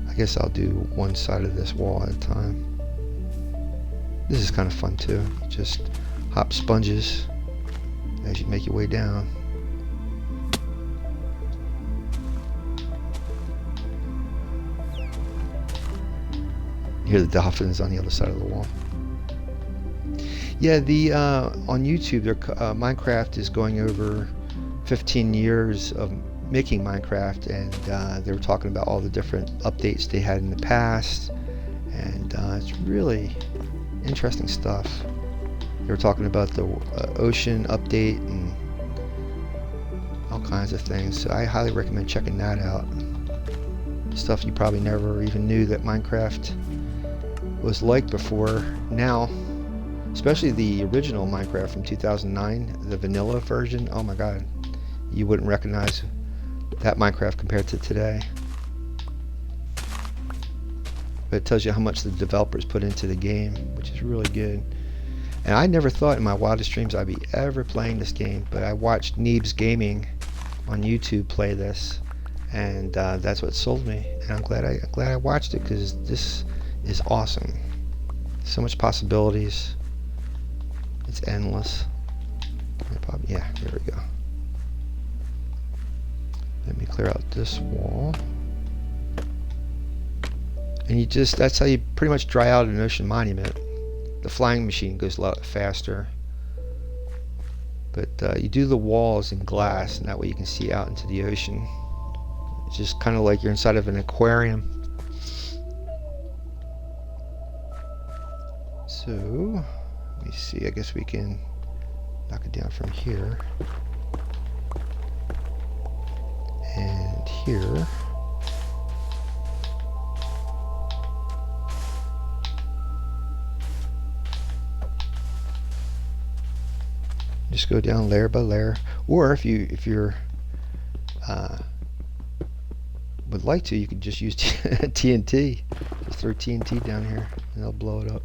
I guess I'll do one side of this wall at a time. This is kind of fun too. Just hop sponges as you make your way down. You hear the dolphins on the other side of the wall. Yeah, on YouTube, Minecraft is going over 15 years of making Minecraft, and they were talking about all the different updates they had in the past, and it's really interesting stuff. They were talking about the ocean update and all kinds of things, so I highly recommend checking that out. Stuff you probably never even knew that Minecraft was like before. Now, especially the original Minecraft from 2009, the vanilla version, oh my god, you wouldn't recognize that Minecraft compared to today. But it tells you how much the developers put into the game, which is really good. And I never thought in my wildest dreams I'd be ever playing this game, but I watched Neebs Gaming on YouTube play this, and that's what sold me. And I'm glad I watched it, because this is awesome. So much possibilities. It's endless. Yeah, there we go. Let me clear out this wall. And that's how you pretty much dry out an ocean monument. The flying machine goes a lot faster. But you do the walls in glass, and that way you can see out into the ocean. It's just kind of like you're inside of an aquarium. So, let me see. I guess we can knock it down from here. And here. Just go down layer by layer, or if you're would like to, you could just use TNT. Just throw TNT down here, and it'll blow it up.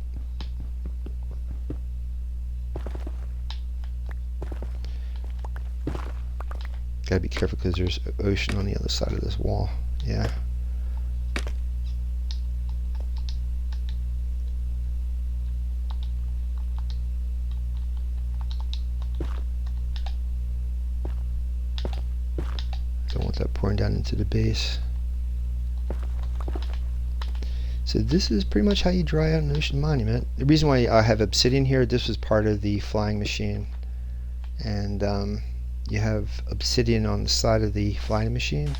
Gotta be careful because there's ocean on the other side of this wall. Yeah. Don't want that pouring down into the base. So this is pretty much how you dry out an ocean monument. The reason why I have obsidian here, this was part of the flying machine. And you have obsidian on the side of the flying machine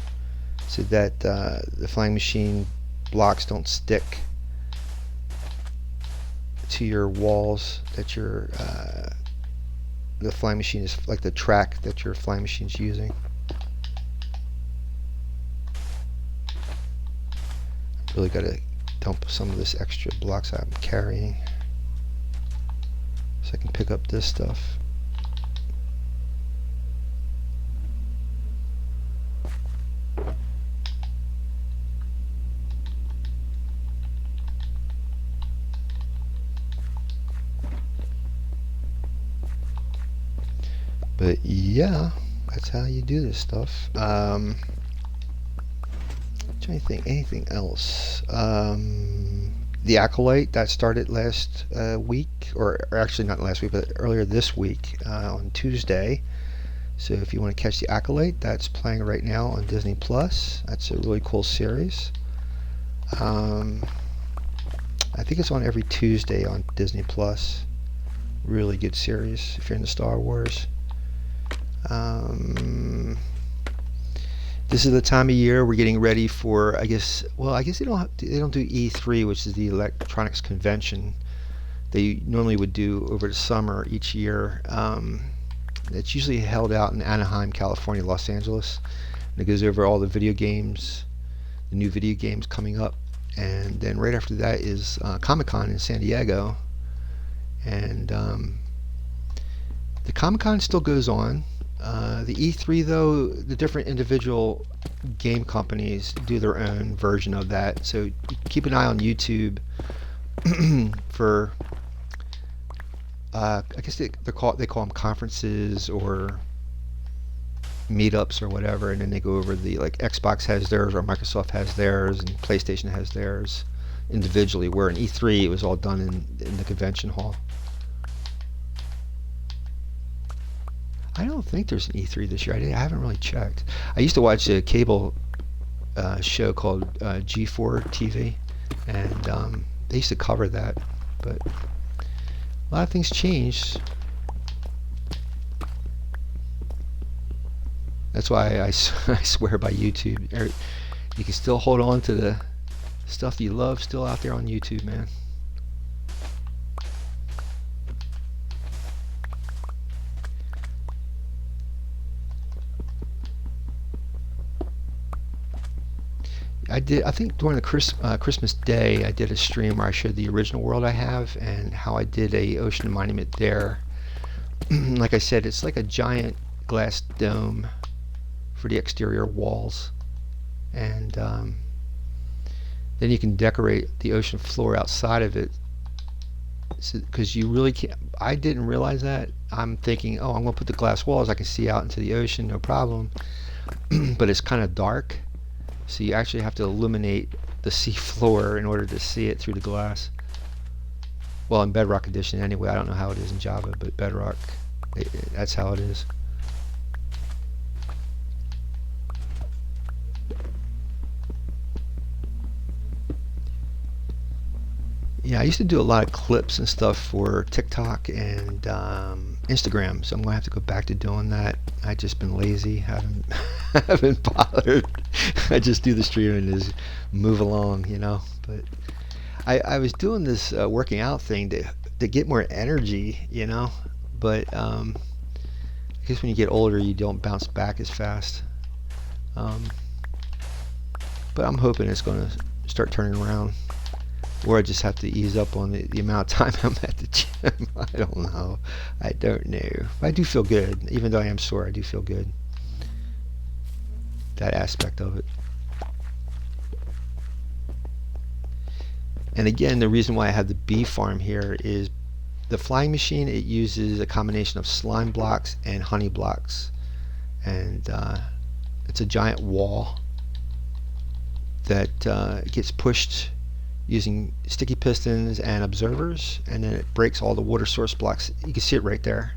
so that the flying machine blocks don't stick to your walls that your the flying machine is like the track that your flying machine is using. Really got to dump some of this extra blocks I'm carrying so I can pick up this stuff. But yeah, that's how you do this stuff. Anything else? The Acolyte, that started last week, or actually not last week, but earlier this week on Tuesday. So if you want to catch The Acolyte, that's playing right now on Disney Plus. That's a really cool series. I think it's on every Tuesday on Disney Plus. Really good series if you're into Star Wars. This is the time of year we're getting ready for, I guess they don't do E3, which is the electronics convention they normally would do over the summer each year. It's usually held out in Anaheim, California, Los Angeles. And it goes over all the video games, the new video games coming up. And then right after that is Comic-Con in San Diego. And the Comic-Con still goes on. The E3 though, the different individual game companies do their own version of that, so keep an eye on YouTube for I guess they call them conferences or meetups or whatever, and then they go over the, like, Xbox has theirs or Microsoft has theirs and PlayStation has theirs individually, where in E3 it was all done in the convention hall. I don't think there's an E3 this year. I haven't really checked. I used to watch a cable show called G4 TV, and they used to cover that. But a lot of things changed. That's why I swear by YouTube. You can still hold on to the stuff you love still out there on YouTube, man. I think during the Christmas Day, I did a stream where I showed the original world I have and how I did a ocean monument there. Like I said, it's like a giant glass dome for the exterior walls, and then you can decorate the ocean floor outside of it. Because you really can't. I didn't realize that. I'm thinking, oh, I'm going to put the glass walls. I can see out into the ocean, no problem. But it's kind of dark. So you actually have to illuminate the sea floor in order to see it through the glass. Well, in Bedrock Edition anyway. I don't know how it is in Java, but Bedrock, that's how it is. Yeah, I used to do a lot of clips and stuff for TikTok and Instagram, so I'm gonna have to go back to doing that. I just been lazy, haven't haven't bothered. I just do the stream and just move along, you know. But I was doing this working out thing to get more energy, you know. But I guess when you get older, you don't bounce back as fast. Um, but I'm hoping it's gonna start turning around. Or I just have to ease up on the amount of time I'm at the gym. I don't know. I don't know. I do feel good. Even though I am sore, I do feel good. That aspect of it. And again, the reason why I have the bee farm here is the flying machine. It uses a combination of slime blocks and honey blocks. And it's a giant wall that gets pushed using sticky pistons and observers, and then it breaks all the water source blocks. You can see it right there.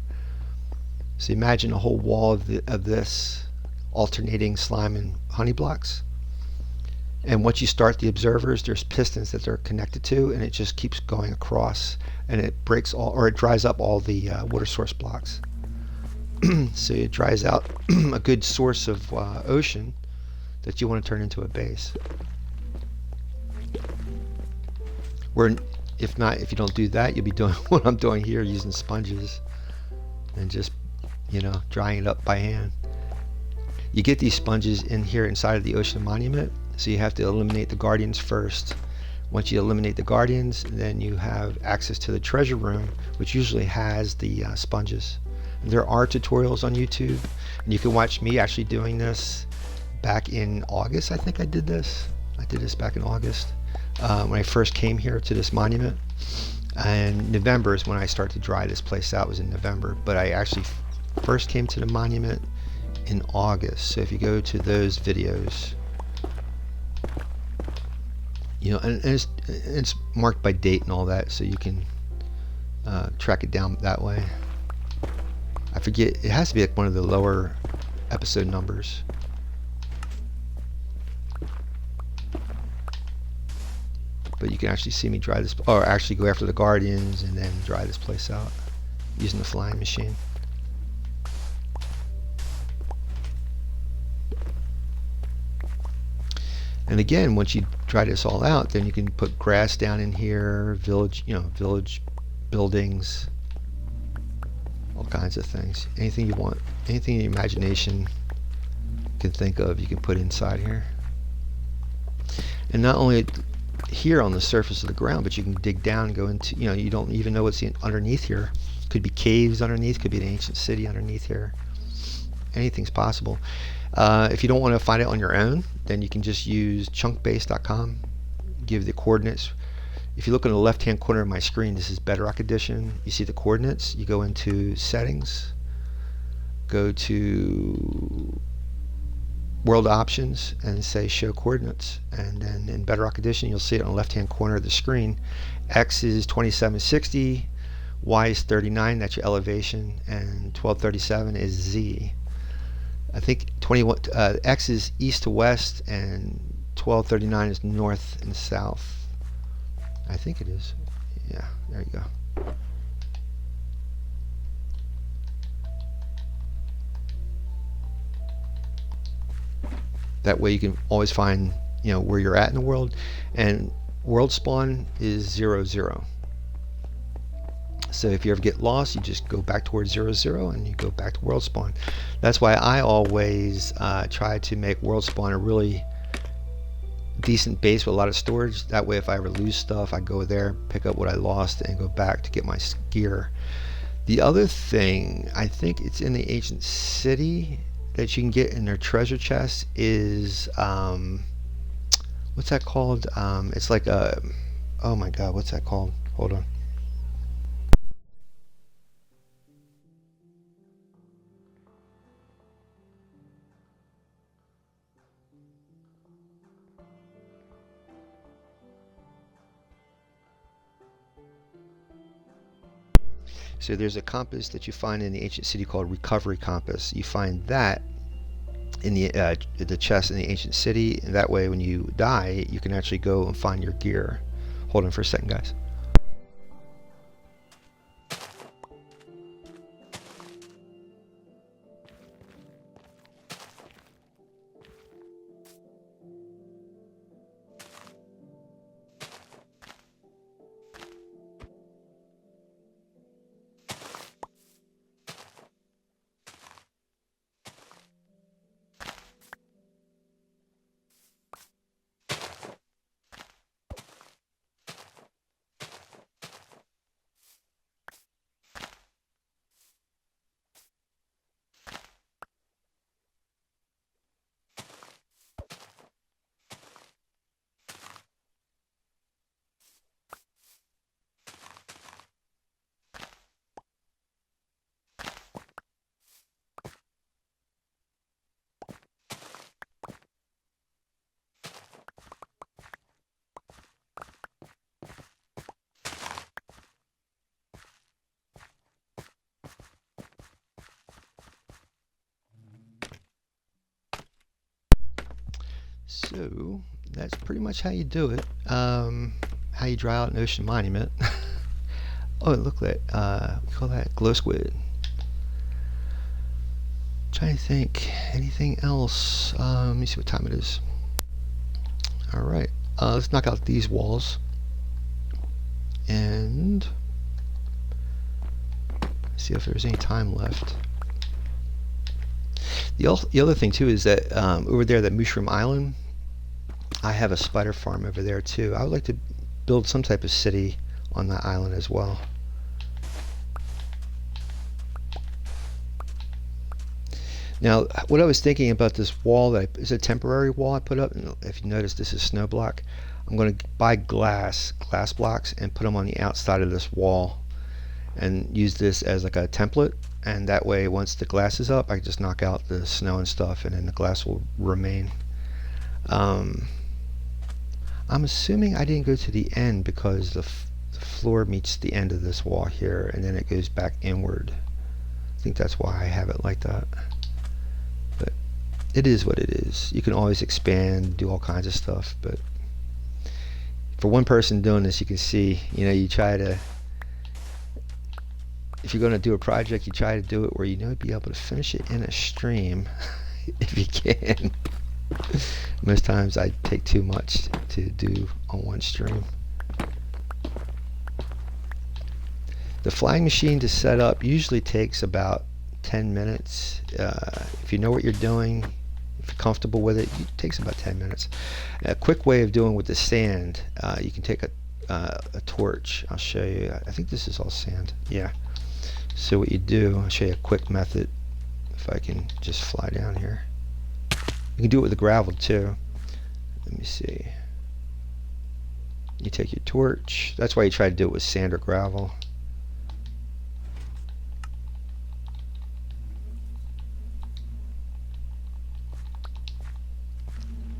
So imagine a whole wall of this alternating slime and honey blocks. And once you start the observers, there's pistons that they're connected to, and it just keeps going across, and it breaks all, or it dries up all the water source blocks. So it dries out a good source of ocean that you want to turn into a base. Where if you don't do that, you'll be doing what I'm doing here, using sponges and just, you know, drying it up by hand. You get these sponges in here inside of the ocean monument, so you have to eliminate the guardians first. Once you eliminate the guardians, then you have access to the treasure room, which usually has the sponges. And there are tutorials on YouTube, and you can watch me actually doing this back in August. I think I did this back in August. When I first came here to this monument, and November is when I started to dry this place out, was in November, but I actually first came to the monument in August. So if you go to those videos, you know, and it's marked by date and all that, so you can track it down that way. I forget, it has to be like one of the lower episode numbers. But you can actually see me dry this, or actually go after the guardians and then dry this place out using the flying machine. And again, once you dry this all out, then you can put grass down in here, village buildings, all kinds of things. Anything you want, anything your imagination can think of, you can put inside here. And not only here on the surface of the ground, but you can dig down and go into, you know, you don't even know what's underneath here. Could be caves underneath, could be an ancient city underneath here. Anything's possible. If you don't want to find it on your own, then you can just use chunkbase.com, give the coordinates. If you look in the left hand corner of my screen, this is Bedrock Edition. You see the coordinates. You go into settings, go to world options, and say show coordinates, and then in Bedrock Edition you'll see it on the left hand corner of the screen. X is 2760, Y is 39, that's your elevation, and 1237 is Z. I think X is east to west, and 1239 is north and south. I think it is. Yeah, there you go. That way you can always find, you know, where you're at in the world. And world spawn is 0, 0. So if you ever get lost, you just go back towards 0, 0 and you go back to world spawn. That's why I always try to make world spawn a really decent base with a lot of storage. That way if I ever lose stuff, I go there, pick up what I lost, and go back to get my gear. The other thing, I think it's in the ancient city, that you can get in their treasure chest is what's that called? It's like a, oh my god, what's that called? Hold on. So there's a compass that you find in the ancient city called Recovery Compass. You find that in the chest in the ancient city, and that way when you die, you can actually go and find your gear. Hold on for a second, guys. So that's pretty much how you do it. How you dry out an ocean monument. Oh, look at that. We call that glow squid. Trying to think anything else. Let me see what time it is. All right. Let's knock out these walls. And see if there's any time left. The other thing too is that over there, that Mushroom Island, I have a spider farm over there too. I would like to build some type of city on that island as well. Now, what I was thinking about this wall that is a temporary wall I put up, and if you notice, this is snow block. I'm going to buy glass blocks and put them on the outside of this wall and use this as like a template, and that way once the glass is up I can just knock out the snow and stuff and then the glass will remain. I'm assuming I didn't go to the end because the floor meets the end of this wall here and then it goes back inward. I think that's why I have it like that, but it is what it is. You can always expand, do all kinds of stuff, but for one person doing this, you can see, you try to, if you're going to do a project, you try to do it where be able to finish it in a stream if you can. Most times I take too much to do on one stream. The flying machine to set up usually takes about 10 minutes. If you know what you're doing, if you're comfortable with it, it takes about 10 minutes. A quick way of doing with the sand, you can take a torch. I'll show you. I think this is all sand. Yeah. So what you do, I'll show you a quick method. If I can just fly down here. You can do it with the gravel too. Let me see. You take your torch. That's why you try to do it with sand or gravel.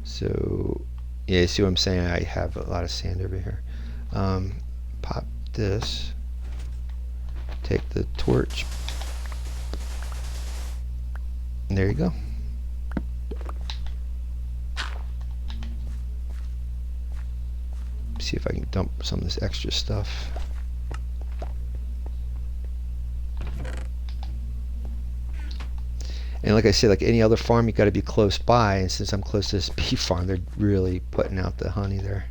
So, yeah, see what I'm saying? I have a lot of sand over here. Pop this. Take the torch. And there you go. See if I can dump some of this extra stuff. And like I said, like any other farm, you got to be close by. And since I'm close to this bee farm, they're really putting out the honey there.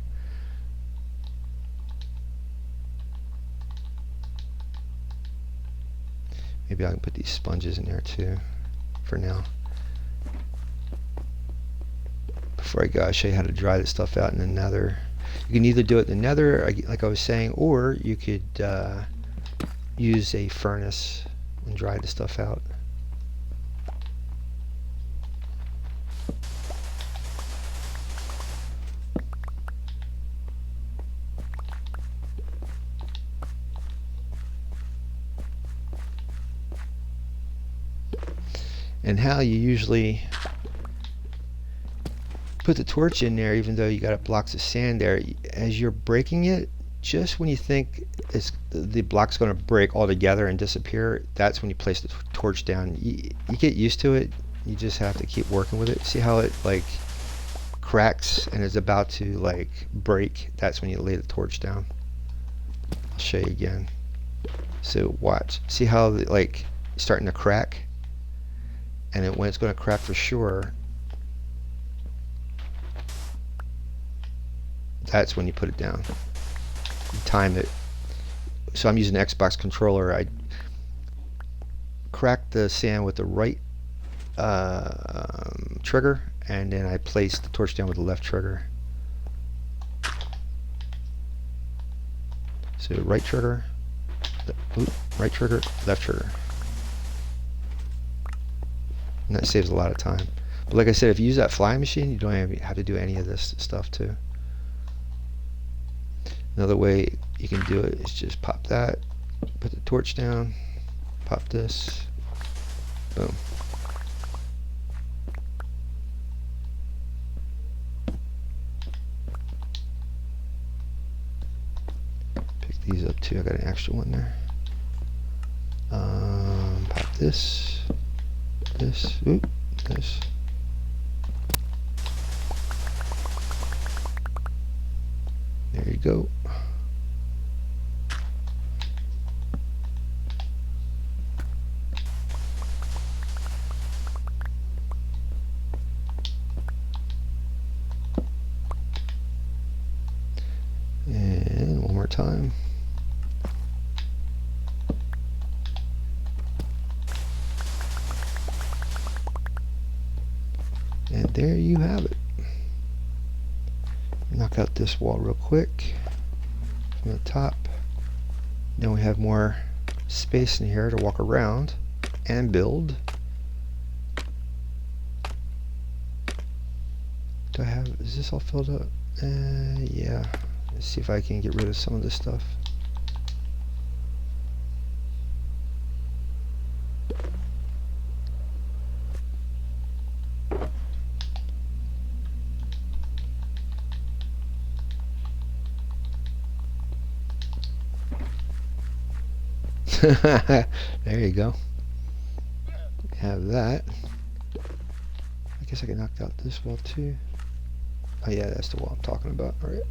Maybe I can put these sponges in there too for now. Before I go, I'll show you how to dry this stuff out in the nether. You can either do it in the nether, like I was saying, or you could use a furnace and dry the stuff out. And how you usually put the torch in there, even though you got blocks of sand there, as you're breaking it, just when you think the block's going to break altogether and disappear, that's when you place the torch down. You get used to it. You just have to keep working with it. See how it like cracks and is about to like break? That's when you lay the torch down. I'll show you again. So watch. See how like starting to crack? And when it's going to crack for sure, that's when you put it down. You time it. So I'm using an Xbox controller. I crack the sand with the right trigger, and then I place the torch down with the left trigger. So right trigger, right trigger, left trigger. And that saves a lot of time. But like I said, if you use that flying machine, you don't have to do any of this stuff too. Another way you can do it is just pop that, put the torch down, pop this, boom. Pick these up too, I got an extra one there. Pop this. This, this. go. And one more time. And there you have it. Knock out this wall real quick from the top. Then we have more space in here to walk around and build. Do I have, is this all filled up? Yeah. Let's see if I can get rid of some of this stuff. There you go. Have that. I guess I can knock out this wall too. Oh yeah, that's the wall I'm talking about. All right.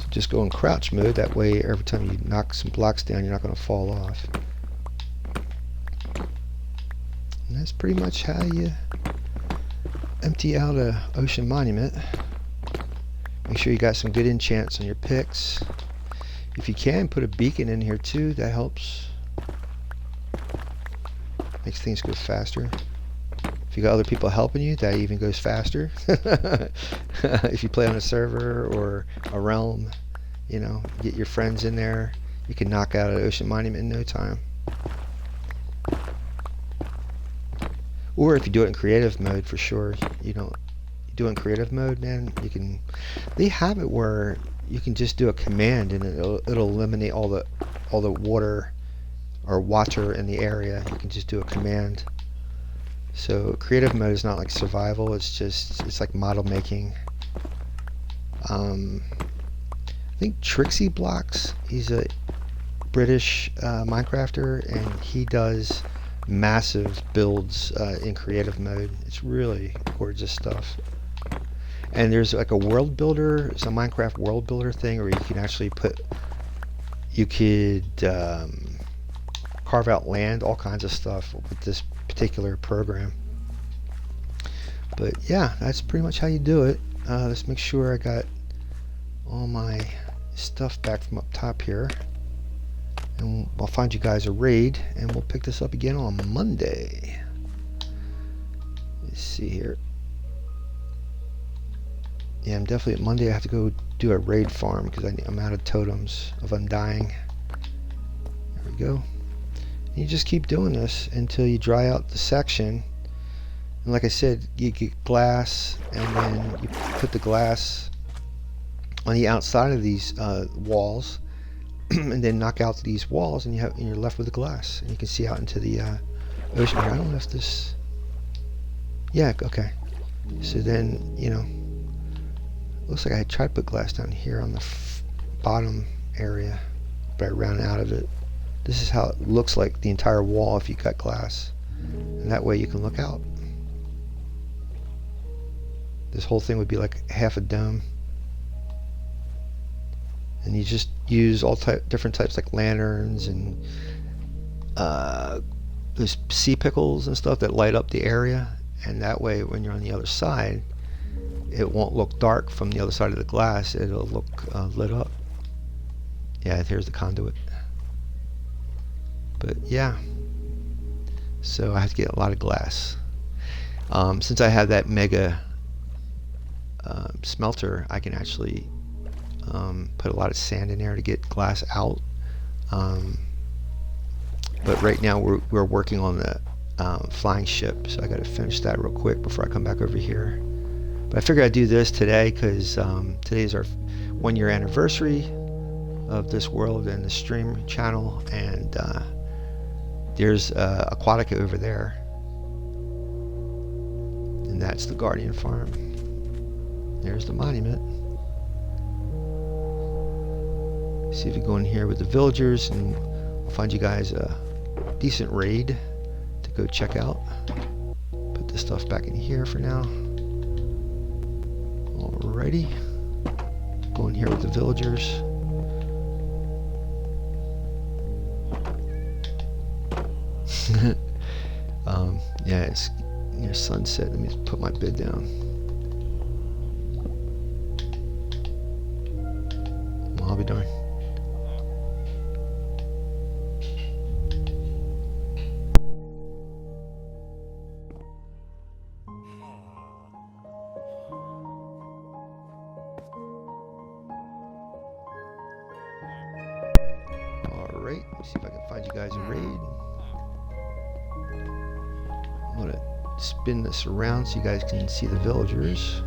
Just go in crouch mode, that way every time you knock some blocks down you're not going to fall off. And that's pretty much how you empty out a ocean monument. Make sure you got some good enchants on your picks. If you can, put a beacon in here too, that helps. Makes things go faster. If you got other people helping you, that even goes faster. If you play on a server or a realm, you know, get your friends in there, you can knock out an ocean monument in no time. Or if you do it in creative mode, for sure, you do it in creative mode, man, you can, they have it where you can just do a command and it'll eliminate all the water or water in the area. You can just do a command. So creative mode is not like survival, it's like model making. I think Trixie Blocks, he's a British Minecrafter, and he does massive builds in creative mode. It's really gorgeous stuff. And there's like a world builder, it's a Minecraft world builder thing where you can actually carve out land, all kinds of stuff with this particular program. But yeah, that's pretty much how you do it. Let's make sure I got all my stuff back from up top here, and I'll find you guys a raid and we'll pick this up again on Monday. Let's see here. Yeah, I'm definitely at Monday. I have to go do a raid farm because I'm out of totems of undying. There we go. You just keep doing this until you dry out the section, and like I said, you get glass, and then you put the glass on the outside of these walls, and then knock out these walls, and you're left with the glass, and you can see out into the ocean here. I don't know if this, yeah, okay. So then, you know, looks like I tried to put glass down here on the bottom area, but I ran out of it. This is how it looks like the entire wall if you cut glass, and that way you can look out. This whole thing would be like half a dome, and you just use all different types like lanterns and there's sea pickles and stuff that light up the area, and that way when you're on the other side it won't look dark from the other side of the glass, it'll look lit up. Yeah, here's the conduit. But yeah, so I have to get a lot of glass. Since I have that mega smelter, I can actually put a lot of sand in there to get glass out. But right now we're working on the flying ship, so I got to finish that real quick before I come back over here. But I figured I'd do this today because today is our 1-year anniversary of this world and the stream channel, and there's Aquatica over there, and And that's the Guardian Farm. There's the monument. See if we go in here with the villagers, and we'll find you guys a decent raid to go check out. Put this stuff back in here for now. Alrighty. Go in here with the villagers. Yeah, it's near sunset. Let me just put my bid down. Well, I'll be darned. Alright, let's see if I can find you guys a raid. I'm gonna spin this around so you guys can see the villagers.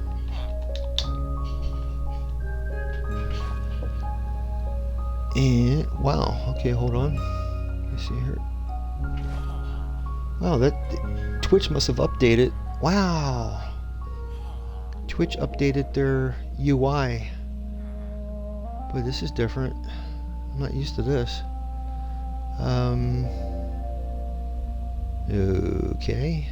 And wow, okay, hold on. Let me see here. Wow, that Twitch must have updated. Wow, Twitch updated their UI. Boy, this is different. I'm not used to this. Okay.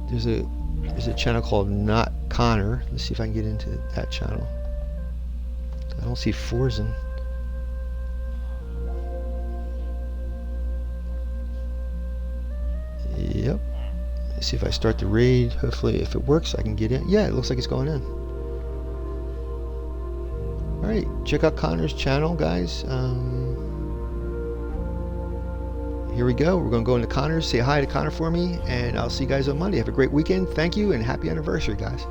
There's a channel called Not Connor. Let's see if I can get into that channel. I don't see Forzen. Yep. Let's see if I start the raid. Hopefully, if it works, I can get in. Yeah, it looks like it's going in. Alright, check out Connor's channel, guys. Here we go. We're going to go into Connor's. Say hi to Connor for me, and I'll see you guys on Monday. Have a great weekend. Thank you, and happy anniversary, guys.